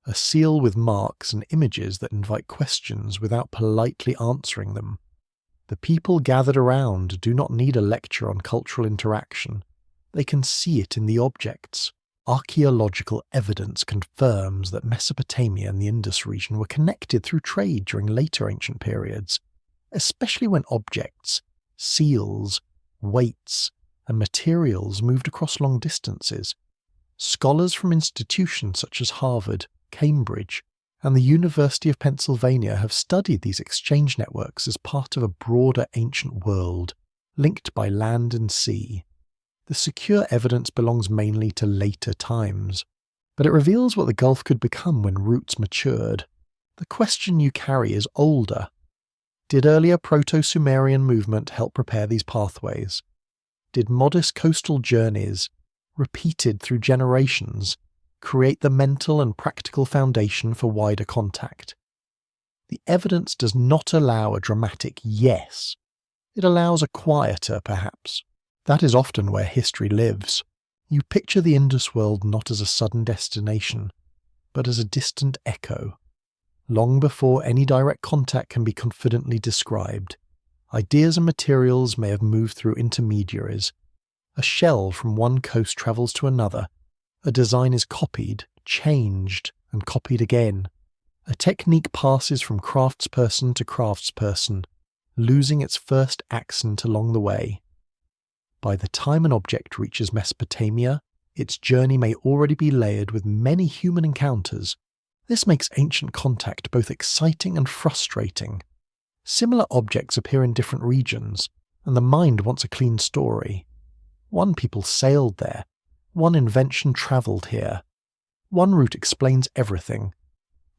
A seal with marks and images that invite questions without politely answering them. The people gathered around do not need a lecture on cultural interaction. They can see it in the objects. Archaeological evidence confirms that Mesopotamia and the Indus region were connected through trade during later ancient periods, especially when objects, seals, weights, and materials moved across long distances. Scholars from institutions such as Harvard, Cambridge, and the University of Pennsylvania have studied these exchange networks as part of a broader ancient world, linked by land and sea. The secure evidence belongs mainly to later times, but it reveals what the Gulf could become when roots matured. The question you carry is older. Did earlier Proto-Sumerian movement help prepare these pathways? Did modest coastal journeys, repeated through generations, create the mental and practical foundation for wider contact? The evidence does not allow a dramatic yes. It allows a quieter, perhaps. That is often where history lives. You picture the Indus world not as a sudden destination, but as a distant echo. Long before any direct contact can be confidently described, ideas and materials may have moved through intermediaries. A shell from one coast travels to another. A design is copied, changed, and copied again. A technique passes from craftsperson to craftsperson, losing its first accent along the way. By the time an object reaches Mesopotamia, its journey may already be layered with many human encounters. This makes ancient contact both exciting and frustrating. Similar objects appear in different regions, and the mind wants a clean story. One people sailed there, one invention travelled here. One route explains everything,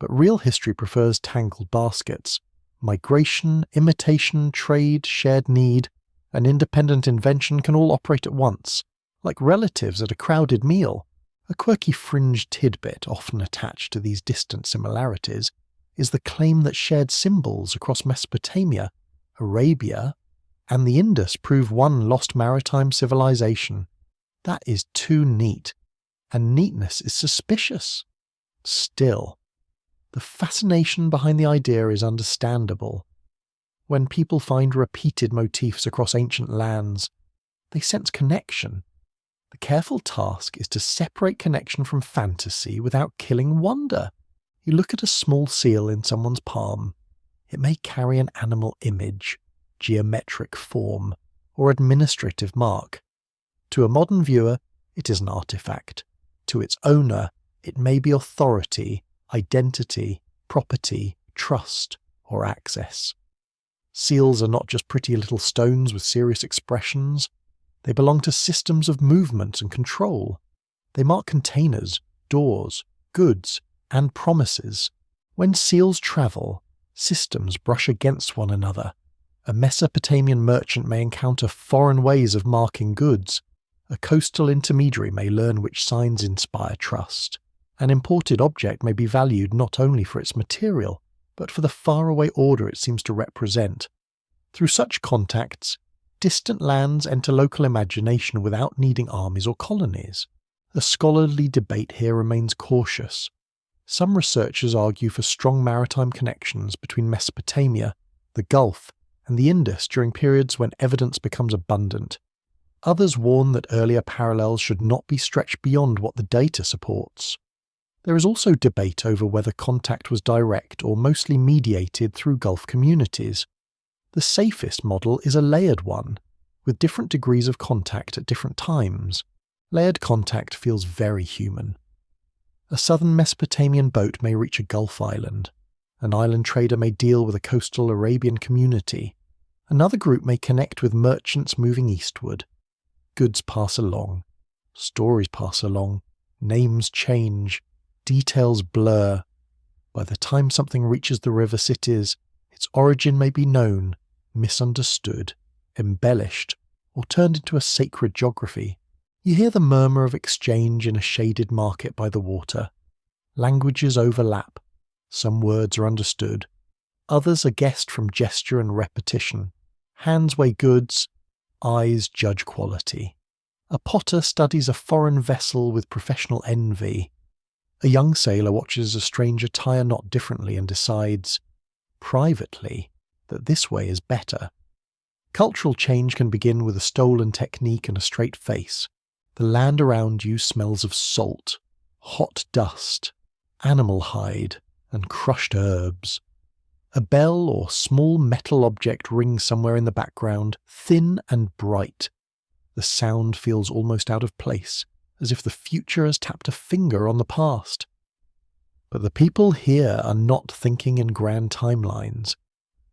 but real history prefers tangled baskets. Migration, imitation, trade, shared need, and independent invention can all operate at once, like relatives at a crowded meal. A quirky fringe tidbit often attached to these distant similarities is the claim that shared symbols across Mesopotamia, Arabia, and the Indus prove one lost maritime civilization. That is too neat, and neatness is suspicious. Still, the fascination behind the idea is understandable. When people find repeated motifs across ancient lands, they sense connection. The careful task is to separate connection from fantasy without killing wonder. You look at a small seal in someone's palm. It may carry an animal image, geometric form, or administrative mark. To a modern viewer, it is an artifact. To its owner, it may be authority, identity, property, trust, or access. Seals are not just pretty little stones with serious expressions. They belong to systems of movement and control. They mark containers, doors, goods, and promises. When seals travel, systems brush against one another. A Mesopotamian merchant may encounter foreign ways of marking goods. A coastal intermediary may learn which signs inspire trust. An imported object may be valued not only for its material, but for the faraway order it seems to represent. Through such contacts, distant lands enter local imagination without needing armies or colonies. The scholarly debate here remains cautious. Some researchers argue for strong maritime connections between Mesopotamia, the Gulf, and the Indus during periods when evidence becomes abundant. Others warn that earlier parallels should not be stretched beyond what the data supports. There is also debate over whether contact was direct or mostly mediated through Gulf communities. The safest model is a layered one, with different degrees of contact at different times. Layered contact feels very human. A southern Mesopotamian boat may reach a Gulf island. An island trader may deal with a coastal Arabian community. Another group may connect with merchants moving eastward. Goods pass along. Stories pass along. Names change. Details blur. By the time something reaches the river cities, its origin may be known, misunderstood, embellished, or turned into a sacred geography. You hear the murmur of exchange in a shaded market by the water. Languages overlap. Some words are understood. Others are guessed from gesture and repetition. Hands weigh goods. Eyes judge quality. A potter studies a foreign vessel with professional envy. A young sailor watches a stranger tie a knot differently and decides, privately, that this way is better. Cultural change can begin with a stolen technique and a straight face. The land around you smells of salt, hot dust, animal hide, and crushed herbs. A bell or small metal object rings somewhere in the background, thin and bright. The sound feels almost out of place, as if the future has tapped a finger on the past. But the people here are not thinking in grand timelines.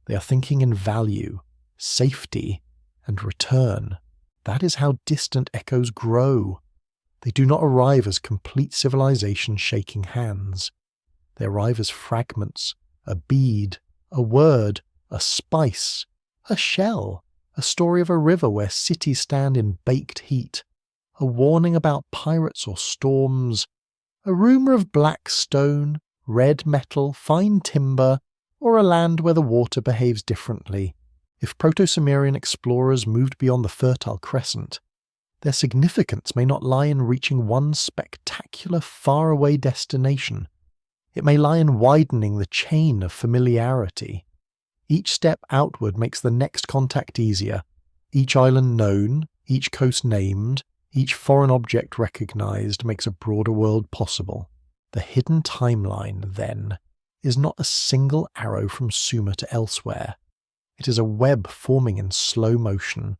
They are thinking in value, safety, and return. That is how distant echoes grow. They do not arrive as complete civilization shaking hands. They arrive as fragments, a bead, a word, a spice, a shell, a story of a river where cities stand in baked heat, a warning about pirates or storms, a rumour of black stone, red metal, fine timber, or a land where the water behaves differently. If Proto-Sumerian explorers moved beyond the Fertile Crescent, their significance may not lie in reaching one spectacular faraway destination. It may lie in widening the chain of familiarity. Each step outward makes the next contact easier, each island known, each coast named, each foreign object recognized makes a broader world possible. The hidden timeline, then, is not a single arrow from Sumer to elsewhere. It is a web forming in slow motion.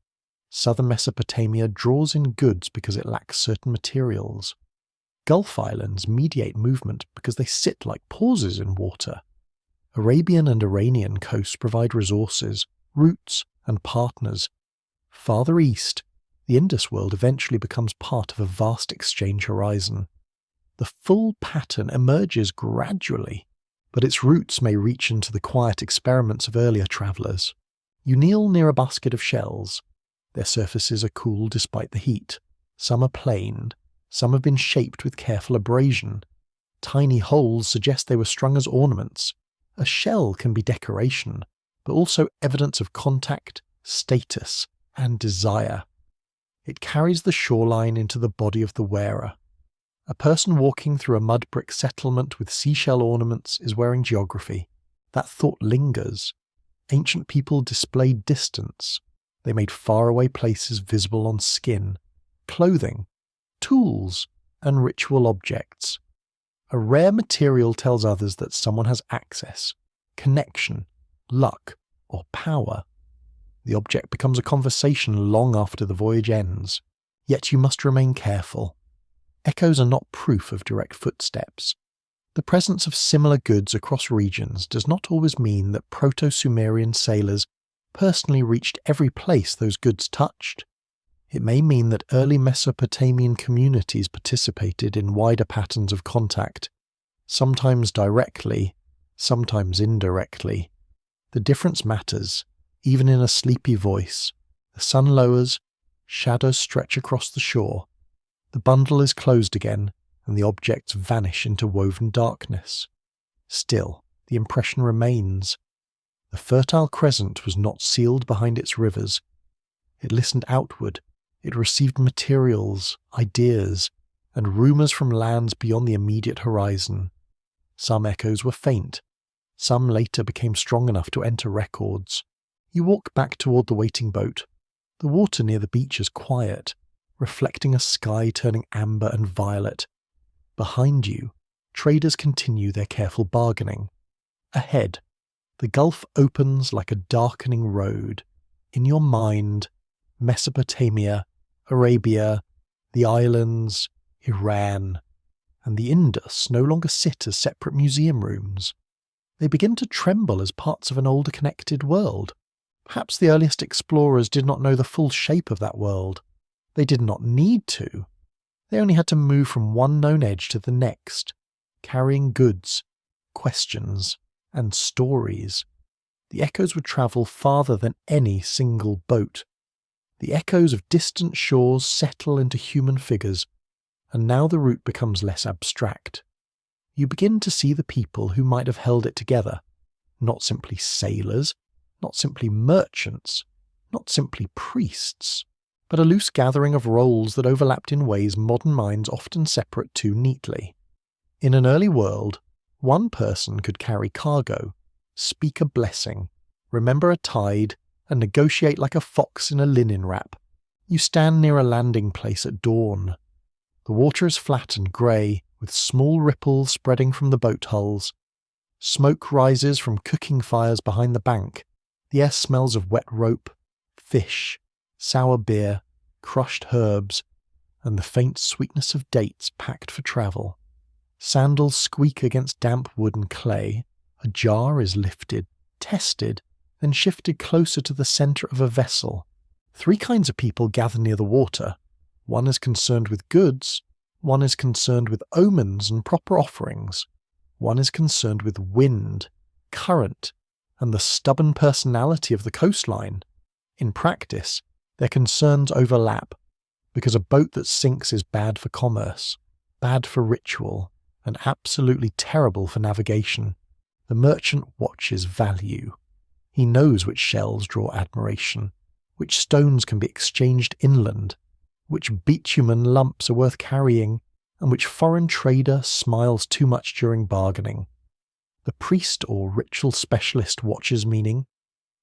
Southern Mesopotamia draws in goods because it lacks certain materials. Gulf islands mediate movement because they sit like pauses in water. Arabian and Iranian coasts provide resources, routes, and partners. Farther east, the Indus world eventually becomes part of a vast exchange horizon. The full pattern emerges gradually, but its roots may reach into the quiet experiments of earlier travellers. You kneel near a basket of shells. Their surfaces are cool despite the heat. Some are planed. Some have been shaped with careful abrasion. Tiny holes suggest they were strung as ornaments. A shell can be decoration, but also evidence of contact, status, and desire. It carries the shoreline into the body of the wearer. A person walking through a mud brick settlement with seashell ornaments is wearing geography. That thought lingers. Ancient people displayed distance. They made faraway places visible on skin, clothing, tools, and ritual objects. A rare material tells others that someone has access, connection, luck, or power. The object becomes a conversation long after the voyage ends. Yet you must remain careful. Echoes are not proof of direct footsteps. The presence of similar goods across regions does not always mean that Proto-Sumerian sailors personally reached every place those goods touched. It may mean that early Mesopotamian communities participated in wider patterns of contact, sometimes directly, sometimes indirectly. The difference matters, even in a sleepy voice. The sun lowers, shadows stretch across the shore. The bundle is closed again, and the objects vanish into woven darkness. Still, the impression remains. The Fertile Crescent was not sealed behind its rivers. It listened outward. It received materials, ideas, and rumours from lands beyond the immediate horizon. Some echoes were faint. Some later became strong enough to enter records. You walk back toward the waiting boat. The water near the beach is quiet, reflecting a sky turning amber and violet. Behind you, traders continue their careful bargaining. Ahead, the Gulf opens like a darkening road. In your mind, Mesopotamia, Arabia, the islands, Iran, and the Indus no longer sit as separate museum rooms. They begin to tremble as parts of an older connected world. Perhaps the earliest explorers did not know the full shape of that world. They did not need to. They only had to move from one known edge to the next, carrying goods, questions, and stories. The echoes would travel farther than any single boat. The echoes of distant shores settle into human figures, and now the route becomes less abstract. You begin to see the people who might have held it together, not simply sailors, not simply merchants, not simply priests, but a loose gathering of roles that overlapped in ways modern minds often separate too neatly. In an early world, one person could carry cargo, speak a blessing, remember a tide, and negotiate like a fox in a linen wrap. You stand near a landing place at dawn. The water is flat and grey, with small ripples spreading from the boat hulls. Smoke rises from cooking fires behind the bank. The air smells of wet rope, fish, sour beer, crushed herbs, and the faint sweetness of dates packed for travel. Sandals squeak against damp wood and clay. A jar is lifted, tested, then shifted closer to the centre of a vessel. 3 kinds of people gather near the water. One is concerned with goods, one is concerned with omens and proper offerings, one is concerned with wind, current, and the stubborn personality of the coastline. In practice, their concerns overlap, because a boat that sinks is bad for commerce, bad for ritual, and absolutely terrible for navigation. The merchant watches value. He knows which shells draw admiration, which stones can be exchanged inland, which bitumen lumps are worth carrying, and which foreign trader smiles too much during bargaining. The priest or ritual specialist watches meaning.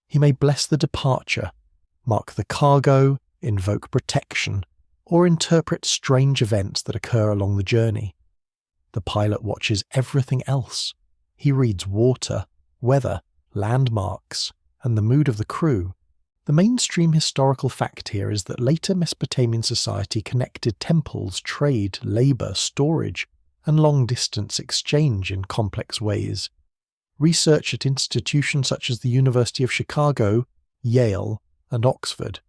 He may bless the departure, mark the cargo, invoke protection, or interpret strange events that occur along the journey. The pilot watches everything else. He reads water, weather, landmarks, and the mood of the crew. The mainstream historical fact here is that later Mesopotamian society connected temples, trade, labour, storage, and long-distance exchange in complex ways. Research at institutions such as the University of Chicago, Yale, and Oxford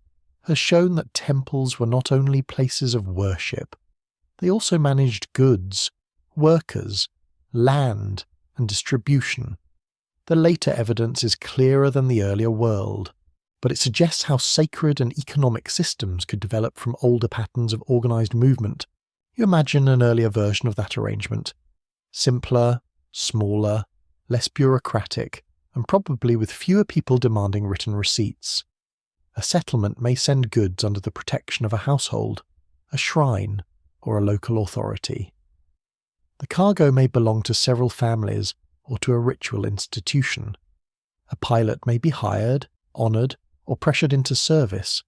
has shown that temples were not only places of worship, they also managed goods, workers, land, and distribution. The later evidence is clearer than the earlier world, but it suggests how sacred and economic systems could develop from older patterns of organised movement. You imagine an earlier version of that arrangement. Simpler, smaller, less bureaucratic, and probably with fewer people demanding written receipts. A settlement may send goods under the protection of a household, a shrine, or a local authority. The cargo may belong to several families or to a ritual institution. A pilot may be hired, honoured, or pressured into service.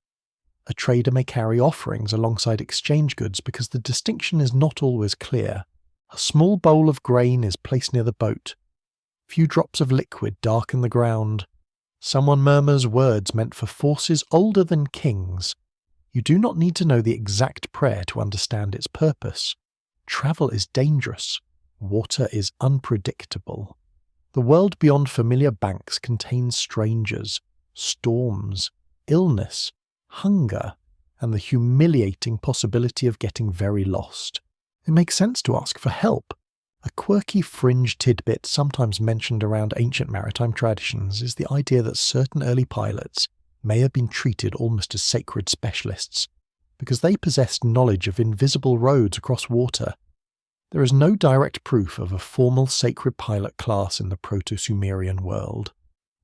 A trader may carry offerings alongside exchange goods because the distinction is not always clear. A small bowl of grain is placed near the boat. Few drops of liquid darken the ground. Someone murmurs words meant for forces older than kings. You do not need to know the exact prayer to understand its purpose. Travel is dangerous. Water is unpredictable. The world beyond familiar banks contains strangers, storms, illness, hunger, and the humiliating possibility of getting very lost. It makes sense to ask for help. A quirky fringe tidbit sometimes mentioned around ancient maritime traditions is the idea that certain early pilots may have been treated almost as sacred specialists, because they possessed knowledge of invisible roads across water. There is no direct proof of a formal sacred pilot class in the Proto-Sumerian world.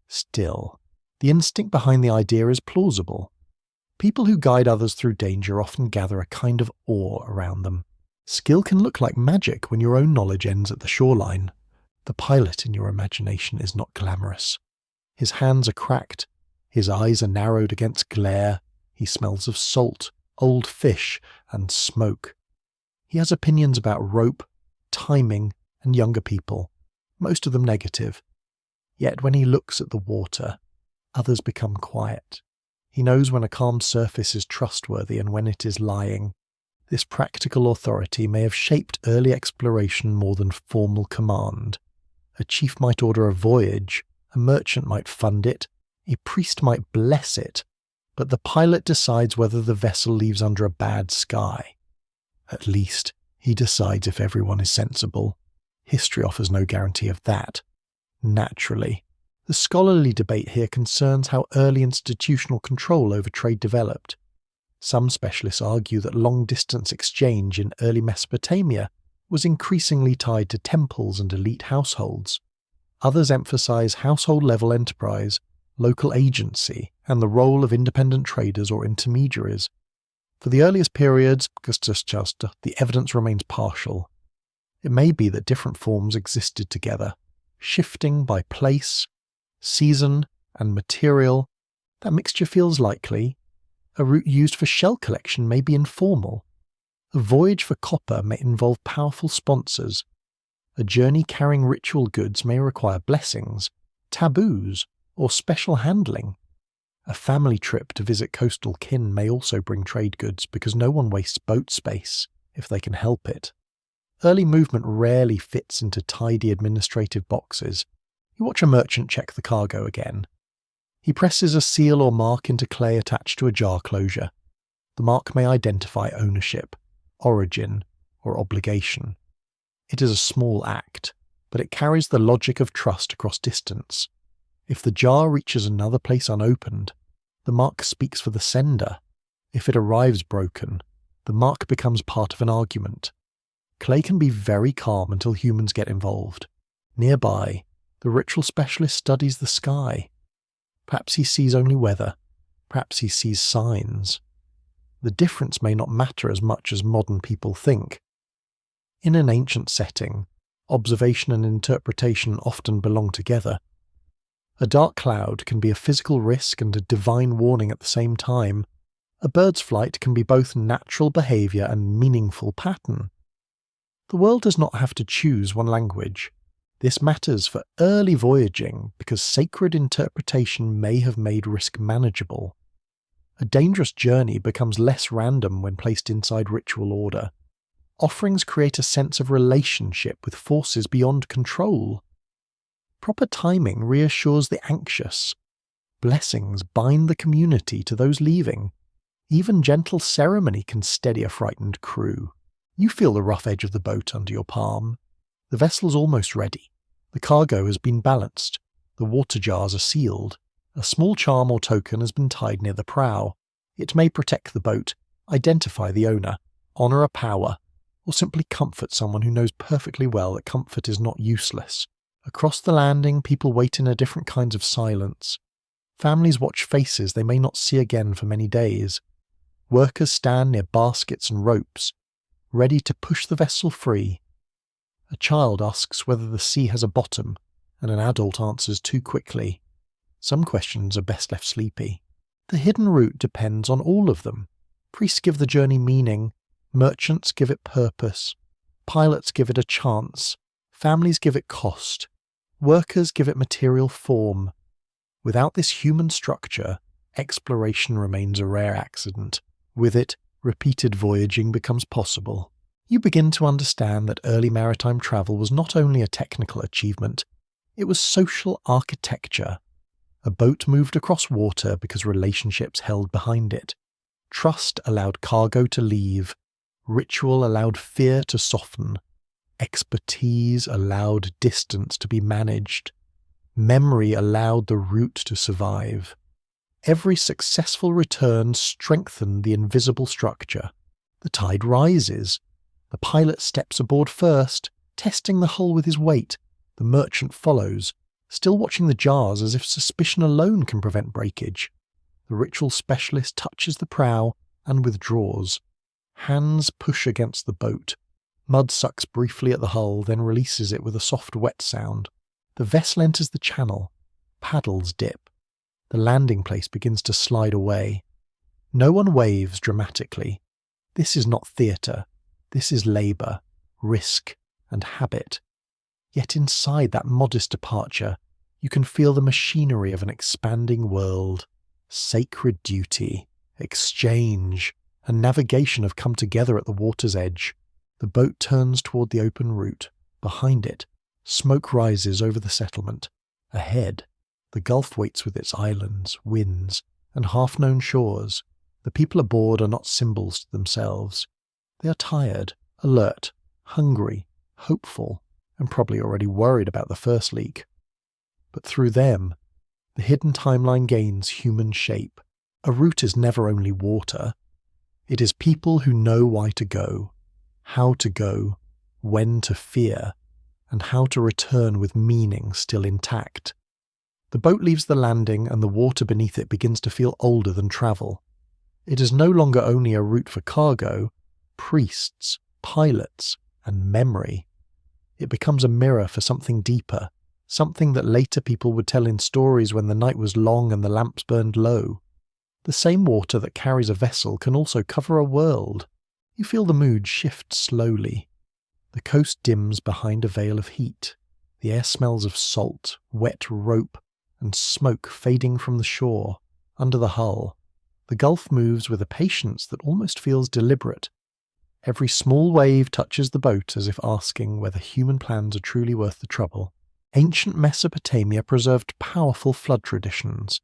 Still, the instinct behind the idea is plausible. People who guide others through danger often gather a kind of awe around them. Skill can look like magic when your own knowledge ends at the shoreline. The pilot in your imagination is not glamorous. His hands are cracked, his eyes are narrowed against glare, he smells of salt, old fish, and smoke. He has opinions about rope, timing, and younger people, most of them negative. Yet when he looks at the water, others become quiet. He knows when a calm surface is trustworthy and when it is lying. This practical authority may have shaped early exploration more than formal command. A chief might order a voyage, a merchant might fund it, a priest might bless it, but the pilot decides whether the vessel leaves under a bad sky. At least, he decides if everyone is sensible. History offers no guarantee of that. Naturally, the scholarly debate here concerns how early institutional control over trade developed. Some specialists argue that long-distance exchange in early Mesopotamia was increasingly tied to temples and elite households. Others emphasize household-level enterprise, local agency, and the role of independent traders or intermediaries. For the earliest periods, the evidence remains partial. It may be that different forms existed together, shifting by place, season, and material. That mixture feels likely. A route used for shell collection may be informal. A voyage for copper may involve powerful sponsors. A journey carrying ritual goods may require blessings, taboos, or special handling. A family trip to visit coastal kin may also bring trade goods because no one wastes boat space if they can help it. Early movement rarely fits into tidy administrative boxes. You watch a merchant check the cargo again. He presses a seal or mark into clay attached to a jar closure. The mark may identify ownership, origin, or obligation. It is a small act, but it carries the logic of trust across distance. If the jar reaches another place unopened, the mark speaks for the sender. If it arrives broken, the mark becomes part of an argument. Clay can be very calm until humans get involved. Nearby, the ritual specialist studies the sky. Perhaps he sees only weather. Perhaps he sees signs. The difference may not matter as much as modern people think. In an ancient setting, observation and interpretation often belong together. A dark cloud can be a physical risk and a divine warning at the same time. A bird's flight can be both natural behaviour and meaningful pattern. The world does not have to choose one language. This matters for early voyaging because sacred interpretation may have made risk manageable. A dangerous journey becomes less random when placed inside ritual order. Offerings create a sense of relationship with forces beyond control. Proper timing reassures the anxious. Blessings bind the community to those leaving. Even gentle ceremony can steady a frightened crew. You feel the rough edge of the boat under your palm. The vessel's almost ready. The cargo has been balanced. The water jars are sealed. A small charm or token has been tied near the prow. It may protect the boat, identify the owner, honour a power, or simply comfort someone who knows perfectly well that comfort is not useless. Across the landing, people wait in a different kinds of silence. Families watch faces they may not see again for many days. Workers stand near baskets and ropes, ready to push the vessel free. A child asks whether the sea has a bottom, and an adult answers too quickly. Some questions are best left sleepy. The hidden route depends on all of them. Priests give the journey meaning, merchants give it purpose, pilots give it a chance, families give it cost, workers give it material form. Without this human structure, exploration remains a rare accident. With it, repeated voyaging becomes possible. You begin to understand that early maritime travel was not only a technical achievement, it was social architecture. A boat moved across water because relationships held behind it. Trust allowed cargo to leave. Ritual allowed fear to soften. Expertise allowed distance to be managed. Memory allowed the route to survive. Every successful return strengthened the invisible structure. The tide rises. The pilot steps aboard first, testing the hull with his weight. The merchant follows, still watching the jars as if suspicion alone can prevent breakage. The ritual specialist touches the prow and withdraws. Hands push against the boat. Mud sucks briefly at the hull, then releases it with a soft wet sound. The vessel enters the channel. Paddles dip. The landing place begins to slide away. No one waves dramatically. This is not theatre. This is labour, risk, and habit. Yet inside that modest departure, you can feel the machinery of an expanding world. Sacred duty, exchange, and navigation have come together at the water's edge. The boat turns toward the open route. Behind it, smoke rises over the settlement. Ahead, the Gulf waits with its islands, winds, and half-known shores. The people aboard are not symbols to themselves. They are tired, alert, hungry, hopeful, and probably already worried about the first leak. But through them, the hidden timeline gains human shape. A route is never only water. It is people who know why to go, how to go, when to fear, and how to return with meaning still intact. The boat leaves the landing and the water beneath it begins to feel older than travel. It is no longer only a route for cargo, priests, pilots, and memory. It becomes a mirror for something deeper, something that later people would tell in stories when the night was long and the lamps burned low. The same water that carries a vessel can also cover a world. You feel the mood shift slowly. The coast dims behind a veil of heat. The air smells of salt, wet rope, and smoke fading from the shore. Under the hull, the Gulf moves with a patience that almost feels deliberate. Every small wave touches the boat as if asking whether human plans are truly worth the trouble. Ancient Mesopotamia preserved powerful flood traditions.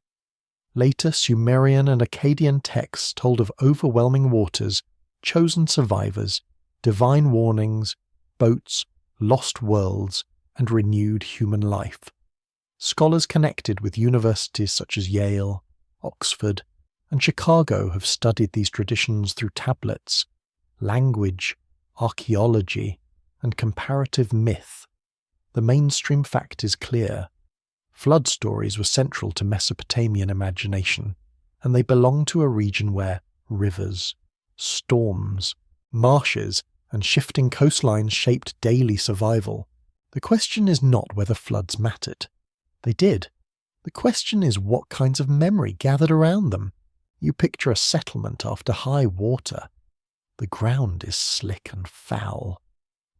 Later Sumerian and Akkadian texts told of overwhelming waters, chosen survivors, divine warnings, boats, lost worlds, and renewed human life. Scholars connected with universities such as Yale, Oxford, and Chicago have studied these traditions through tablets, language, archaeology, and comparative myth. The mainstream fact is clear. Flood stories were central to Mesopotamian imagination, and they belong to a region where rivers, storms, marshes, and shifting coastlines shaped daily survival. The question is not whether floods mattered. They did. The question is what kinds of memory gathered around them. You picture a settlement after high water. The ground is slick and foul.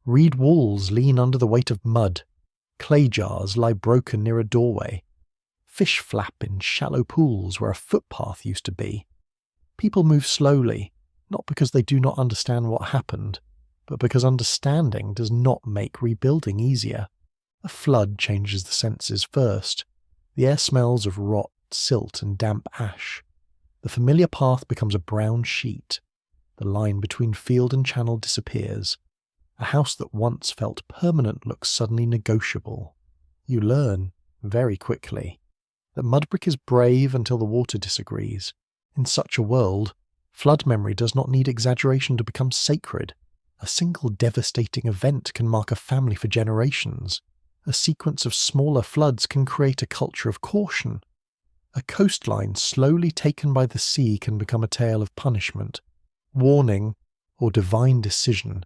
Reed walls lean under the weight of mud. Clay jars lie broken near a doorway. Fish flap in shallow pools where a footpath used to be. People move slowly, not because they do not understand what happened, but because understanding does not make rebuilding easier. A flood changes the senses first. The air smells of rot, silt, and damp ash. The familiar path becomes a brown sheet. The line between field and channel disappears. A house that once felt permanent looks suddenly negotiable. You learn, very quickly, that mud brick is brave until the water disagrees. In such a world, flood memory does not need exaggeration to become sacred. A single devastating event can mark a family for generations. A sequence of smaller floods can create a culture of caution. A coastline slowly taken by the sea can become a tale of punishment, warning, or divine decision.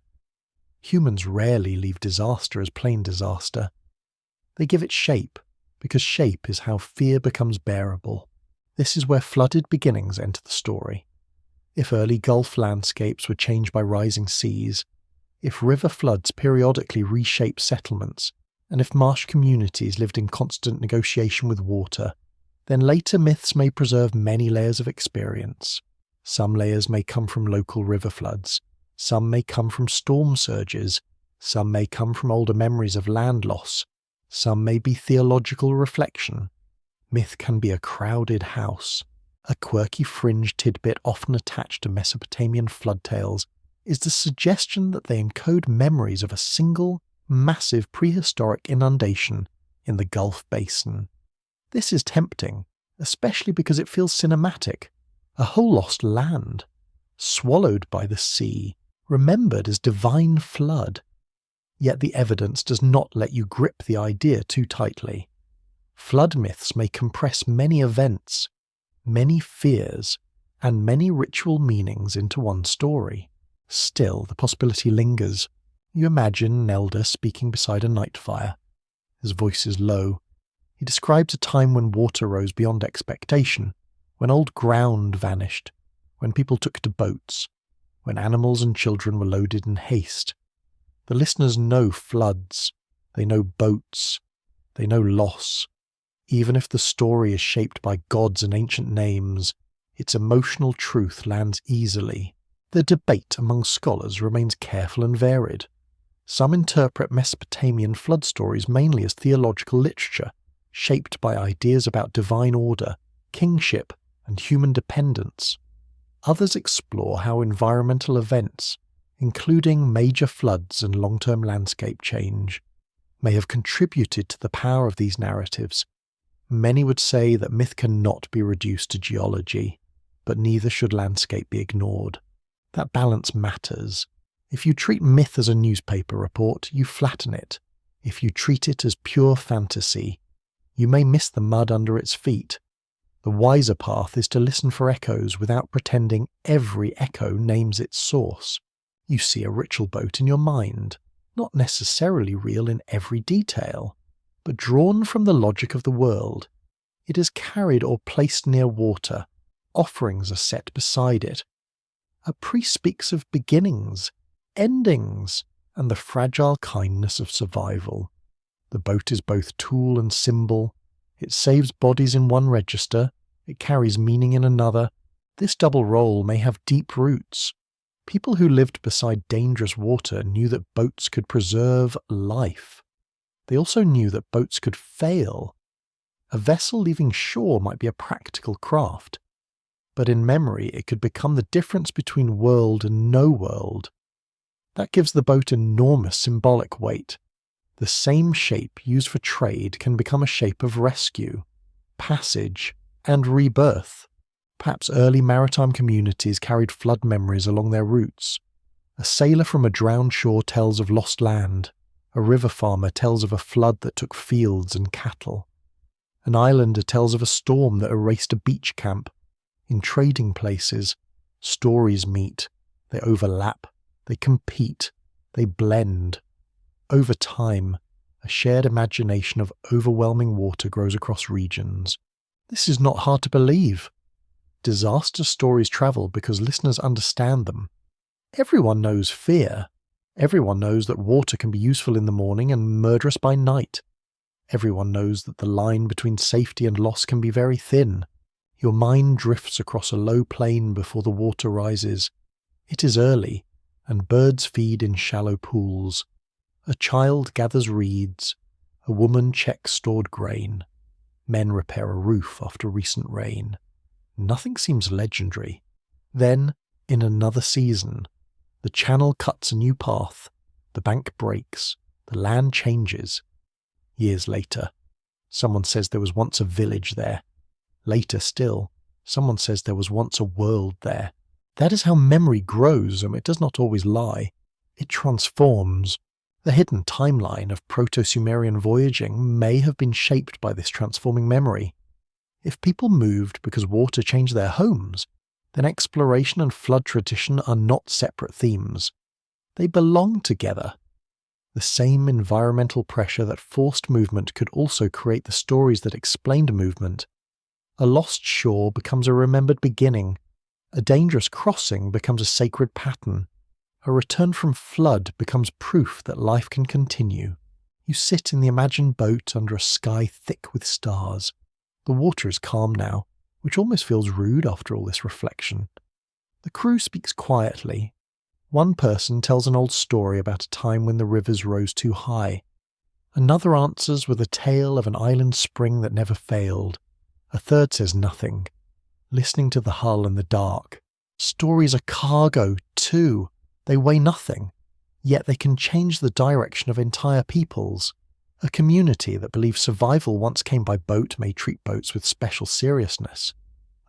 Humans rarely leave disaster as plain disaster. They give it shape, because shape is how fear becomes bearable. This is where flooded beginnings enter the story. If early Gulf landscapes were changed by rising seas, if river floods periodically reshaped settlements, and if marsh communities lived in constant negotiation with water, then later myths may preserve many layers of experience. Some layers may come from local river floods, some may come from storm surges, some may come from older memories of land loss, some may be theological reflection. Myth can be a crowded house. A quirky fringe tidbit often attached to Mesopotamian flood tales is the suggestion that they encode memories of a single, massive prehistoric inundation in the Gulf Basin. This is tempting, especially because it feels cinematic. A whole lost land, swallowed by the sea, remembered as divine flood. Yet the evidence does not let you grip the idea too tightly. Flood myths may compress many events, many fears, and many ritual meanings into one story. Still, the possibility lingers. You imagine an elder speaking beside a night fire. His voice is low. He describes a time when water rose beyond expectation, when old ground vanished, when people took to boats, when animals and children were loaded in haste. The listeners know floods, they know boats, they know loss. Even if the story is shaped by gods and ancient names, its emotional truth lands easily. The debate among scholars remains careful and varied. Some interpret Mesopotamian flood stories mainly as theological literature, shaped by ideas about divine order, kingship, and human dependence. Others explore how environmental events, including major floods and long-term landscape change, may have contributed to the power of these narratives. Many would say that myth cannot be reduced to geology, but neither should landscape be ignored. That balance matters. If you treat myth as a newspaper report, you flatten it. If you treat it as pure fantasy, you may miss the mud under its feet. The wiser path is to listen for echoes without pretending every echo names its source. You see a ritual boat in your mind, not necessarily real in every detail, but drawn from the logic of the world. It is carried or placed near water. Offerings are set beside it. A priest speaks of beginnings, endings, and the fragile kindness of survival. The boat is both tool and symbol. It saves bodies in one register, it carries meaning in another. This double role may have deep roots. People who lived beside dangerous water knew that boats could preserve life. They also knew that boats could fail. A vessel leaving shore might be a practical craft, but in memory it could become the difference between world and no world. That gives the boat enormous symbolic weight. The same shape used for trade can become a shape of rescue, passage, and rebirth. Perhaps early maritime communities carried flood memories along their routes. A sailor from a drowned shore tells of lost land. A river farmer tells of a flood that took fields and cattle. An islander tells of a storm that erased a beach camp. In trading places, stories meet, they overlap, they compete, they blend. Over time, a shared imagination of overwhelming water grows across regions. This is not hard to believe. Disaster stories travel because listeners understand them. Everyone knows fear. Everyone knows that water can be useful in the morning and murderous by night. Everyone knows that the line between safety and loss can be very thin. Your mind drifts across a low plain before the water rises. It is early, and birds feed in shallow pools. A child gathers reeds. A woman checks stored grain. Men repair a roof after recent rain. Nothing seems legendary. Then, in another season, the channel cuts a new path, the bank breaks, the land changes. Years later, someone says there was once a village there. Later still, someone says there was once a world there. That is how memory grows, and it does not always lie. It transforms. The hidden timeline of Proto-Sumerian voyaging may have been shaped by this transforming memory. If people moved because water changed their homes, then exploration and flood tradition are not separate themes. They belong together. The same environmental pressure that forced movement could also create the stories that explained movement. A lost shore becomes a remembered beginning. A dangerous crossing becomes a sacred pattern. A return from flood becomes proof that life can continue. You sit in the imagined boat under a sky thick with stars. The water is calm now, which almost feels rude after all this reflection. The crew speaks quietly. One person tells an old story about a time when the rivers rose too high. Another answers with a tale of an island spring that never failed. A third says nothing, listening to the hull in the dark. Stories are cargo, too. They weigh nothing, yet they can change the direction of entire peoples. A community that believes survival once came by boat may treat boats with special seriousness.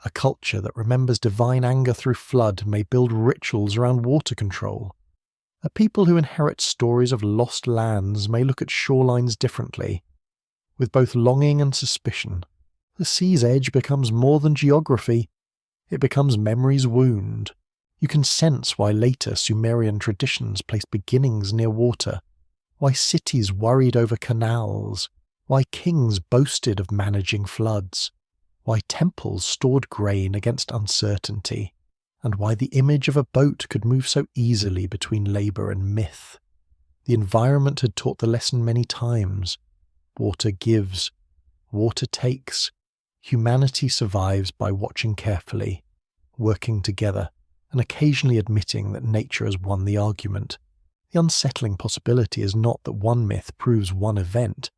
A culture that remembers divine anger through flood may build rituals around water control. A people who inherit stories of lost lands may look at shorelines differently, with both longing and suspicion. The sea's edge becomes more than geography. It becomes memory's wound. You can sense why later Sumerian traditions placed beginnings near water, why cities worried over canals, why kings boasted of managing floods, why temples stored grain against uncertainty, and why the image of a boat could move so easily between labour and myth. The environment had taught the lesson many times. Water gives, water takes. Humanity survives by watching carefully, working together, and occasionally admitting that nature has won the argument. The unsettling possibility is not that one myth proves one event.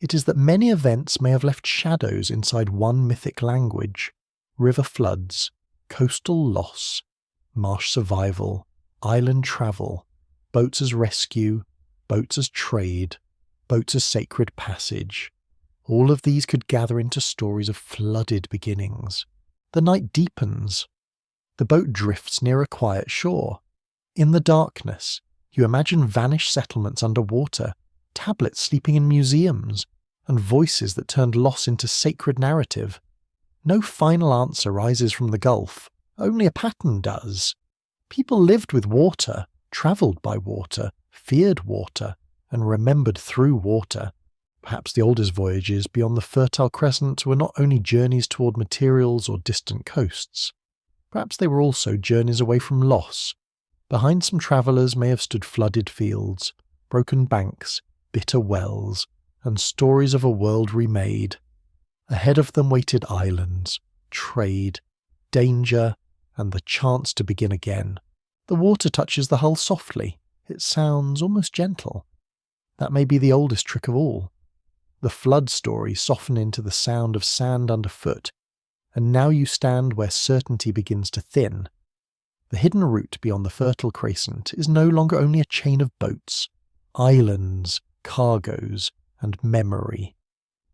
It is that many events may have left shadows inside one mythic language. River floods, coastal loss, marsh survival, island travel, boats as rescue, boats as trade, boats as sacred passage. All of these could gather into stories of flooded beginnings. The night deepens. The boat drifts near a quiet shore. In the darkness, you imagine vanished settlements underwater, tablets sleeping in museums, and voices that turned loss into sacred narrative. No final answer rises from the Gulf, only a pattern does. People lived with water, travelled by water, feared water, and remembered through water. Perhaps the oldest voyages beyond the Fertile Crescent were not only journeys toward materials or distant coasts. Perhaps they were also journeys away from loss, Behind some travellers may have stood flooded fields, broken banks, bitter wells, and stories of a world remade. Ahead of them waited islands, trade, danger, and the chance to begin again. The water touches the hull softly. It sounds almost gentle. That may be the oldest trick of all. The flood stories soften into the sound of sand underfoot, and now you stand where certainty begins to thin. The hidden route beyond the Fertile Crescent is no longer only a chain of boats, islands, cargoes, and memory.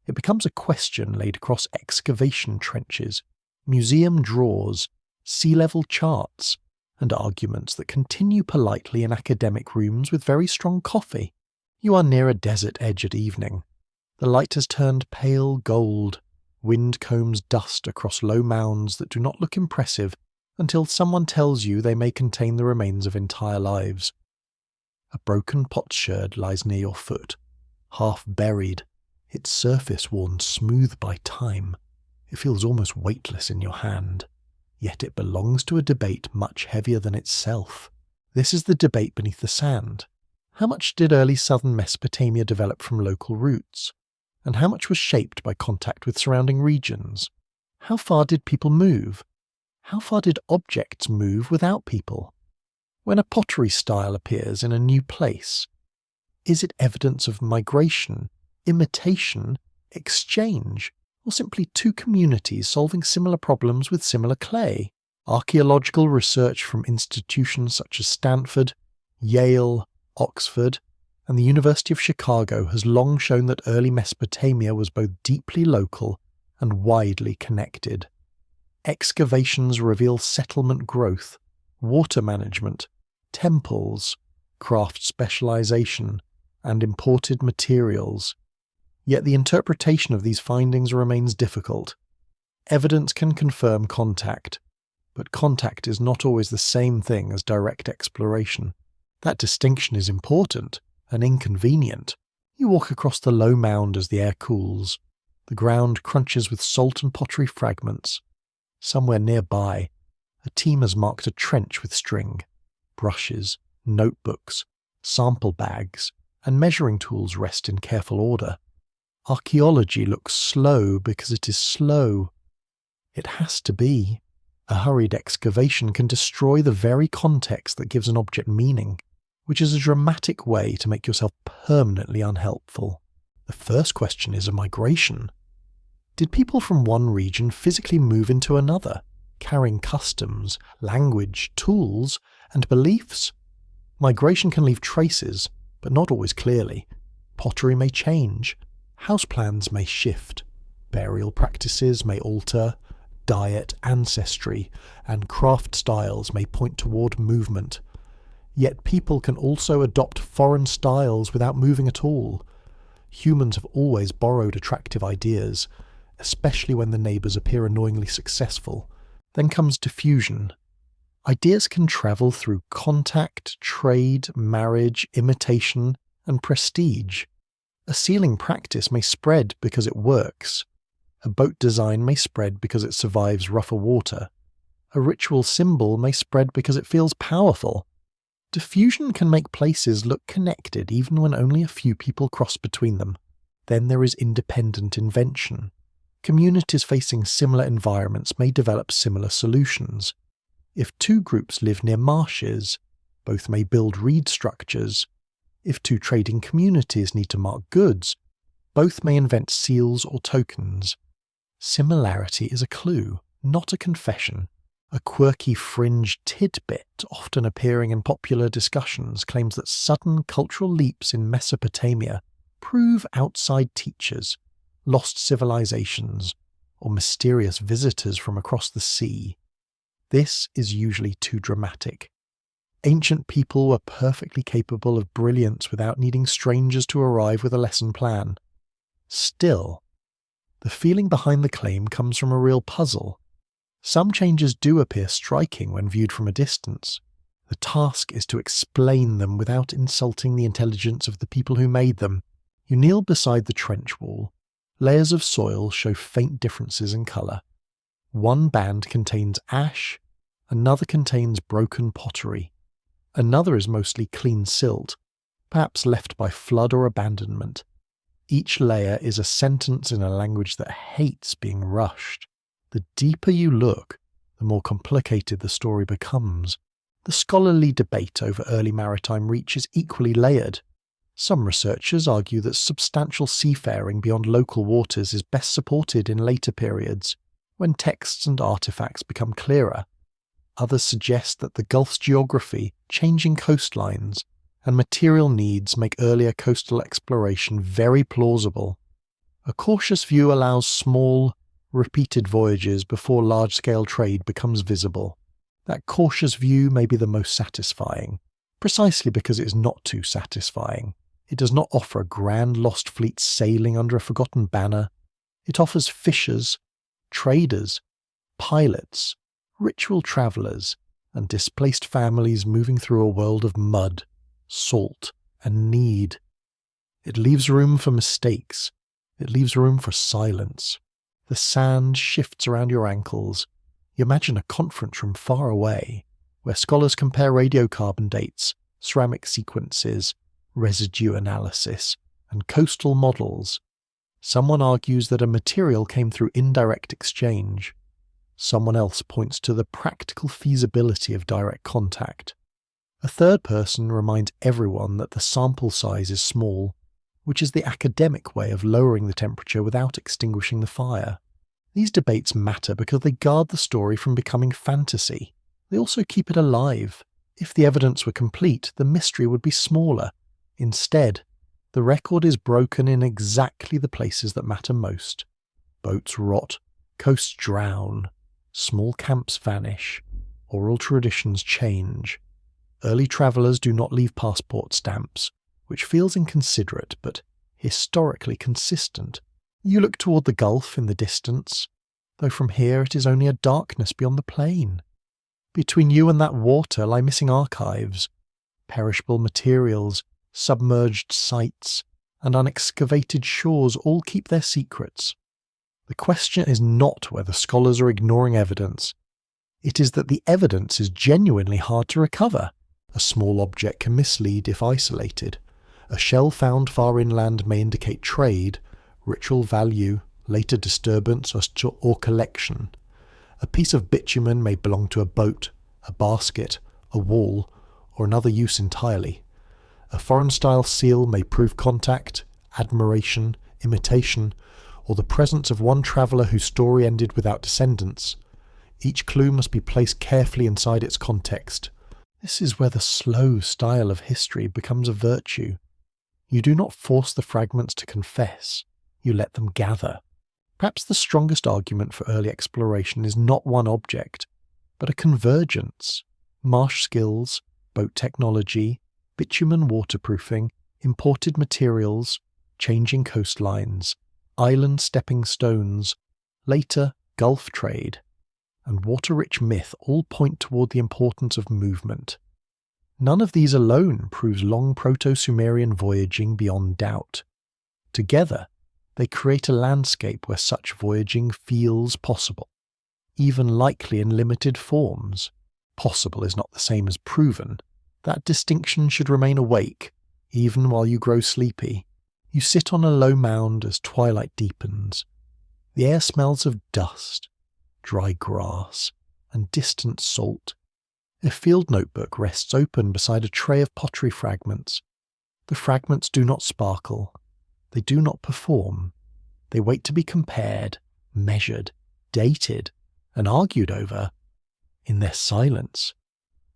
It becomes a question laid across excavation trenches, museum drawers, sea-level charts, and arguments that continue politely in academic rooms with very strong coffee. You are near a desert edge at evening. The light has turned pale gold. Wind combs dust across low mounds that do not look impressive until someone tells you they may contain the remains of entire lives. A broken potsherd lies near your foot, half buried, its surface worn smooth by time. It feels almost weightless in your hand, yet it belongs to a debate much heavier than itself. This is the debate beneath the sand. How much did early southern Mesopotamia develop from local roots? And how much was shaped by contact with surrounding regions? How far did people move? How far did objects move without people? When a pottery style appears in a new place, is it evidence of migration, imitation, exchange, or simply two communities solving similar problems with similar clay? Archaeological research from institutions such as Stanford, Yale, Oxford, and the University of Chicago has long shown that early Mesopotamia was both deeply local and widely connected. Excavations reveal settlement growth, water management, temples, craft specialization, and imported materials. Yet the interpretation of these findings remains difficult. Evidence can confirm contact, but contact is not always the same thing as direct exploration. That distinction is important and inconvenient. You walk across the low mound as the air cools. The ground crunches with salt and pottery fragments. Somewhere nearby, a team has marked a trench with string, brushes, notebooks, sample bags, and measuring tools rest in careful order. Archaeology looks slow because it is slow. It has to be. A hurried excavation can destroy the very context that gives an object meaning, which is a dramatic way to make yourself permanently unhelpful. The first question is a migration. Did people from one region physically move into another, carrying customs, language, tools, and beliefs? Migration can leave traces, but not always clearly. Pottery may change, house plans may shift, burial practices may alter, diet, ancestry, and craft styles may point toward movement. Yet people can also adopt foreign styles without moving at all. Humans have always borrowed attractive ideas, especially when the neighbours appear annoyingly successful. Then comes diffusion. Ideas can travel through contact, trade, marriage, imitation, and prestige. A sealing practice may spread because it works. A boat design may spread because it survives rougher water. A ritual symbol may spread because it feels powerful. Diffusion can make places look connected even when only a few people cross between them. Then there is independent invention. Communities facing similar environments may develop similar solutions. If two groups live near marshes, both may build reed structures. If two trading communities need to mark goods, both may invent seals or tokens. Similarity is a clue, not a confession. A quirky fringe tidbit, often appearing in popular discussions, claims that sudden cultural leaps in Mesopotamia prove outside teachers, lost civilizations, or mysterious visitors from across the sea. This is usually too dramatic. Ancient people were perfectly capable of brilliance without needing strangers to arrive with a lesson plan. Still, the feeling behind the claim comes from a real puzzle. Some changes do appear striking when viewed from a distance. The task is to explain them without insulting the intelligence of the people who made them. You kneel beside the trench wall. Layers of soil show faint differences in colour. One band contains ash, another contains broken pottery. Another is mostly clean silt, perhaps left by flood or abandonment. Each layer is a sentence in a language that hates being rushed. The deeper you look, the more complicated the story becomes. The scholarly debate over early maritime reach is equally layered. Some researchers argue that substantial seafaring beyond local waters is best supported in later periods, when texts and artifacts become clearer. Others suggest that the Gulf's geography, changing coastlines, and material needs make earlier coastal exploration very plausible. A cautious view allows small, repeated voyages before large-scale trade becomes visible. That cautious view may be the most satisfying, precisely because it is not too satisfying. It does not offer a grand lost fleet sailing under a forgotten banner. It offers fishers, traders, pilots, ritual travellers, and displaced families moving through a world of mud, salt, and need. It leaves room for mistakes. It leaves room for silence. The sand shifts around your ankles. You imagine a conference room far away, where scholars compare radiocarbon dates, ceramic sequences, residue analysis, and coastal models. Someone argues that a material came through indirect exchange. Someone else points to the practical feasibility of direct contact. A third person reminds everyone that the sample size is small, which is the academic way of lowering the temperature without extinguishing the fire. These debates matter because they guard the story from becoming fantasy. They also keep it alive. If the evidence were complete, the mystery would be smaller. Instead, the record is broken in exactly the places that matter most. Boats rot, coasts drown, small camps vanish, oral traditions change. Early travellers do not leave passport stamps, which feels inconsiderate but historically consistent. You look toward the Gulf in the distance, though from here it is only a darkness beyond the plain. Between you and that water lie missing archives, perishable materials, submerged sites, and unexcavated shores all keep their secrets. The question is not whether scholars are ignoring evidence. It is that the evidence is genuinely hard to recover. A small object can mislead if isolated. A shell found far inland may indicate trade, ritual value, later disturbance, or collection. A piece of bitumen may belong to a boat, a basket, a wall, or another use entirely. A foreign-style seal may prove contact, admiration, imitation, or the presence of one traveller whose story ended without descendants. Each clue must be placed carefully inside its context. This is where the slow style of history becomes a virtue. You do not force the fragments to confess, you let them gather. Perhaps the strongest argument for early exploration is not one object, but a convergence. Marsh skills, boat technology, bitumen waterproofing, imported materials, changing coastlines, island stepping stones, later Gulf trade, and water-rich myth all point toward the importance of movement. None of these alone proves long Proto-Sumerian voyaging beyond doubt. Together, they create a landscape where such voyaging feels possible, even likely in limited forms. Possible is not the same as proven. That distinction should remain awake, even while you grow sleepy. You sit on a low mound as twilight deepens. The air smells of dust, dry grass, and distant salt. A field notebook rests open beside a tray of pottery fragments. The fragments do not sparkle. They do not perform. They wait to be compared, measured, dated, and argued over. In their silence,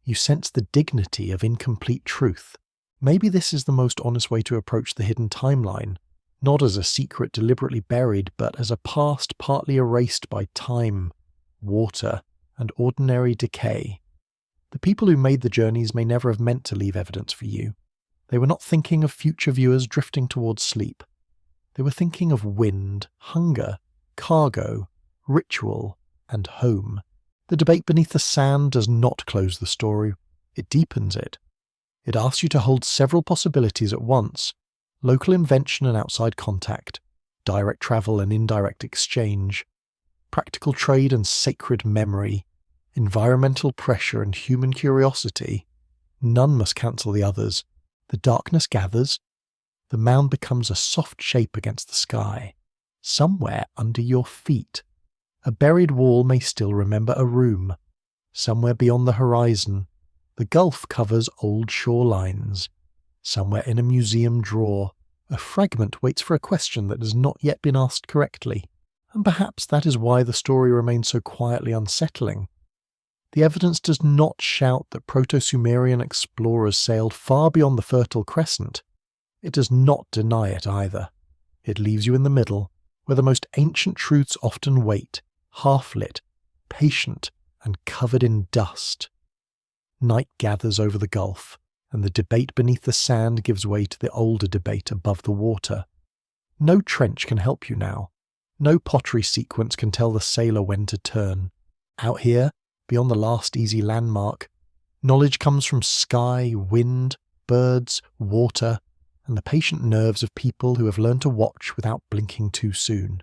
you sense the dignity of incomplete truth. Maybe this is the most honest way to approach the hidden timeline, not as a secret deliberately buried, but as a past partly erased by time, water, and ordinary decay. The people who made the journeys may never have meant to leave evidence for you. They were not thinking of future viewers drifting towards sleep. They were thinking of wind, hunger, cargo, ritual, and home. The debate beneath the sand does not close the story, it deepens it. It asks you to hold several possibilities at once: local invention and outside contact, direct travel and indirect exchange, practical trade and sacred memory, environmental pressure and human curiosity. None must cancel the others. The darkness gathers. The mound becomes a soft shape against the sky, somewhere under your feet. A buried wall may still remember a room. Somewhere beyond the horizon, the Gulf covers old shorelines. Somewhere in a museum drawer, a fragment waits for a question that has not yet been asked correctly. And perhaps that is why the story remains so quietly unsettling. The evidence does not shout that Proto-Sumerian explorers sailed far beyond the Fertile Crescent. It does not deny it either. It leaves you in the middle, where the most ancient truths often wait, half-lit, patient, and covered in dust. Night gathers over the Gulf, and the debate beneath the sand gives way to the older debate above the water. No trench can help you now. No pottery sequence can tell the sailor when to turn. Out here, beyond the last easy landmark, knowledge comes from sky, wind, birds, water, and the patient nerves of people who have learned to watch without blinking too soon.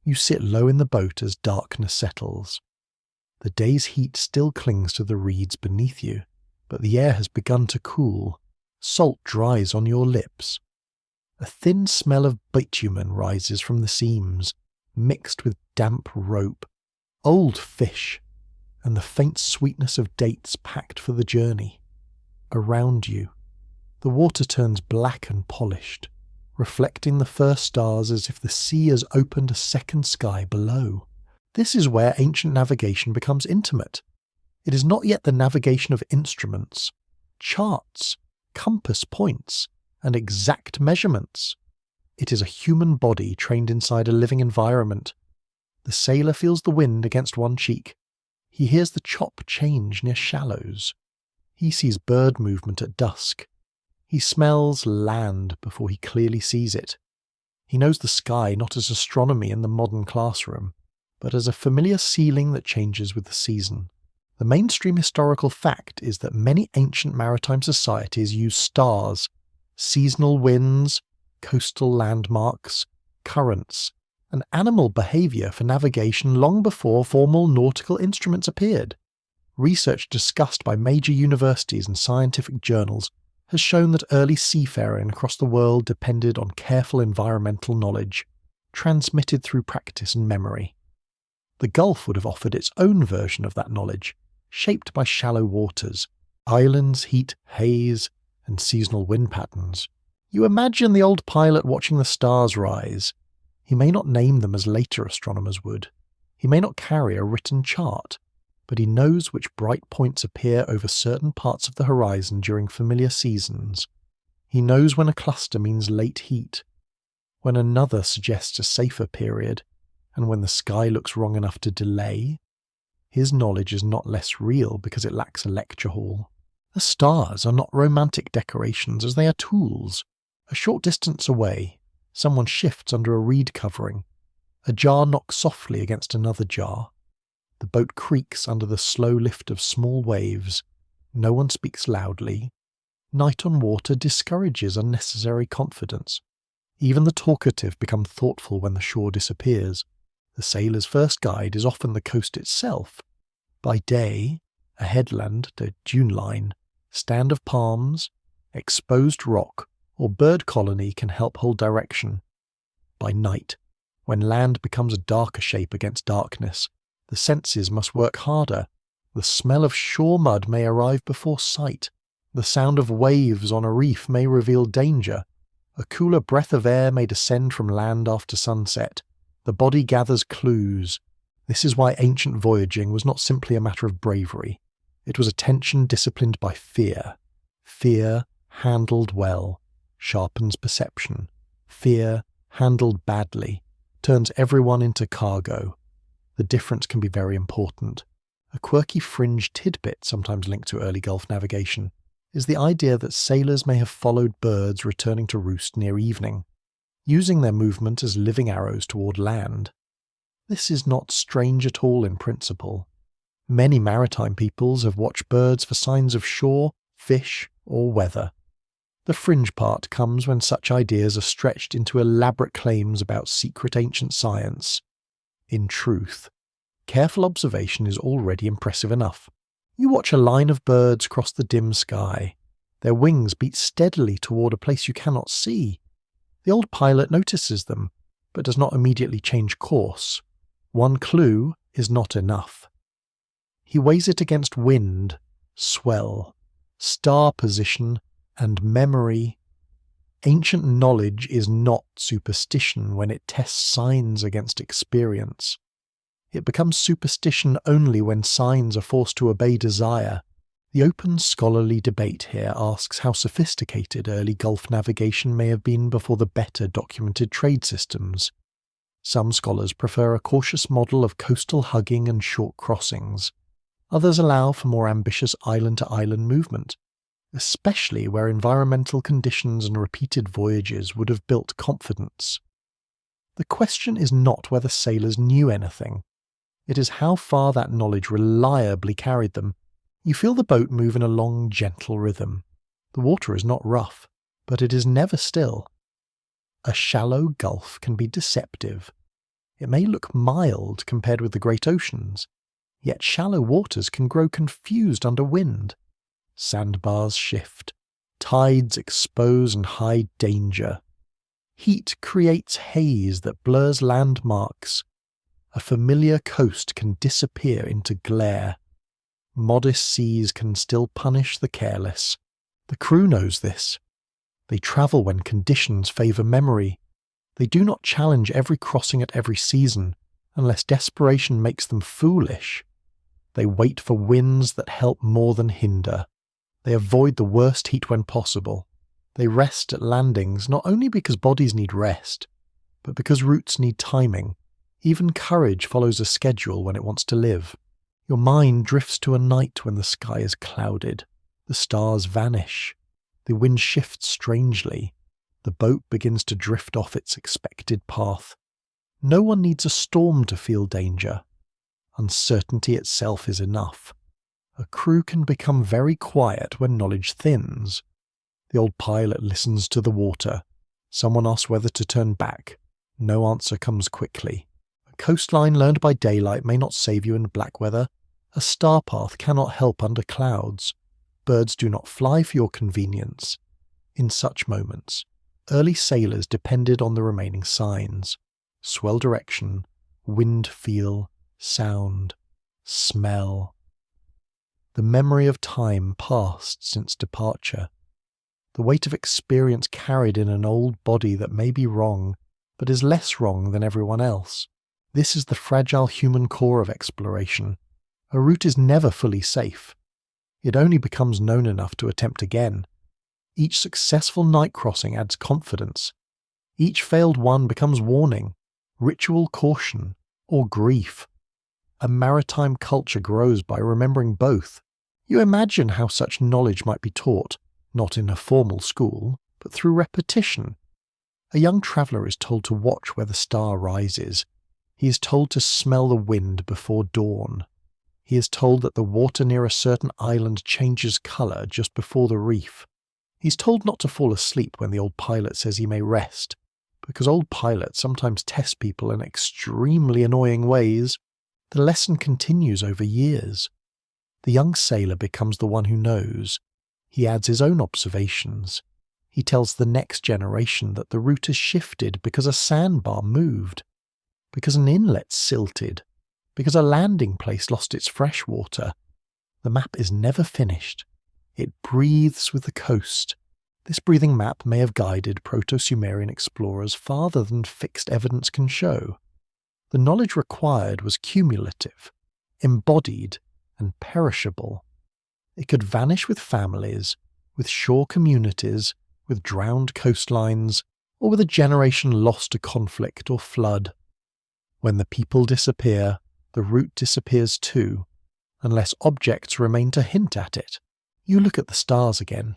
You sit low in the boat as darkness settles. The day's heat still clings to the reeds beneath you, but the air has begun to cool. Salt dries on your lips. A thin smell of bitumen rises from the seams, mixed with damp rope, old fish, and the faint sweetness of dates packed for the journey. Around you, the water turns black and polished, reflecting the first stars as if the sea has opened a second sky below. This is where ancient navigation becomes intimate. It is not yet the navigation of instruments, charts, compass points, and exact measurements. It is a human body trained inside a living environment. The sailor feels the wind against one cheek. He hears the chop change near shallows. He sees bird movement at dusk. He smells land before he clearly sees it. He knows the sky not as astronomy in the modern classroom, but as a familiar ceiling that changes with the season. The mainstream historical fact is that many ancient maritime societies use stars, seasonal winds, coastal landmarks, currents, and animal behaviour for navigation long before formal nautical instruments appeared. Research discussed by major universities and scientific journals has shown that early seafaring across the world depended on careful environmental knowledge, transmitted through practice and memory. The Gulf would have offered its own version of that knowledge, shaped by shallow waters, islands, heat, haze, and seasonal wind patterns. You imagine the old pilot watching the stars rise. He may not name them as later astronomers would. He may not carry a written chart, but he knows which bright points appear over certain parts of the horizon during familiar seasons. He knows when a cluster means late heat, when another suggests a safer period, and when the sky looks wrong enough to delay. His knowledge is not less real because it lacks a lecture hall. The stars are not romantic decorations as they are tools. A short distance away, someone shifts under a reed covering. A jar knocks softly against another jar. The boat creaks under the slow lift of small waves. No one speaks loudly. Night on water discourages unnecessary confidence. Even the talkative become thoughtful when the shore disappears. The sailor's first guide is often the coast itself. By day, a headland, the dune line, stand of palms, exposed rock, or bird colony can help hold direction. By night, when land becomes a darker shape against darkness, the senses must work harder. The smell of shore mud may arrive before sight. The sound of waves on a reef may reveal danger. A cooler breath of air may descend from land after sunset. The body gathers clues. This is why ancient voyaging was not simply a matter of bravery. It was attention disciplined by fear. Fear, handled well, sharpens perception. Fear, handled badly, turns everyone into cargo. The difference can be very important. A quirky fringe tidbit, sometimes linked to early Gulf navigation, is the idea that sailors may have followed birds returning to roost near evening, using their movement as living arrows toward land. This is not strange at all in principle. Many maritime peoples have watched birds for signs of shore, fish, or weather. The fringe part comes when such ideas are stretched into elaborate claims about secret ancient science. In truth, careful observation is already impressive enough. You watch a line of birds cross the dim sky. Their wings beat steadily toward a place you cannot see. The old pilot notices them, but does not immediately change course. One clue is not enough. He weighs it against wind, swell, star position, and memory. Ancient knowledge is not superstition when it tests signs against experience. It becomes superstition only when signs are forced to obey desire. The open scholarly debate here asks how sophisticated early Gulf navigation may have been before the better documented trade systems. Some scholars prefer a cautious model of coastal hugging and short crossings. Others allow for more ambitious island-to-island movement, especially where environmental conditions and repeated voyages would have built confidence. The question is not whether sailors knew anything. It is how far that knowledge reliably carried them. You feel the boat move in a long, gentle rhythm. The water is not rough, but it is never still. A shallow gulf can be deceptive. It may look mild compared with the great oceans, yet shallow waters can grow confused under wind. Sandbars shift, tides expose and hide danger. Heat creates haze that blurs landmarks. A familiar coast can disappear into glare. Modest seas can still punish the careless. The crew knows this. They travel when conditions favour memory. They do not challenge every crossing at every season, unless desperation makes them foolish. They wait for winds that help more than hinder. They avoid the worst heat when possible. They rest at landings not only because bodies need rest, but because routes need timing. Even courage follows a schedule when it wants to live. Your mind drifts to a night when the sky is clouded. The stars vanish. The wind shifts strangely. The boat begins to drift off its expected path. No one needs a storm to feel danger. Uncertainty itself is enough. A crew can become very quiet when knowledge thins. The old pilot listens to the water. Someone asks whether to turn back. No answer comes quickly. A coastline learned by daylight may not save you in black weather. A star path cannot help under clouds. Birds do not fly for your convenience. In such moments, early sailors depended on the remaining signs: swell direction, wind feel, sound, smell. The memory of time passed since departure. The weight of experience carried in an old body that may be wrong, but is less wrong than everyone else. This is the fragile human core of exploration. A route is never fully safe. It only becomes known enough to attempt again. Each successful night crossing adds confidence. Each failed one becomes warning, ritual caution, or grief. A maritime culture grows by remembering both. You imagine how such knowledge might be taught, not in a formal school, but through repetition. A young traveller is told to watch where the star rises. He is told to smell the wind before dawn. He is told that the water near a certain island changes colour just before the reef. He's told not to fall asleep when the old pilot says he may rest, because old pilots sometimes test people in extremely annoying ways. The lesson continues over years. The young sailor becomes the one who knows. He adds his own observations. He tells the next generation that the route has shifted because a sandbar moved, because an inlet silted, because a landing place lost its fresh water. The map is never finished. It breathes with the coast. This breathing map may have guided Proto-Sumerian explorers farther than fixed evidence can show. The knowledge required was cumulative, embodied, and perishable. It could vanish with families, with shore communities, with drowned coastlines, or with a generation lost to conflict or flood. When the people disappear, the route disappears too, unless objects remain to hint at it. You look at the stars again.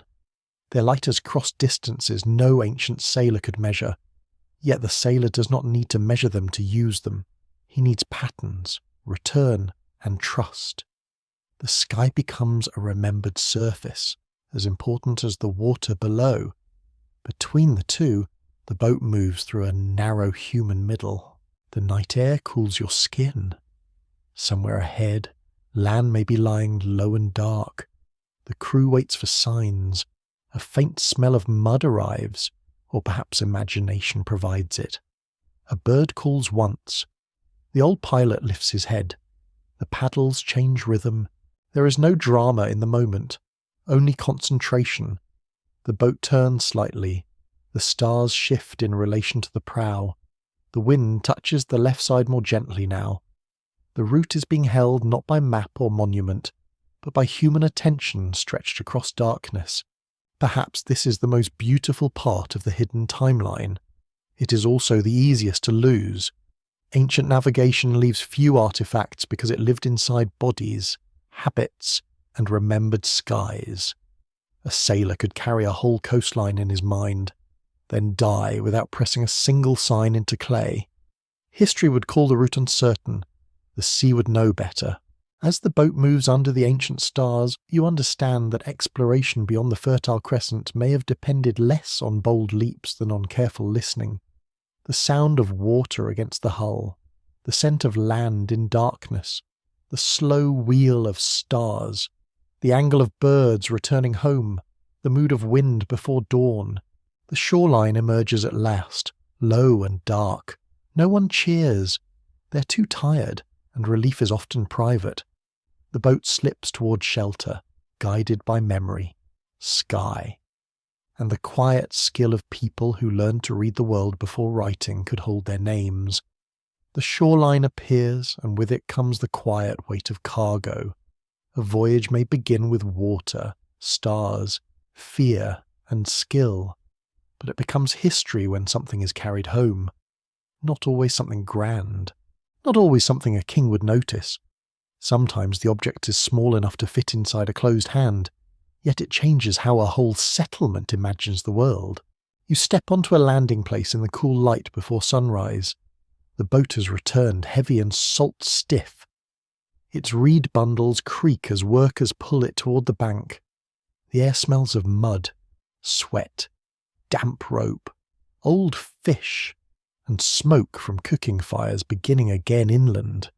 Their light has crossed distances no ancient sailor could measure, yet the sailor does not need to measure them to use them. He needs patterns, return, and trust. The sky becomes a remembered surface, as important as the water below. Between the two, the boat moves through a narrow human middle. The night air cools your skin. Somewhere ahead, land may be lying low and dark. The crew waits for signs, A faint smell of mud arrives, or perhaps imagination provides it. A bird calls once. The old pilot lifts his head. The paddles change rhythm. There is no drama in the moment, only concentration. The boat turns slightly. The stars shift in relation to the prow. The wind touches the left side more gently now. The route is being held not by map or monument, but by human attention stretched across darkness. Perhaps this is the most beautiful part of the hidden timeline. It is also the easiest to lose. Ancient navigation leaves few artifacts because it lived inside bodies, habits, and remembered skies. A sailor could carry a whole coastline in his mind, then die without pressing a single sign into clay. History would call the route uncertain. The sea would know better. As the boat moves under the ancient stars, you understand that exploration beyond the Fertile Crescent may have depended less on bold leaps than on careful listening. The sound of water against the hull, the scent of land in darkness, the slow wheel of stars, the angle of birds returning home, the mood of wind before dawn. The shoreline emerges at last, low and dark. No one cheers. They're too tired, and relief is often private. The boat slips towards shelter, guided by memory, sky, and the quiet skill of people who learned to read the world before writing could hold their names. The shoreline appears, and with it comes the quiet weight of cargo. A voyage may begin with water, stars, fear, and skill, but it becomes history when something is carried home. Not always something grand, not always something a king would notice. Sometimes the object is small enough to fit inside a closed hand, yet it changes how a whole settlement imagines the world. You step onto a landing place in the cool light before sunrise. The boat has returned heavy and salt-stiff. Its reed bundles creak as workers pull it toward the bank. The air smells of mud, sweat, damp rope, old fish, and smoke from cooking fires beginning again inland.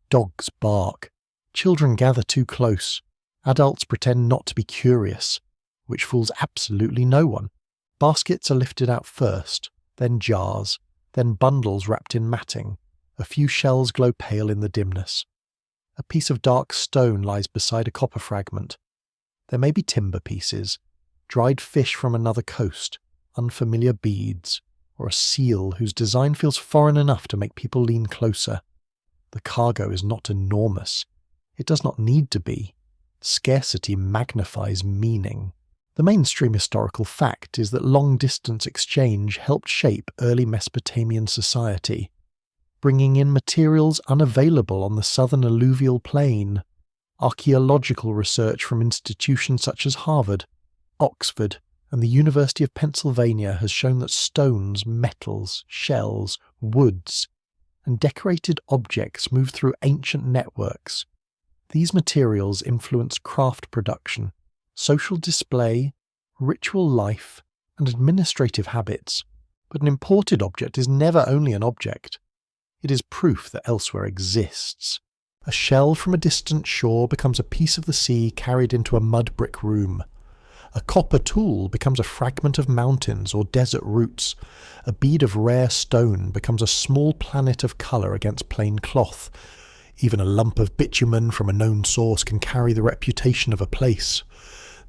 Dogs bark. Children gather too close. Adults pretend not to be curious, which fools absolutely no one. Baskets are lifted out first, then jars, then bundles wrapped in matting. A few shells glow pale in the dimness. A piece of dark stone lies beside a copper fragment. There may be timber pieces, dried fish from another coast, unfamiliar beads, or a seal whose design feels foreign enough to make people lean closer. The cargo is not enormous. It does not need to be. Scarcity magnifies meaning. The mainstream historical fact is that long-distance exchange helped shape early Mesopotamian society, bringing in materials unavailable on the southern alluvial plain. Archaeological research from institutions such as Harvard, Oxford, and the University of Pennsylvania has shown that stones, metals, shells, woods, and decorated objects move through ancient networks. These materials influence craft production, social display, ritual life, and administrative habits. But an imported object is never only an object. It is proof that elsewhere exists. A shell from a distant shore becomes a piece of the sea carried into a mud brick room. A copper tool becomes a fragment of mountains or desert roots. A bead of rare stone becomes a small planet of colour against plain cloth. Even a lump of bitumen from a known source can carry the reputation of a place.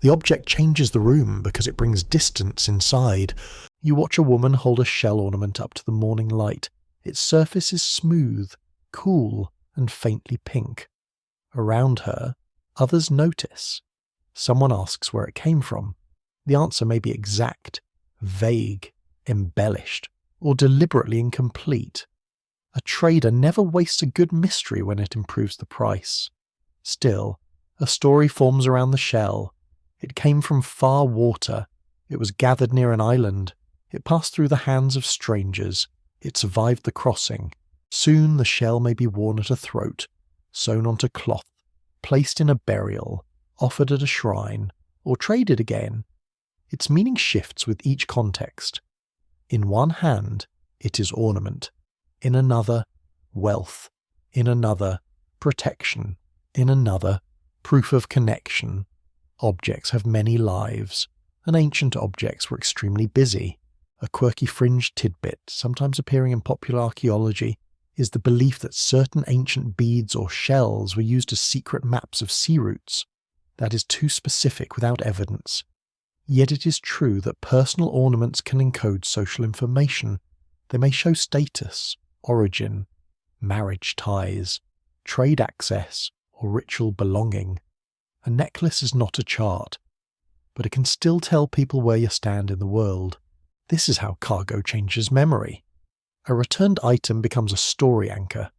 The object changes the room because it brings distance inside. You watch a woman hold a shell ornament up to the morning light. Its surface is smooth, cool, and faintly pink. Around her, others notice. Someone asks where it came from. The answer may be exact, vague, embellished, or deliberately incomplete. A trader never wastes a good mystery when it improves the price. Still, a story forms around the shell. It came from far water. It was gathered near an island. It passed through the hands of strangers. It survived the crossing. Soon the shell may be worn at a throat, sewn onto cloth, placed in a burial, offered at a shrine, or traded again. Its meaning shifts with each context. In one hand, it is ornament. In another, wealth. In another, protection. In another, proof of connection. Objects have many lives. and ancient objects were extremely busy. A quirky fringe tidbit, sometimes appearing in popular archaeology, is the belief that certain ancient beads or shells were used as secret maps of sea routes. That is too specific without evidence. Yet it is true that personal ornaments can encode social information. They may show status, origin, marriage ties, trade access, or ritual belonging. A necklace is not a chart, but it can still tell people where you stand in the world. This is how cargo changes memory. A returned item becomes a story anchor.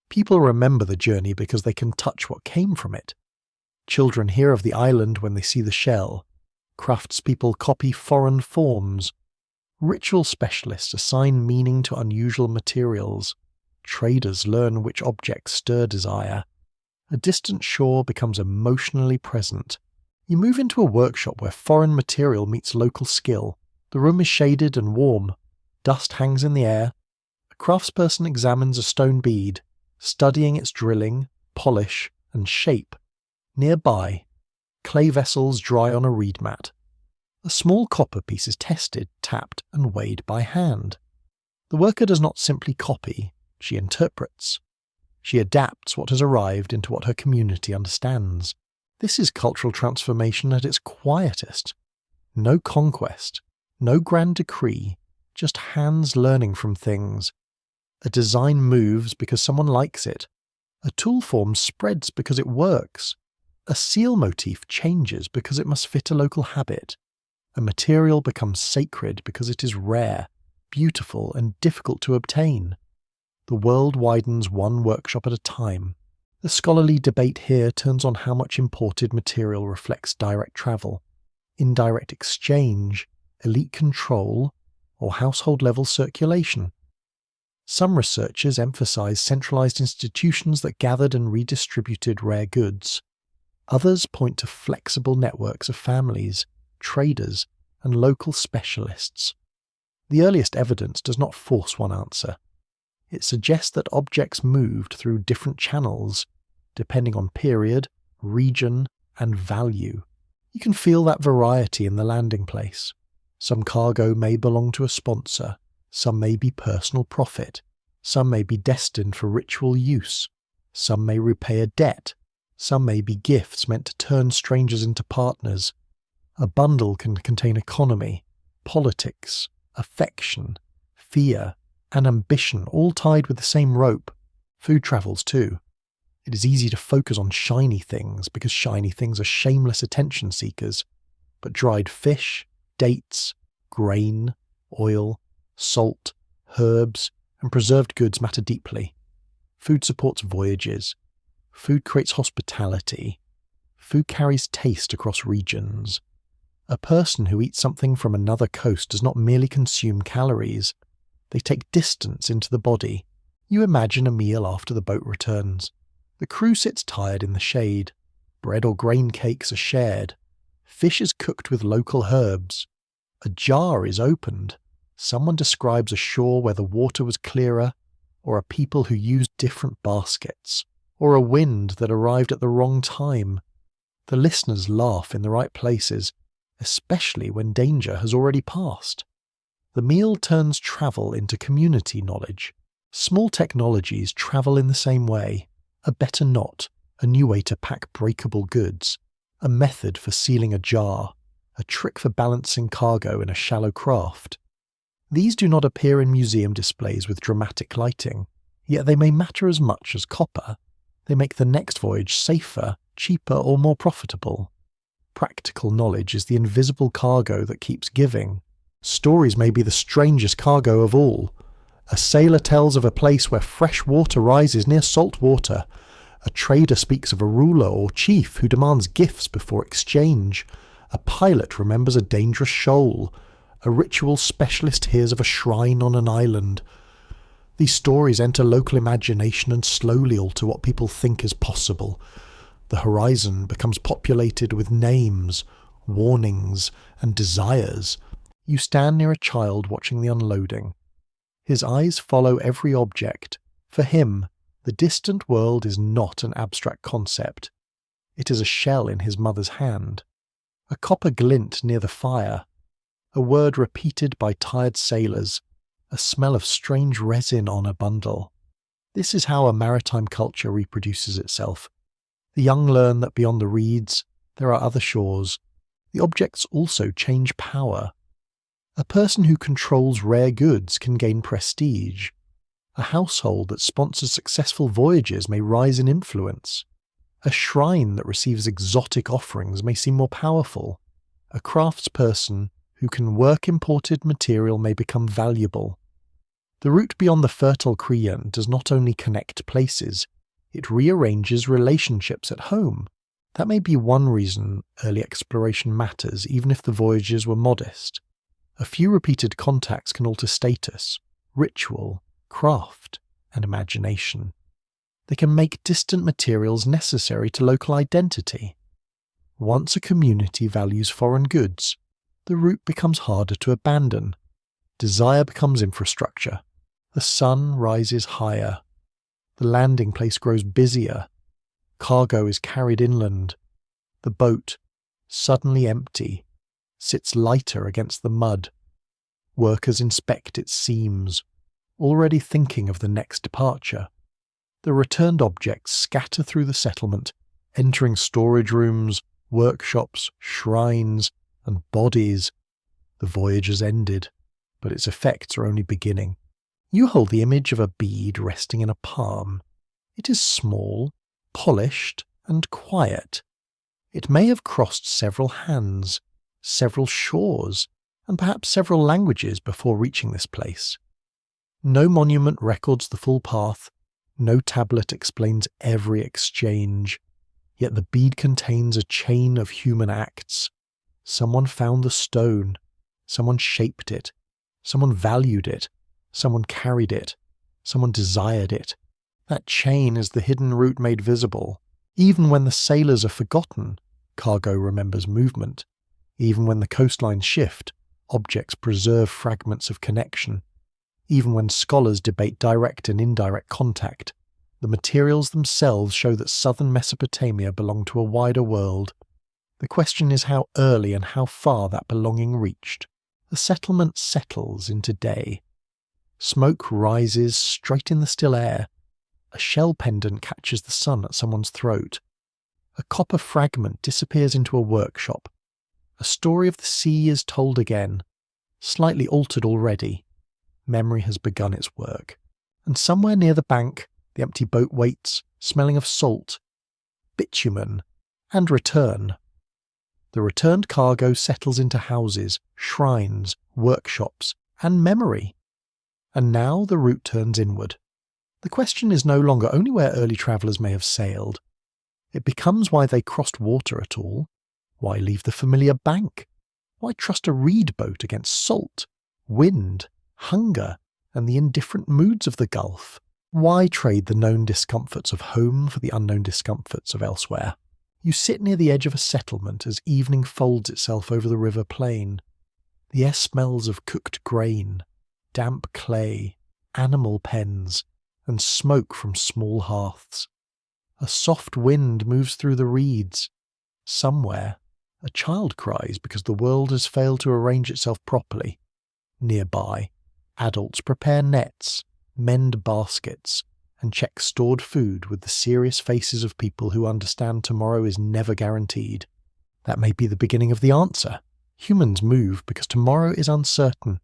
People remember the journey because they can touch what came from it. Children hear of the island when they see the shell. Craftspeople copy foreign forms. Ritual specialists assign meaning to unusual materials. Traders learn which objects stir desire. A distant shore becomes emotionally present. You move into a workshop where foreign material meets local skill. The room is shaded and warm. Dust hangs in the air. A craftsperson examines a stone bead, studying its drilling, polish, and shape. Nearby, clay vessels dry on a reed mat. A small copper piece is tested, tapped, and weighed by hand. The worker does not simply copy, she interprets. She adapts what has arrived into what her community understands. This is cultural transformation at its quietest. No conquest, no grand decree, just hands learning from things. A design moves because someone likes it. A tool form spreads because it works. A seal motif changes because it must fit a local habit. A material becomes sacred because it is rare, beautiful, and difficult to obtain. The world widens one workshop at a time. The scholarly debate here turns on how much imported material reflects direct travel, indirect exchange, elite control, or household-level circulation. Some researchers emphasize centralized institutions that gathered and redistributed rare goods. Others point to flexible networks of families, traders, and local specialists. The earliest evidence does not force one answer. It suggests that objects moved through different channels, depending on period, region, and value. You can feel that variety in the landing place. Some cargo may belong to a sponsor, some may be personal profit, some may be destined for ritual use, some may repay a debt, some may be gifts meant to turn strangers into partners. A bundle can contain economy, politics, affection, fear, and ambition, all tied with the same rope. Food travels too. It is easy to focus on shiny things because shiny things are shameless attention seekers. But dried fish, dates, grain, oil, salt, herbs, and preserved goods matter deeply. Food supports voyages. Food creates hospitality. Food carries taste across regions. A person who eats something from another coast does not merely consume calories. They take distance into the body. You imagine a meal after the boat returns. The crew sits tired in the shade. Bread or grain cakes are shared. Fish is cooked with local herbs. A jar is opened. Someone describes a shore where the water was clearer, or a people who used different baskets, or a wind that arrived at the wrong time. The listeners laugh in the right places, especially when danger has already passed. The meal turns travel into community knowledge. Small technologies travel in the same way. A better knot, a new way to pack breakable goods, a method for sealing a jar, a trick for balancing cargo in a shallow craft. These do not appear in museum displays with dramatic lighting, yet they may matter as much as copper. They make the next voyage safer, cheaper, or more profitable. Practical knowledge is the invisible cargo that keeps giving. Stories may be the strangest cargo of all. A sailor tells of a place where fresh water rises near salt water. A trader speaks of a ruler or chief who demands gifts before exchange. A pilot remembers a dangerous shoal. A ritual specialist hears of a shrine on an island. These stories enter local imagination and slowly alter what people think is possible. The horizon becomes populated with names, warnings, and desires. You stand near a child watching the unloading. His eyes follow every object. For him, the distant world is not an abstract concept. It is a shell in his mother's hand. a copper glint near the fire, a word repeated by tired sailors, a smell of strange resin on a bundle. This is how a maritime culture reproduces itself. The young learn that beyond the reeds there are other shores. The objects also change power. A person who controls rare goods can gain prestige. A household that sponsors successful voyages may rise in influence. A shrine that receives exotic offerings may seem more powerful. A craftsperson who can work imported material may become valuable. The route beyond the Fertile Crescent does not only connect places, it rearranges relationships at home. That may be one reason early exploration matters, even if the voyages were modest. A few repeated contacts can alter status, ritual, craft, and imagination. They can make distant materials necessary to local identity. Once a community values foreign goods, the route becomes harder to abandon. Desire becomes infrastructure. The sun rises higher. The landing place grows busier. Cargo is carried inland. The boat, suddenly empty, sits lighter against the mud. Workers inspect its seams, already thinking of the next departure. The returned objects scatter through the settlement, entering storage rooms, workshops, shrines, and bodies. The voyage has ended, but its effects are only beginning. You hold the image of a bead resting in a palm. It is small, polished, and quiet. It may have crossed several hands, several shores, and perhaps several languages before reaching this place. No monument records the full path, no tablet explains every exchange, yet the bead contains a chain of human acts. Someone found the stone, someone shaped it, someone valued it, someone carried it, someone desired it. That chain is the hidden route made visible. Even when the sailors are forgotten, cargo remembers movement. Even when the coastlines shift, objects preserve fragments of connection. Even when scholars debate direct and indirect contact, the materials themselves show that southern Mesopotamia belonged to a wider world. The question is how early and how far that belonging reached. The settlement settles into day. Smoke rises straight in the still air. A shell pendant catches the sun at someone's throat. A copper fragment disappears into a workshop. A story of the sea is told again, slightly altered already. Memory has begun its work. And somewhere near the bank, the empty boat waits, smelling of salt, bitumen, and return. The returned cargo settles into houses, shrines, workshops, and memory. And now the route turns inward. The question is no longer only where early travellers may have sailed. It becomes why they crossed water at all. Why leave the familiar bank? Why trust a reed boat against salt, wind, hunger, and the indifferent moods of the Gulf? Why trade the known discomforts of home for the unknown discomforts of elsewhere? You sit near the edge of a settlement as evening folds itself over the river plain. The air smells of cooked grain, damp clay, animal pens, and smoke from small hearths. A soft wind moves through the reeds. Somewhere, a child cries because the world has failed to arrange itself properly. Nearby, adults prepare nets, mend baskets, and check stored food with the serious faces of people who understand tomorrow is never guaranteed. That may be the beginning of the answer. Humans move because tomorrow is uncertain.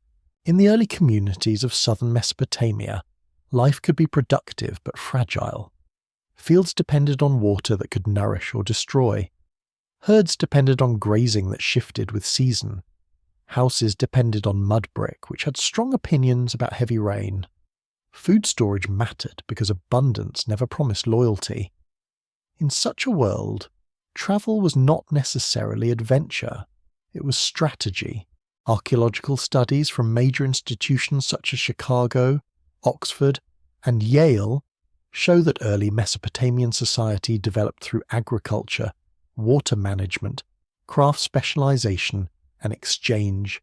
In the early communities of southern Mesopotamia, life could be productive but fragile. Fields depended on water that could nourish or destroy. Herds depended on grazing that shifted with season. Houses depended on mud brick, which had strong opinions about heavy rain. Food storage mattered because abundance never promised loyalty. In such a world, travel was not necessarily adventure. It was strategy. Archaeological studies from major institutions such as Chicago, Oxford, and Yale show that early Mesopotamian society developed through agriculture, water management, craft specialization, and exchange.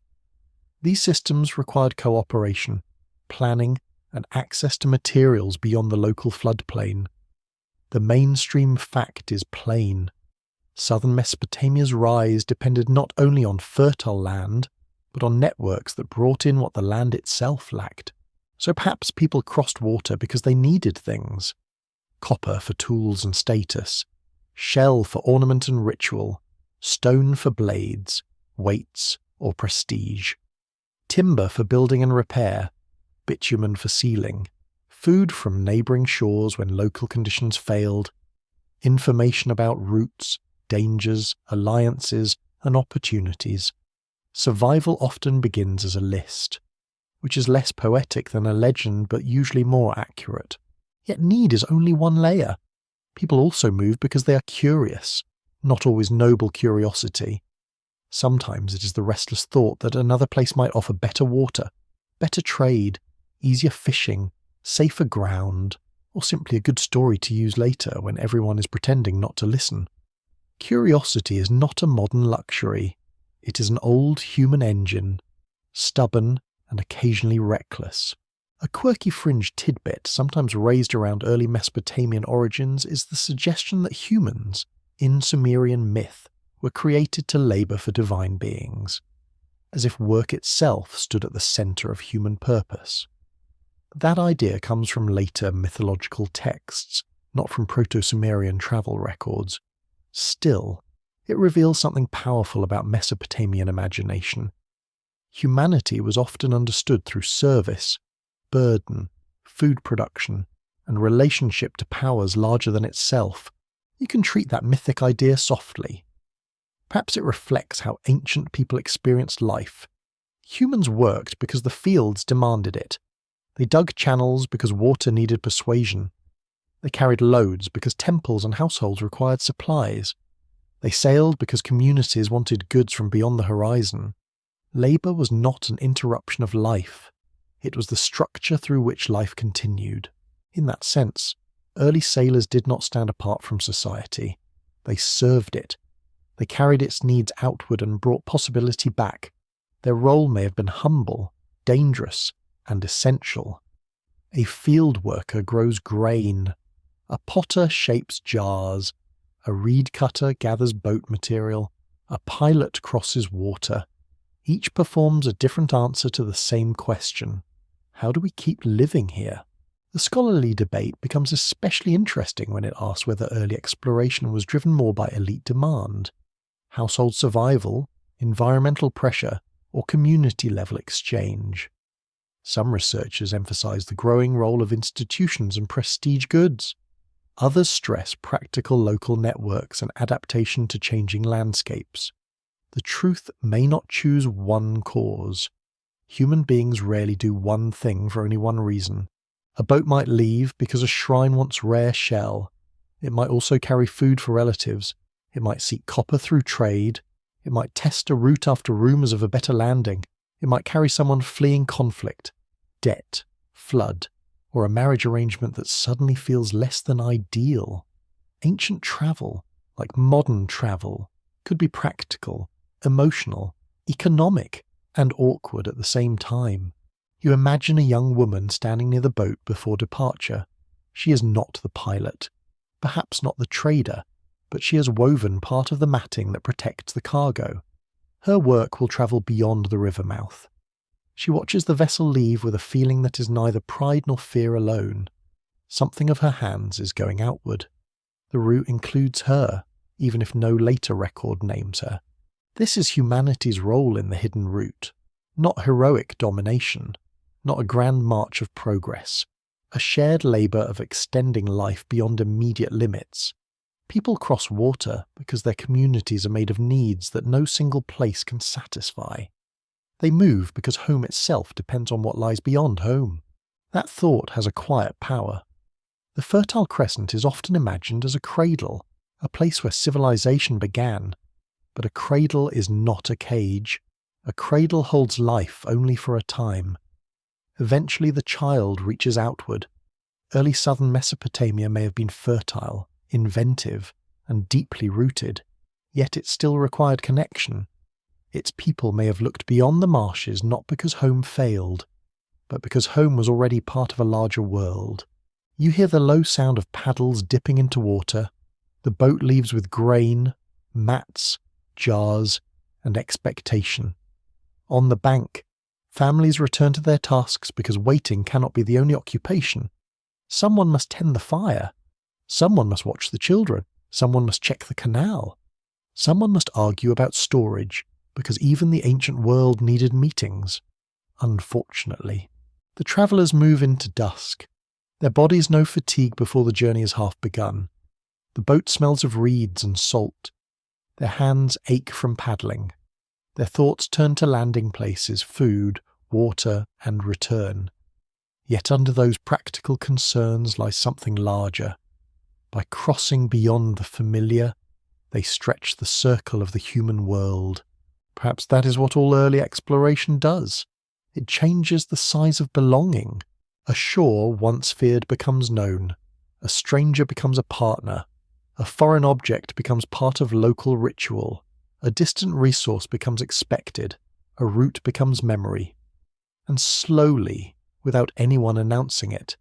These systems required cooperation, planning, and access to materials beyond the local floodplain. The mainstream fact is plain. Southern Mesopotamia's rise depended not only on fertile land, but on networks that brought in what the land itself lacked. So perhaps people crossed water because they needed things. Copper for tools and status, shell for ornament and ritual, stone for blades, weights or prestige, timber for building and repair, bitumen for sealing, food from neighbouring shores when local conditions failed, information about routes, dangers, alliances and opportunities. Survival often begins as a list, which is less poetic than a legend but usually more accurate. Yet need is only one layer. People also move because they are curious, not always noble curiosity. Sometimes it is the restless thought that another place might offer better water, better trade, easier fishing, safer ground, or simply a good story to use later when everyone is pretending not to listen. Curiosity is not a modern luxury. It is an old human engine, stubborn and occasionally reckless. A quirky fringe tidbit sometimes raised around early Mesopotamian origins is the suggestion that humans, in Sumerian myth, were created to labour for divine beings, as if work itself stood at the centre of human purpose. That idea comes from later mythological texts, not from Proto-Sumerian travel records. Still, it reveals something powerful about Mesopotamian imagination. Humanity was often understood through service, burden, food production, and relationship to powers larger than itself. You can treat that mythic idea softly. Perhaps it reflects how ancient people experienced life. Humans worked because the fields demanded it. They dug channels because water needed persuasion. They carried loads because temples and households required supplies. They sailed because communities wanted goods from beyond the horizon. Labour was not an interruption of life. It was the structure through which life continued. In that sense, early sailors did not stand apart from society. They served it. They carried its needs outward and brought possibility back. Their role may have been humble, dangerous, and essential. A field worker grows grain. A potter shapes jars. A reed cutter gathers boat material. A pilot crosses water. Each performs a different answer to the same question. How do we keep living here? The scholarly debate becomes especially interesting when it asks whether early exploration was driven more by elite demand, household survival, environmental pressure, or community-level exchange. Some researchers emphasize the growing role of institutions and prestige goods. Others stress practical local networks and adaptation to changing landscapes. The truth may not choose one cause. Human beings rarely do one thing for only one reason. A boat might leave because a shrine wants rare shell. It might also carry food for relatives. It might seek copper through trade. It might test a route after rumours of a better landing. It might carry someone fleeing conflict, debt, flood, or a marriage arrangement that suddenly feels less than ideal. Ancient travel, like modern travel, could be practical, emotional, economic, and awkward at the same time. You imagine a young woman standing near the boat before departure. She is not the pilot, perhaps not the trader, but she has woven part of the matting that protects the cargo. Her work will travel beyond the river mouth. She watches the vessel leave with a feeling that is neither pride nor fear alone. Something of her hands is going outward. The route includes her, even if no later record names her. This is humanity's role in the hidden route. Not heroic domination, not a grand march of progress. A shared labour of extending life beyond immediate limits. People cross water because their communities are made of needs that no single place can satisfy. They move because home itself depends on what lies beyond home. That thought has a quiet power. The Fertile Crescent is often imagined as a cradle, a place where civilization began. But a cradle is not a cage. A cradle holds life only for a time. Eventually the child reaches outward. Early southern Mesopotamia may have been fertile, inventive, and deeply rooted, yet it still required connection. Its people may have looked beyond the marshes not because home failed, but because home was already part of a larger world. You hear the low sound of paddles dipping into water. The boat leaves with grain. mats, jars, and expectation. On the bank, families return to their tasks because waiting cannot be the only occupation. Someone must tend the fire. Someone must watch the children. Someone must check the canal. Someone must argue about storage, because even the ancient world needed meetings. Unfortunately, the travellers move into dusk. Their bodies know fatigue before the journey is half begun. The boat smells of reeds and salt. Their hands ache from paddling. Their thoughts turn to landing places, food, water, and return. Yet under those practical concerns lies something larger. By crossing beyond the familiar, they stretch the circle of the human world. Perhaps that is what all early exploration does. It changes the size of belonging. A shore once feared becomes known. A stranger becomes a partner. A foreign object becomes part of local ritual. A distant resource becomes expected. A route becomes memory. And slowly, without anyone announcing it,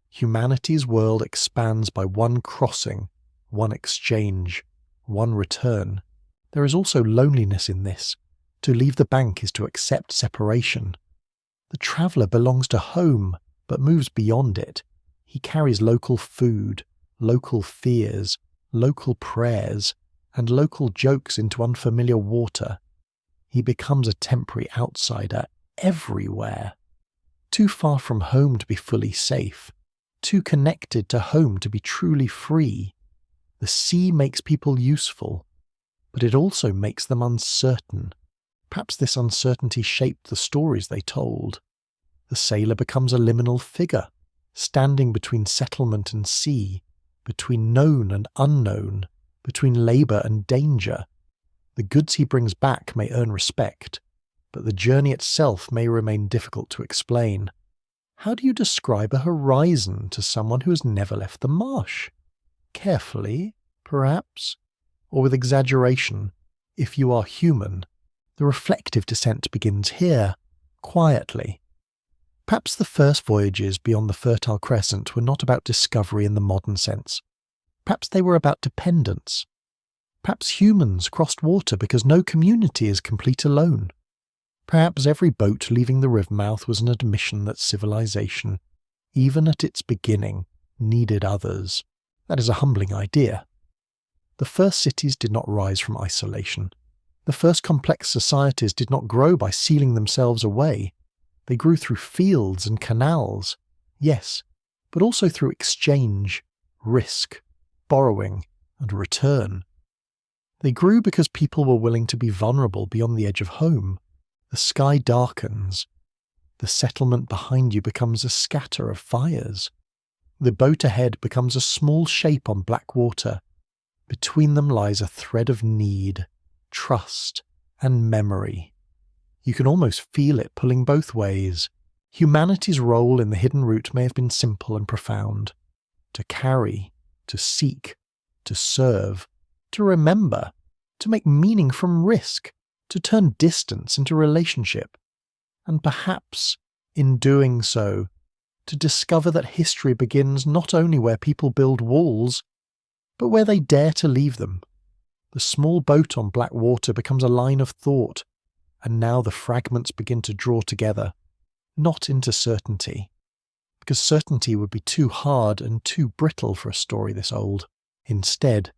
humanity's world expands by one crossing, one exchange, one return. There is also loneliness in this. To leave the bank is to accept separation. The traveller belongs to home, but moves beyond it. He carries local food, local fears, local prayers, and local jokes into unfamiliar water. He becomes a temporary outsider everywhere. Too far from home to be fully safe. Too connected to home to be truly free. The sea makes people useful, but it also makes them uncertain. Perhaps this uncertainty shaped the stories they told. The sailor becomes a liminal figure, standing between settlement and sea, between known and unknown, between labour and danger. The goods he brings back may earn respect, but the journey itself may remain difficult to explain. How do you describe a horizon to someone who has never left the marsh? Carefully, perhaps, or with exaggeration, if you are human. The reflective descent begins here, quietly. Perhaps the first voyages beyond the Fertile Crescent were not about discovery in the modern sense. Perhaps they were about dependence. Perhaps humans crossed water because no community is complete alone. Perhaps every boat leaving the river mouth was an admission that civilization, even at its beginning, needed others. That is a humbling idea. The first cities did not rise from isolation. The first complex societies did not grow by sealing themselves away. They grew through fields and canals, yes, but also through exchange, risk, borrowing, and return. They grew because people were willing to be vulnerable beyond the edge of home. The sky darkens. The settlement behind you becomes a scatter of fires. The boat ahead becomes a small shape on black water. Between them lies a thread of need, trust, and memory. You can almost feel it pulling both ways. Humanity's role in the hidden route may have been simple and profound. To carry, to seek, to serve, to remember, to make meaning from risk, to turn distance into relationship. And perhaps, in doing so, to discover that history begins not only where people build walls, but where they dare to leave them. The small boat on black water becomes a line of thought, and now the fragments begin to draw together, not into certainty, because certainty would be too hard and too brittle for a story this old. Instead,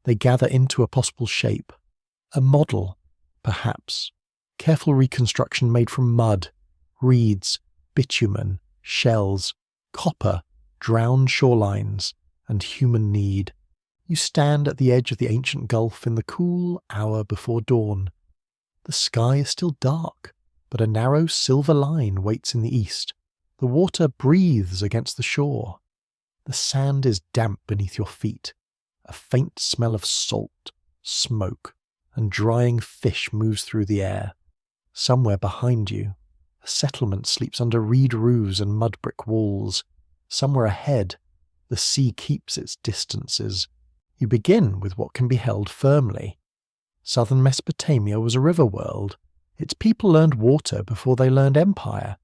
they gather into a possible shape, a model, perhaps, careful reconstruction made from mud, reeds, bitumen, shells, copper, drowned shorelines, and human need. You stand at the edge of the ancient gulf in the cool hour before dawn. The sky is still dark, but a narrow silver line waits in the east. The water breathes against the shore. The sand is damp beneath your feet. A faint smell of salt, smoke, and drying fish moves through the air. Somewhere behind you, a settlement sleeps under reed roofs and mud brick walls. Somewhere ahead, the sea keeps its distances. You begin with what can be held firmly. Southern Mesopotamia was a river world. Its people learned water before they learned empire.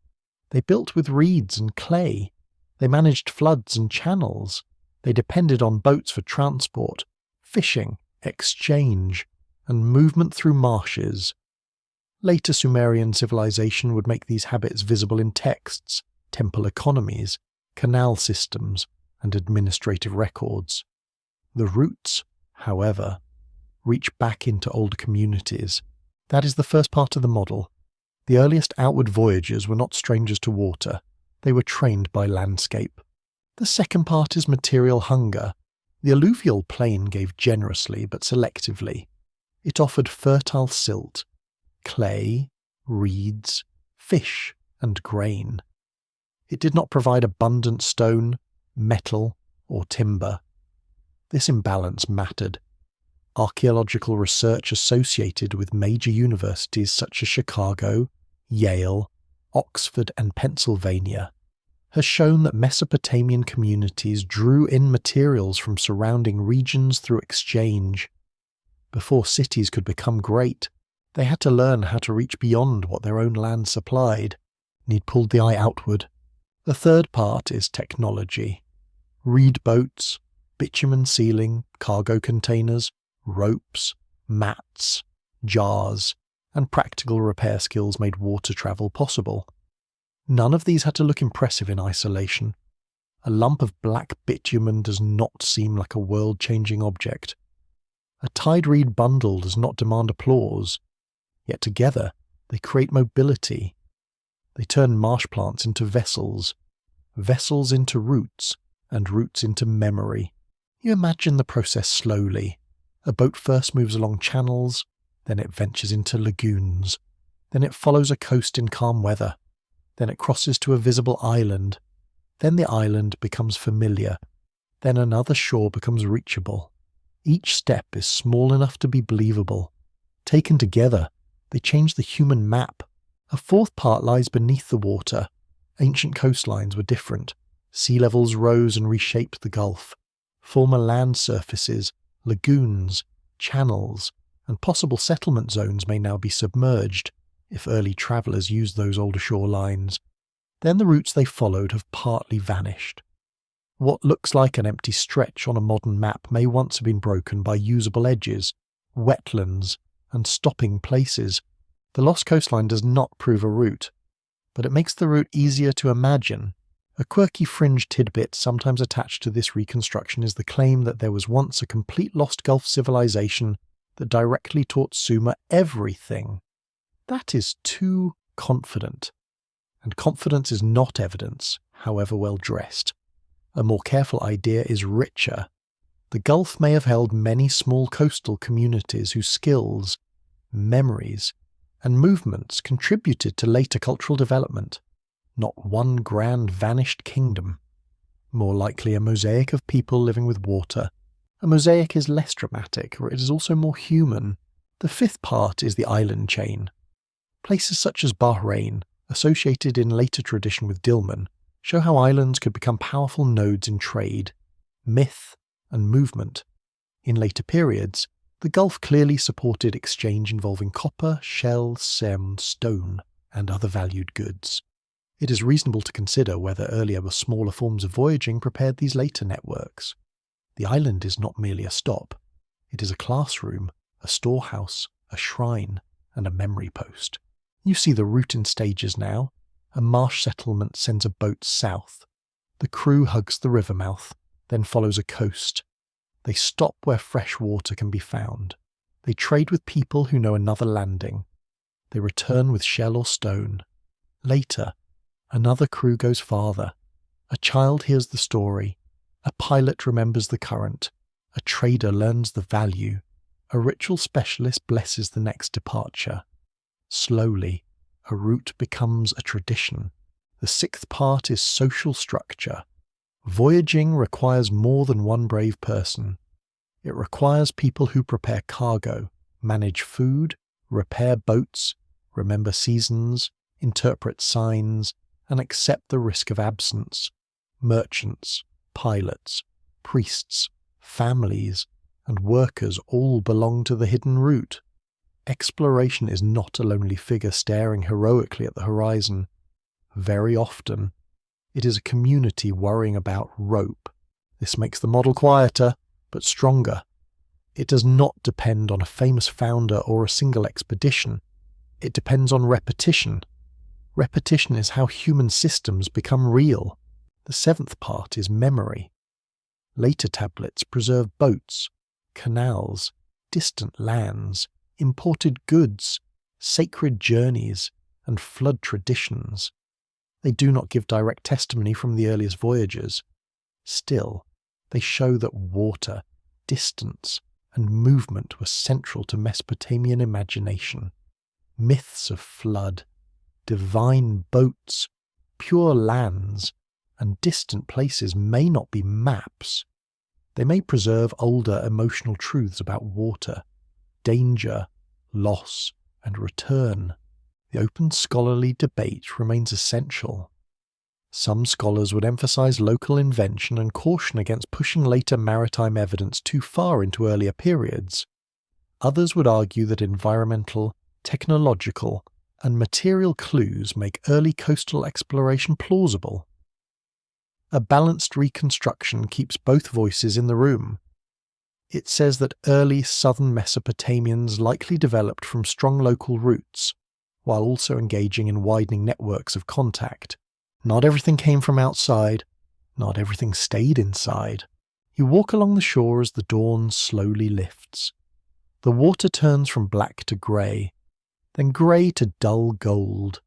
They built with reeds and clay. They managed floods and channels. They depended on boats for transport, fishing, exchange, and movement through marshes. Later Sumerian civilization would make these habits visible in texts, temple economies, canal systems, and administrative records. The roots, however, reach back into old communities. That is the first part of the model. The earliest outward voyagers were not strangers to water, they were trained by landscape. The second part is material hunger. The alluvial plain gave generously but selectively. It offered fertile silt, clay, reeds, fish, and grain. It did not provide abundant stone, metal, or timber. This imbalance mattered. Archaeological research associated with major universities such as Chicago, Yale, Oxford, and Pennsylvania has shown that Mesopotamian communities drew in materials from surrounding regions through exchange. Before cities could become great, they had to learn how to reach beyond what their own land supplied. Need pulled the eye outward. The third part is technology. Reed boats, bitumen sealing, cargo containers, ropes, mats, jars, and practical repair skills made water travel possible. None of these had to look impressive in isolation. A lump of black bitumen does not seem like a world-changing object. A tied reed bundle does not demand applause, yet together they create mobility. They turn marsh plants into vessels, vessels into roots, and roots into memory. You imagine the process slowly. A boat first moves along channels, then it ventures into lagoons, then it follows a coast in calm weather, then it crosses to a visible island, then the island becomes familiar, then another shore becomes reachable. Each step is small enough to be believable. Taken together, they change the human map. A fourth part lies beneath the water. Ancient coastlines were different. Sea levels rose and reshaped the Gulf. Former land surfaces, lagoons, channels, and possible settlement zones may now be submerged, if early travellers used those older shorelines. Then the routes they followed have partly vanished. What looks like an empty stretch on a modern map may once have been broken by usable edges, wetlands, and stopping places. The lost coastline does not prove a route, but it makes the route easier to imagine. A quirky fringe tidbit sometimes attached to this reconstruction is the claim that there was once a complete lost Gulf civilization that directly taught Sumer everything. That is too confident, and confidence is not evidence, however well dressed. A more careful idea is richer. The Gulf may have held many small coastal communities whose skills, memories, and movements contributed to later cultural development. Not one grand vanished kingdom. More likely a mosaic of people living with water. A mosaic is less dramatic, or it is also more human. The fifth part is the island chain. Places such as Bahrain, associated in later tradition with Dilmun, show how islands could become powerful nodes in trade, myth, and movement. In later periods, the Gulf clearly supported exchange involving copper, shell, sand, stone, and other valued goods. It is reasonable to consider whether earlier or smaller forms of voyaging prepared these later networks. The island is not merely a stop. It is a classroom, a storehouse, a shrine, and a memory post. You see the route in stages now. A marsh settlement sends a boat south. The crew hugs the river mouth, then follows a coast. They stop where fresh water can be found. They trade with people who know another landing. They return with shell or stone. Later, another crew goes farther. A child hears the story. A pilot remembers the current. A trader learns the value. A ritual specialist blesses the next departure. Slowly, a route becomes a tradition. The sixth part is social structure. Voyaging requires more than one brave person. It requires people who prepare cargo, manage food, repair boats, remember seasons, interpret signs, and accept the risk of absence. Merchants, pilots, priests, families, and workers all belong to the hidden route. Exploration is not a lonely figure staring heroically at the horizon. Very often, it is a community worrying about rope. This makes the model quieter, but stronger. It does not depend on a famous founder or a single expedition. It depends on repetition. Repetition is how human systems become real. The seventh part is memory. Later tablets preserve boats, canals, distant lands, imported goods, sacred journeys, and flood traditions. They do not give direct testimony from the earliest voyagers. Still, they show that water, distance, and movement were central to Mesopotamian imagination. Myths of flood, divine boats, pure lands, and distant places may not be maps. They may preserve older emotional truths about water, danger, loss, and return. The open scholarly debate remains essential. Some scholars would emphasize local invention and caution against pushing later maritime evidence too far into earlier periods. Others would argue that environmental, technological, and material clues make early coastal exploration plausible. A balanced reconstruction keeps both voices in the room. It says that early southern Mesopotamians likely developed from strong local roots, while also engaging in widening networks of contact. Not everything came from outside, not everything stayed inside. You walk along the shore as the dawn slowly lifts. The water turns from black to grey, then grey to dull gold.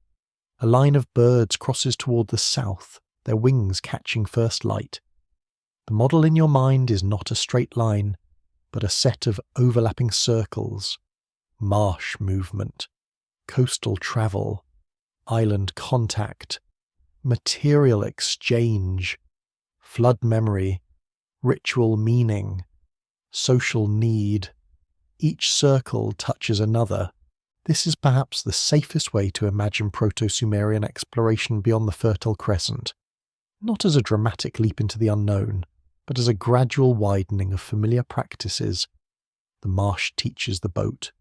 A line of birds crosses toward the south, their wings catching first light. The model in your mind is not a straight line, but a set of overlapping circles. Marsh movement, coastal travel, island contact, material exchange, flood memory, ritual meaning, social need. Each circle touches another. This is perhaps the safest way to imagine Proto-Sumerian exploration beyond the Fertile Crescent, not as a dramatic leap into the unknown, but as a gradual widening of familiar practices. The marsh teaches the boat,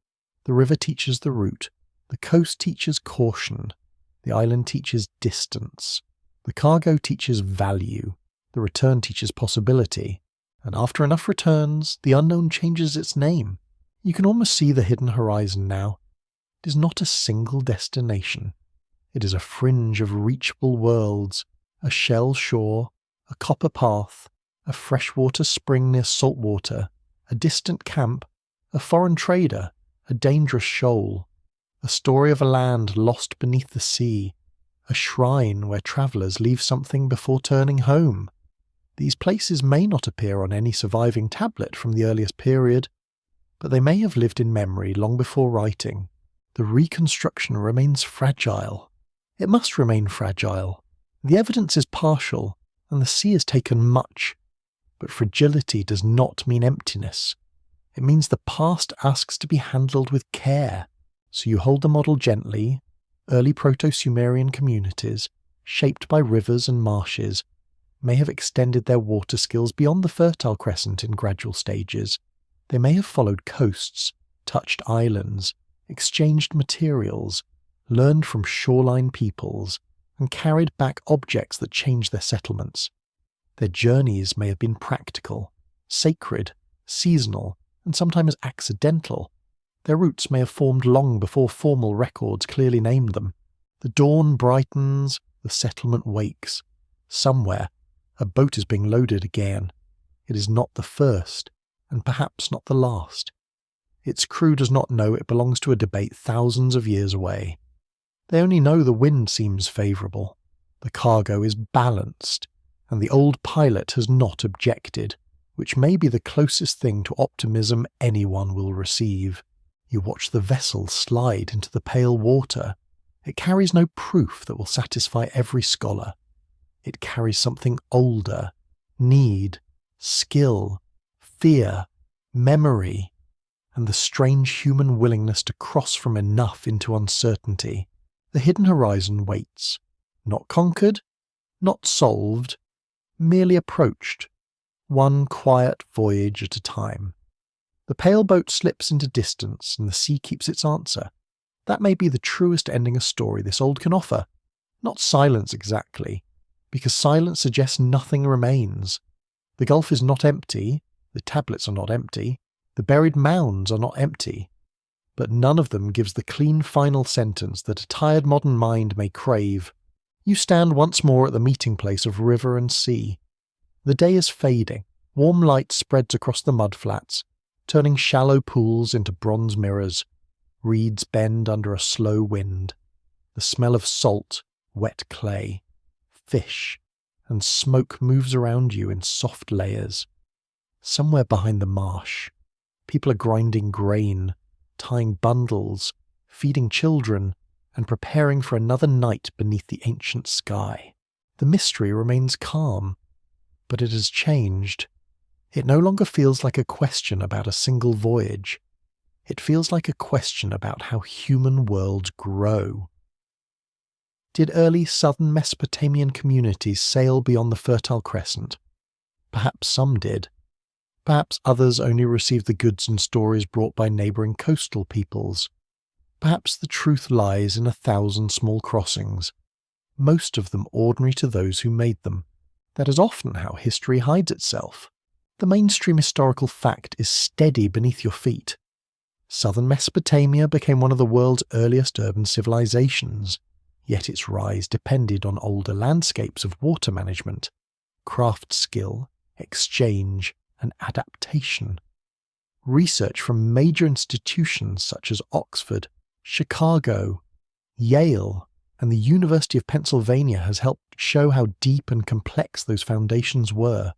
the river teaches the route, the coast teaches caution, the island teaches distance, the cargo teaches value, the return teaches possibility, and after enough returns, the unknown changes its name. You can almost see the hidden horizon now. It is not a single destination. It is a fringe of reachable worlds, a shell shore, a copper path, a freshwater spring near saltwater, a distant camp, a foreign trader, a dangerous shoal, a story of a land lost beneath the sea, a shrine where travellers leave something before turning home. These places may not appear on any surviving tablet from the earliest period, but they may have lived in memory long before writing. The reconstruction remains fragile. It must remain fragile. The evidence is partial, and the sea has taken much. But fragility does not mean emptiness. It means the past asks to be handled with care. So you hold the model gently. Early Proto-Sumerian communities, shaped by rivers and marshes, may have extended their water skills beyond the Fertile Crescent in gradual stages. They may have followed coasts, touched islands, exchanged materials, learned from shoreline peoples, and carried back objects that changed their settlements. Their journeys may have been practical, sacred, seasonal, and sometimes accidental. Their routes may have formed long before formal records clearly named them. The dawn brightens, the settlement wakes. Somewhere, a boat is being loaded again. It is not the first, and perhaps not the last. Its crew does not know it belongs to a debate thousands of years away. They only know the wind seems favourable, the cargo is balanced, and the old pilot has not objected, which may be the closest thing to optimism anyone will receive. You watch the vessel slide into the pale water. It carries no proof that will satisfy every scholar. It carries something older, need, skill, fear, memory, and the strange human willingness to cross from enough into uncertainty. The hidden horizon waits, not conquered, not solved, merely approached, one quiet voyage at a time. The pale boat slips into distance and the sea keeps its answer. That may be the truest ending a story this old can offer. Not silence exactly, because silence suggests nothing remains. The gulf is not empty, the tablets are not empty, The buried mounds are not empty, but none of them gives the clean final sentence that a tired modern mind may crave. You stand once more at the meeting place of river and sea. The day is fading, warm light spreads across the mudflats, turning shallow pools into bronze mirrors. Reeds bend under a slow wind. The smell of salt, wet clay, fish, and smoke moves around you in soft layers. Somewhere behind the marsh, people are grinding grain, tying bundles, feeding children, and preparing for another night beneath the ancient sky. The mystery remains calm, but it has changed. It no longer feels like a question about a single voyage. It feels like a question about how human worlds grow. Did early southern Mesopotamian communities sail beyond the Fertile Crescent? Perhaps some did. Perhaps others only received the goods and stories brought by neighbouring coastal peoples. Perhaps the truth lies in 1,000 small crossings, most of them ordinary to those who made them. That is often how history hides itself. The mainstream historical fact is steady beneath your feet. Southern Mesopotamia became one of the world's earliest urban civilizations, yet its rise depended on older landscapes of water management, craft skill, exchange, and adaptation. Research from major institutions such as Oxford, Chicago, Yale, and the University of Pennsylvania has helped show how deep and complex those foundations were.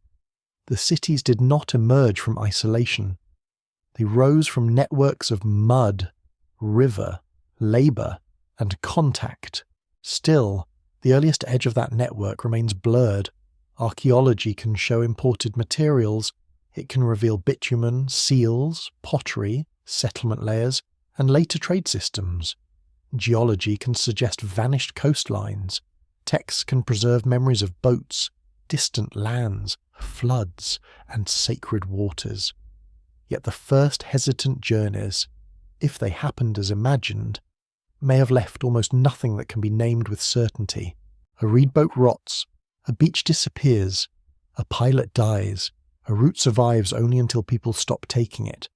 The cities did not emerge from isolation. They rose from networks of mud, river, labour, and contact. Still, the earliest edge of that network remains blurred. Archaeology can show imported materials. It can reveal bitumen, seals, pottery, settlement layers, and later trade systems. Geology can suggest vanished coastlines. Texts can preserve memories of boats, distant lands, floods, and sacred waters. Yet the first hesitant journeys, if they happened as imagined, may have left almost nothing that can be named with certainty. A reed boat rots, a beach disappears, a pilot dies, a route survives only until people stop taking it.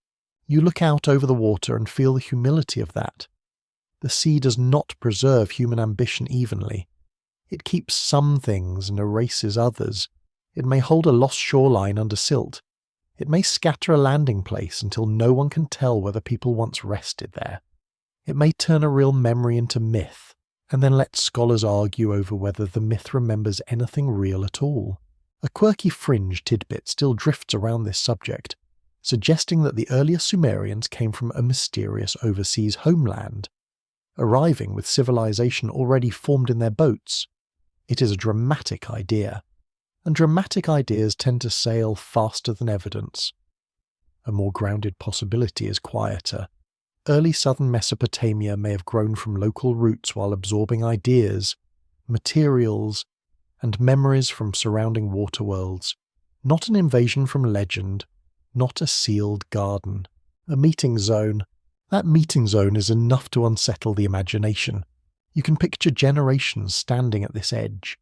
You look out over the water and feel the humility of that. The sea does not preserve human ambition evenly. It keeps some things and erases others. It may hold a lost shoreline under silt. It may scatter a landing place until no one can tell whether people once rested there. It may turn a real memory into myth, and then let scholars argue over whether the myth remembers anything real at all. A quirky fringe tidbit still drifts around this subject, suggesting that the earlier Sumerians came from a mysterious overseas homeland, arriving with civilization already formed in their boats. It is a dramatic idea, and dramatic ideas tend to sail faster than evidence. A more grounded possibility is quieter. Early southern Mesopotamia may have grown from local roots while absorbing ideas, materials, and memories from surrounding water worlds. Not an invasion from legend, not a sealed garden. A meeting zone. That meeting zone is enough to unsettle the imagination. You can picture generations standing at this edge.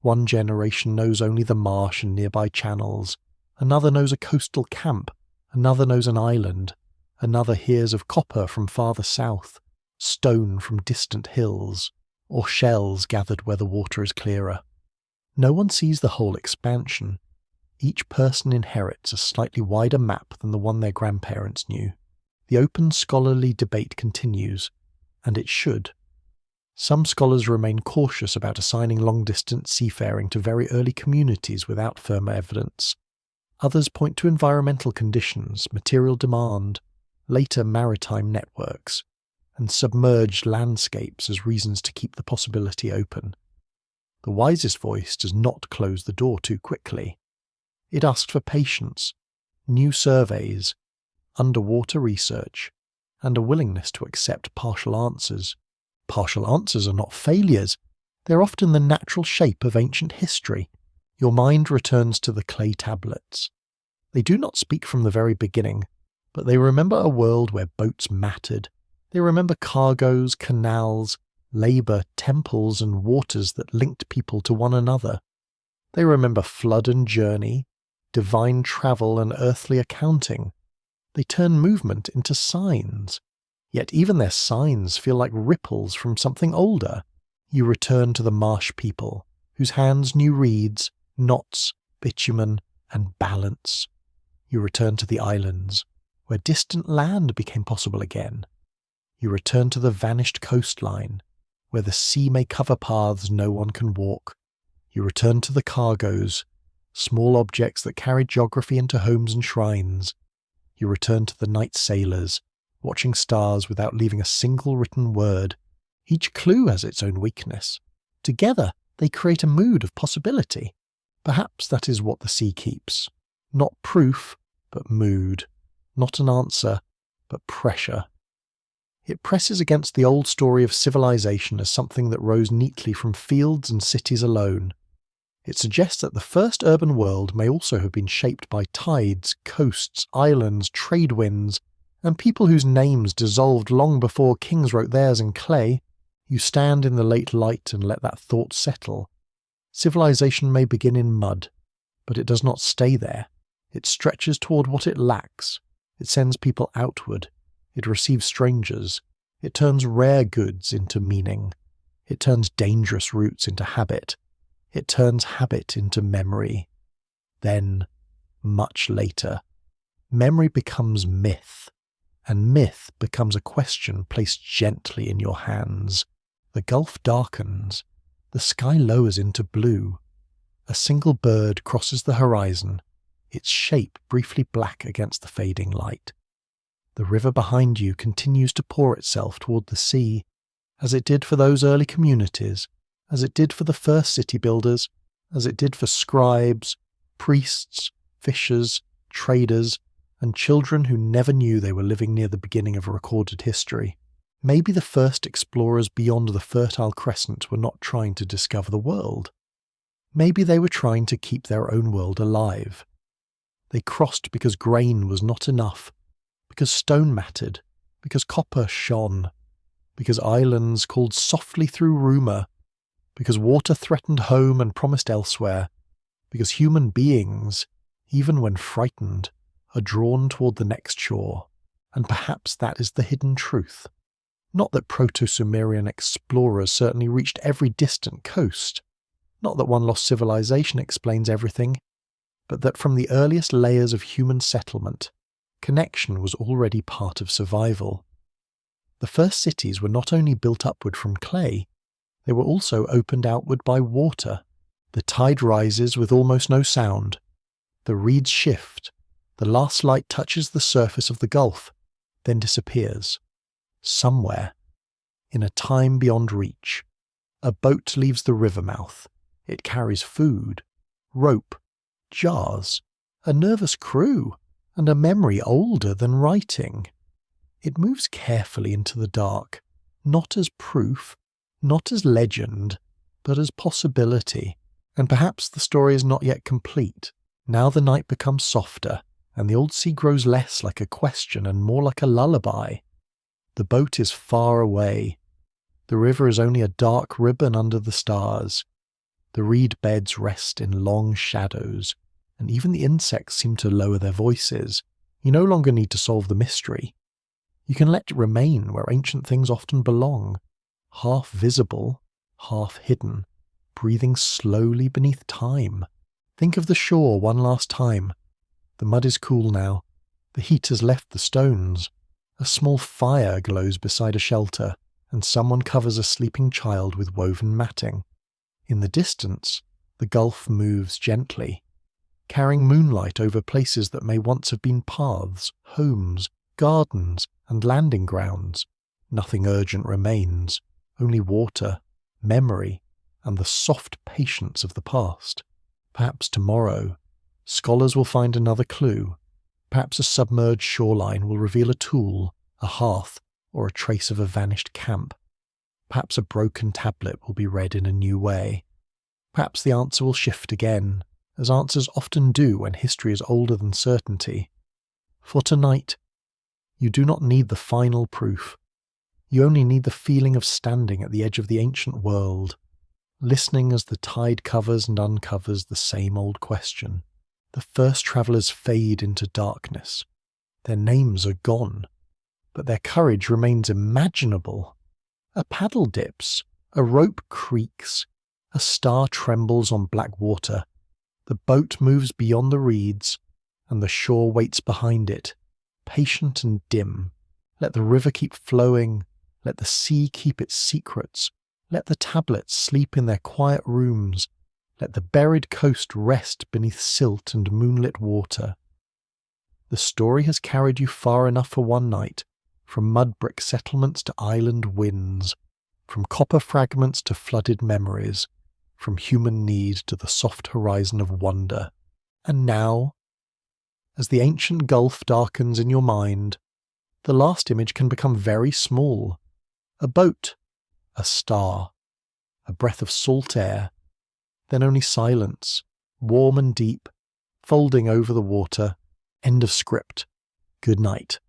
One generation knows only the marsh and nearby channels. Another knows a coastal camp. Another knows an island. Another hears of copper from farther south, stone from distant hills, or shells gathered where the water is clearer. No one sees the whole expansion. Each person inherits a slightly wider map than the one their grandparents knew. The open scholarly debate continues, and it should. Some scholars remain cautious about assigning long-distance seafaring to very early communities without firmer evidence. Others point to environmental conditions, material demand, later maritime networks, and submerged landscapes as reasons to keep the possibility open. The wisest voice does not close the door too quickly. It asks for patience, new surveys, underwater research, and a willingness to accept partial answers. Partial answers are not failures. They're often the natural shape of ancient history. Your mind returns to the clay tablets. They do not speak from the very beginning, but they remember a world where boats mattered. They remember cargoes, canals, labour, temples, and waters that linked people to one another. They remember flood and journey, divine travel and earthly accounting. They turn movement into signs. Yet even their signs feel like ripples from something older. You return to the marsh people, whose hands knew reeds, knots, bitumen, and balance. You return to the islands, where distant land became possible again. You return to the vanished coastline, where the sea may cover paths no one can walk. You return to the cargoes, small objects that carried geography into homes and shrines. You return to the night sailors, watching stars without leaving a single written word. Each clue has its own weakness. Together, they create a mood of possibility. Perhaps that is what the sea keeps. Not proof, but mood. Not an answer, but pressure. It presses against the old story of civilization as something that rose neatly from fields and cities alone. It suggests that the first urban world may also have been shaped by tides, coasts, islands, trade winds, and people whose names dissolved long before kings wrote theirs in clay. You stand in the late light and let that thought settle. Civilization may begin in mud, but it does not stay there. It stretches toward what it lacks. It sends people outward. It receives strangers. It turns rare goods into meaning. It turns dangerous roots into habit. It turns habit into memory. Then, much later, memory becomes myth, and myth becomes a question placed gently in your hands. The gulf darkens. The sky lowers into blue. A single bird crosses the horizon, its shape briefly black against the fading light. The river behind you continues to pour itself toward the sea, as it did for those early communities, as it did for the first city builders, as it did for scribes, priests, fishers, traders, and children who never knew they were living near the beginning of a recorded history. Maybe the first explorers beyond the Fertile Crescent were not trying to discover the world. Maybe they were trying to keep their own world alive. They crossed because grain was not enough, because stone mattered, because copper shone, because islands called softly through rumour, because water threatened home and promised elsewhere, because human beings, even when frightened, are drawn toward the next shore, and perhaps that is the hidden truth. Not that Proto-Sumerian explorers certainly reached every distant coast, not that one lost civilization explains everything, but that from the earliest layers of human settlement, connection was already part of survival. The first cities were not only built upward from clay, they were also opened outward by water. The tide rises with almost no sound. The reeds shift. The last light touches the surface of the gulf, then disappears. Somewhere, in a time beyond reach, a boat leaves the river mouth. It carries food, rope, jars, a nervous crew, and a memory older than writing. It moves carefully into the dark, not as proof, not as legend, but as possibility. And perhaps the story is not yet complete. Now the night becomes softer, and the old sea grows less like a question and more like a lullaby. The boat is far away. The river is only a dark ribbon under the stars. The reed beds rest in long shadows, and even the insects seem to lower their voices. You no longer need to solve the mystery. You can let it remain where ancient things often belong, half visible, half hidden, breathing slowly beneath time. Think of the shore one last time. The mud is cool now. The heat has left the stones. A small fire glows beside a shelter, and someone covers a sleeping child with woven matting. In the distance, the gulf moves gently, carrying moonlight over places that may once have been paths, homes, gardens, and landing grounds. Nothing urgent remains, only water, memory, and the soft patience of the past. Perhaps tomorrow, scholars will find another clue. Perhaps a submerged shoreline will reveal a tool, a hearth, or a trace of a vanished camp. Perhaps a broken tablet will be read in a new way. Perhaps the answer will shift again, as answers often do when history is older than certainty. For tonight, you do not need the final proof. You only need the feeling of standing at the edge of the ancient world, listening as the tide covers and uncovers the same old question. The first travellers fade into darkness. Their names are gone, but their courage remains imaginable. A paddle dips, a rope creaks, a star trembles on black water, the boat moves beyond the reeds, and the shore waits behind it, patient and dim. Let the river keep flowing, let the sea keep its secrets, let the tablets sleep in their quiet rooms, let the buried coast rest beneath silt and moonlit water. The story has carried you far enough for one night, from mud brick settlements to island winds, from copper fragments to flooded memories, from human need to the soft horizon of wonder. And now, as the ancient gulf darkens in your mind, the last image can become very small. A boat, a star, a breath of salt air, then only silence, warm and deep, folding over the water. End of script. Good night.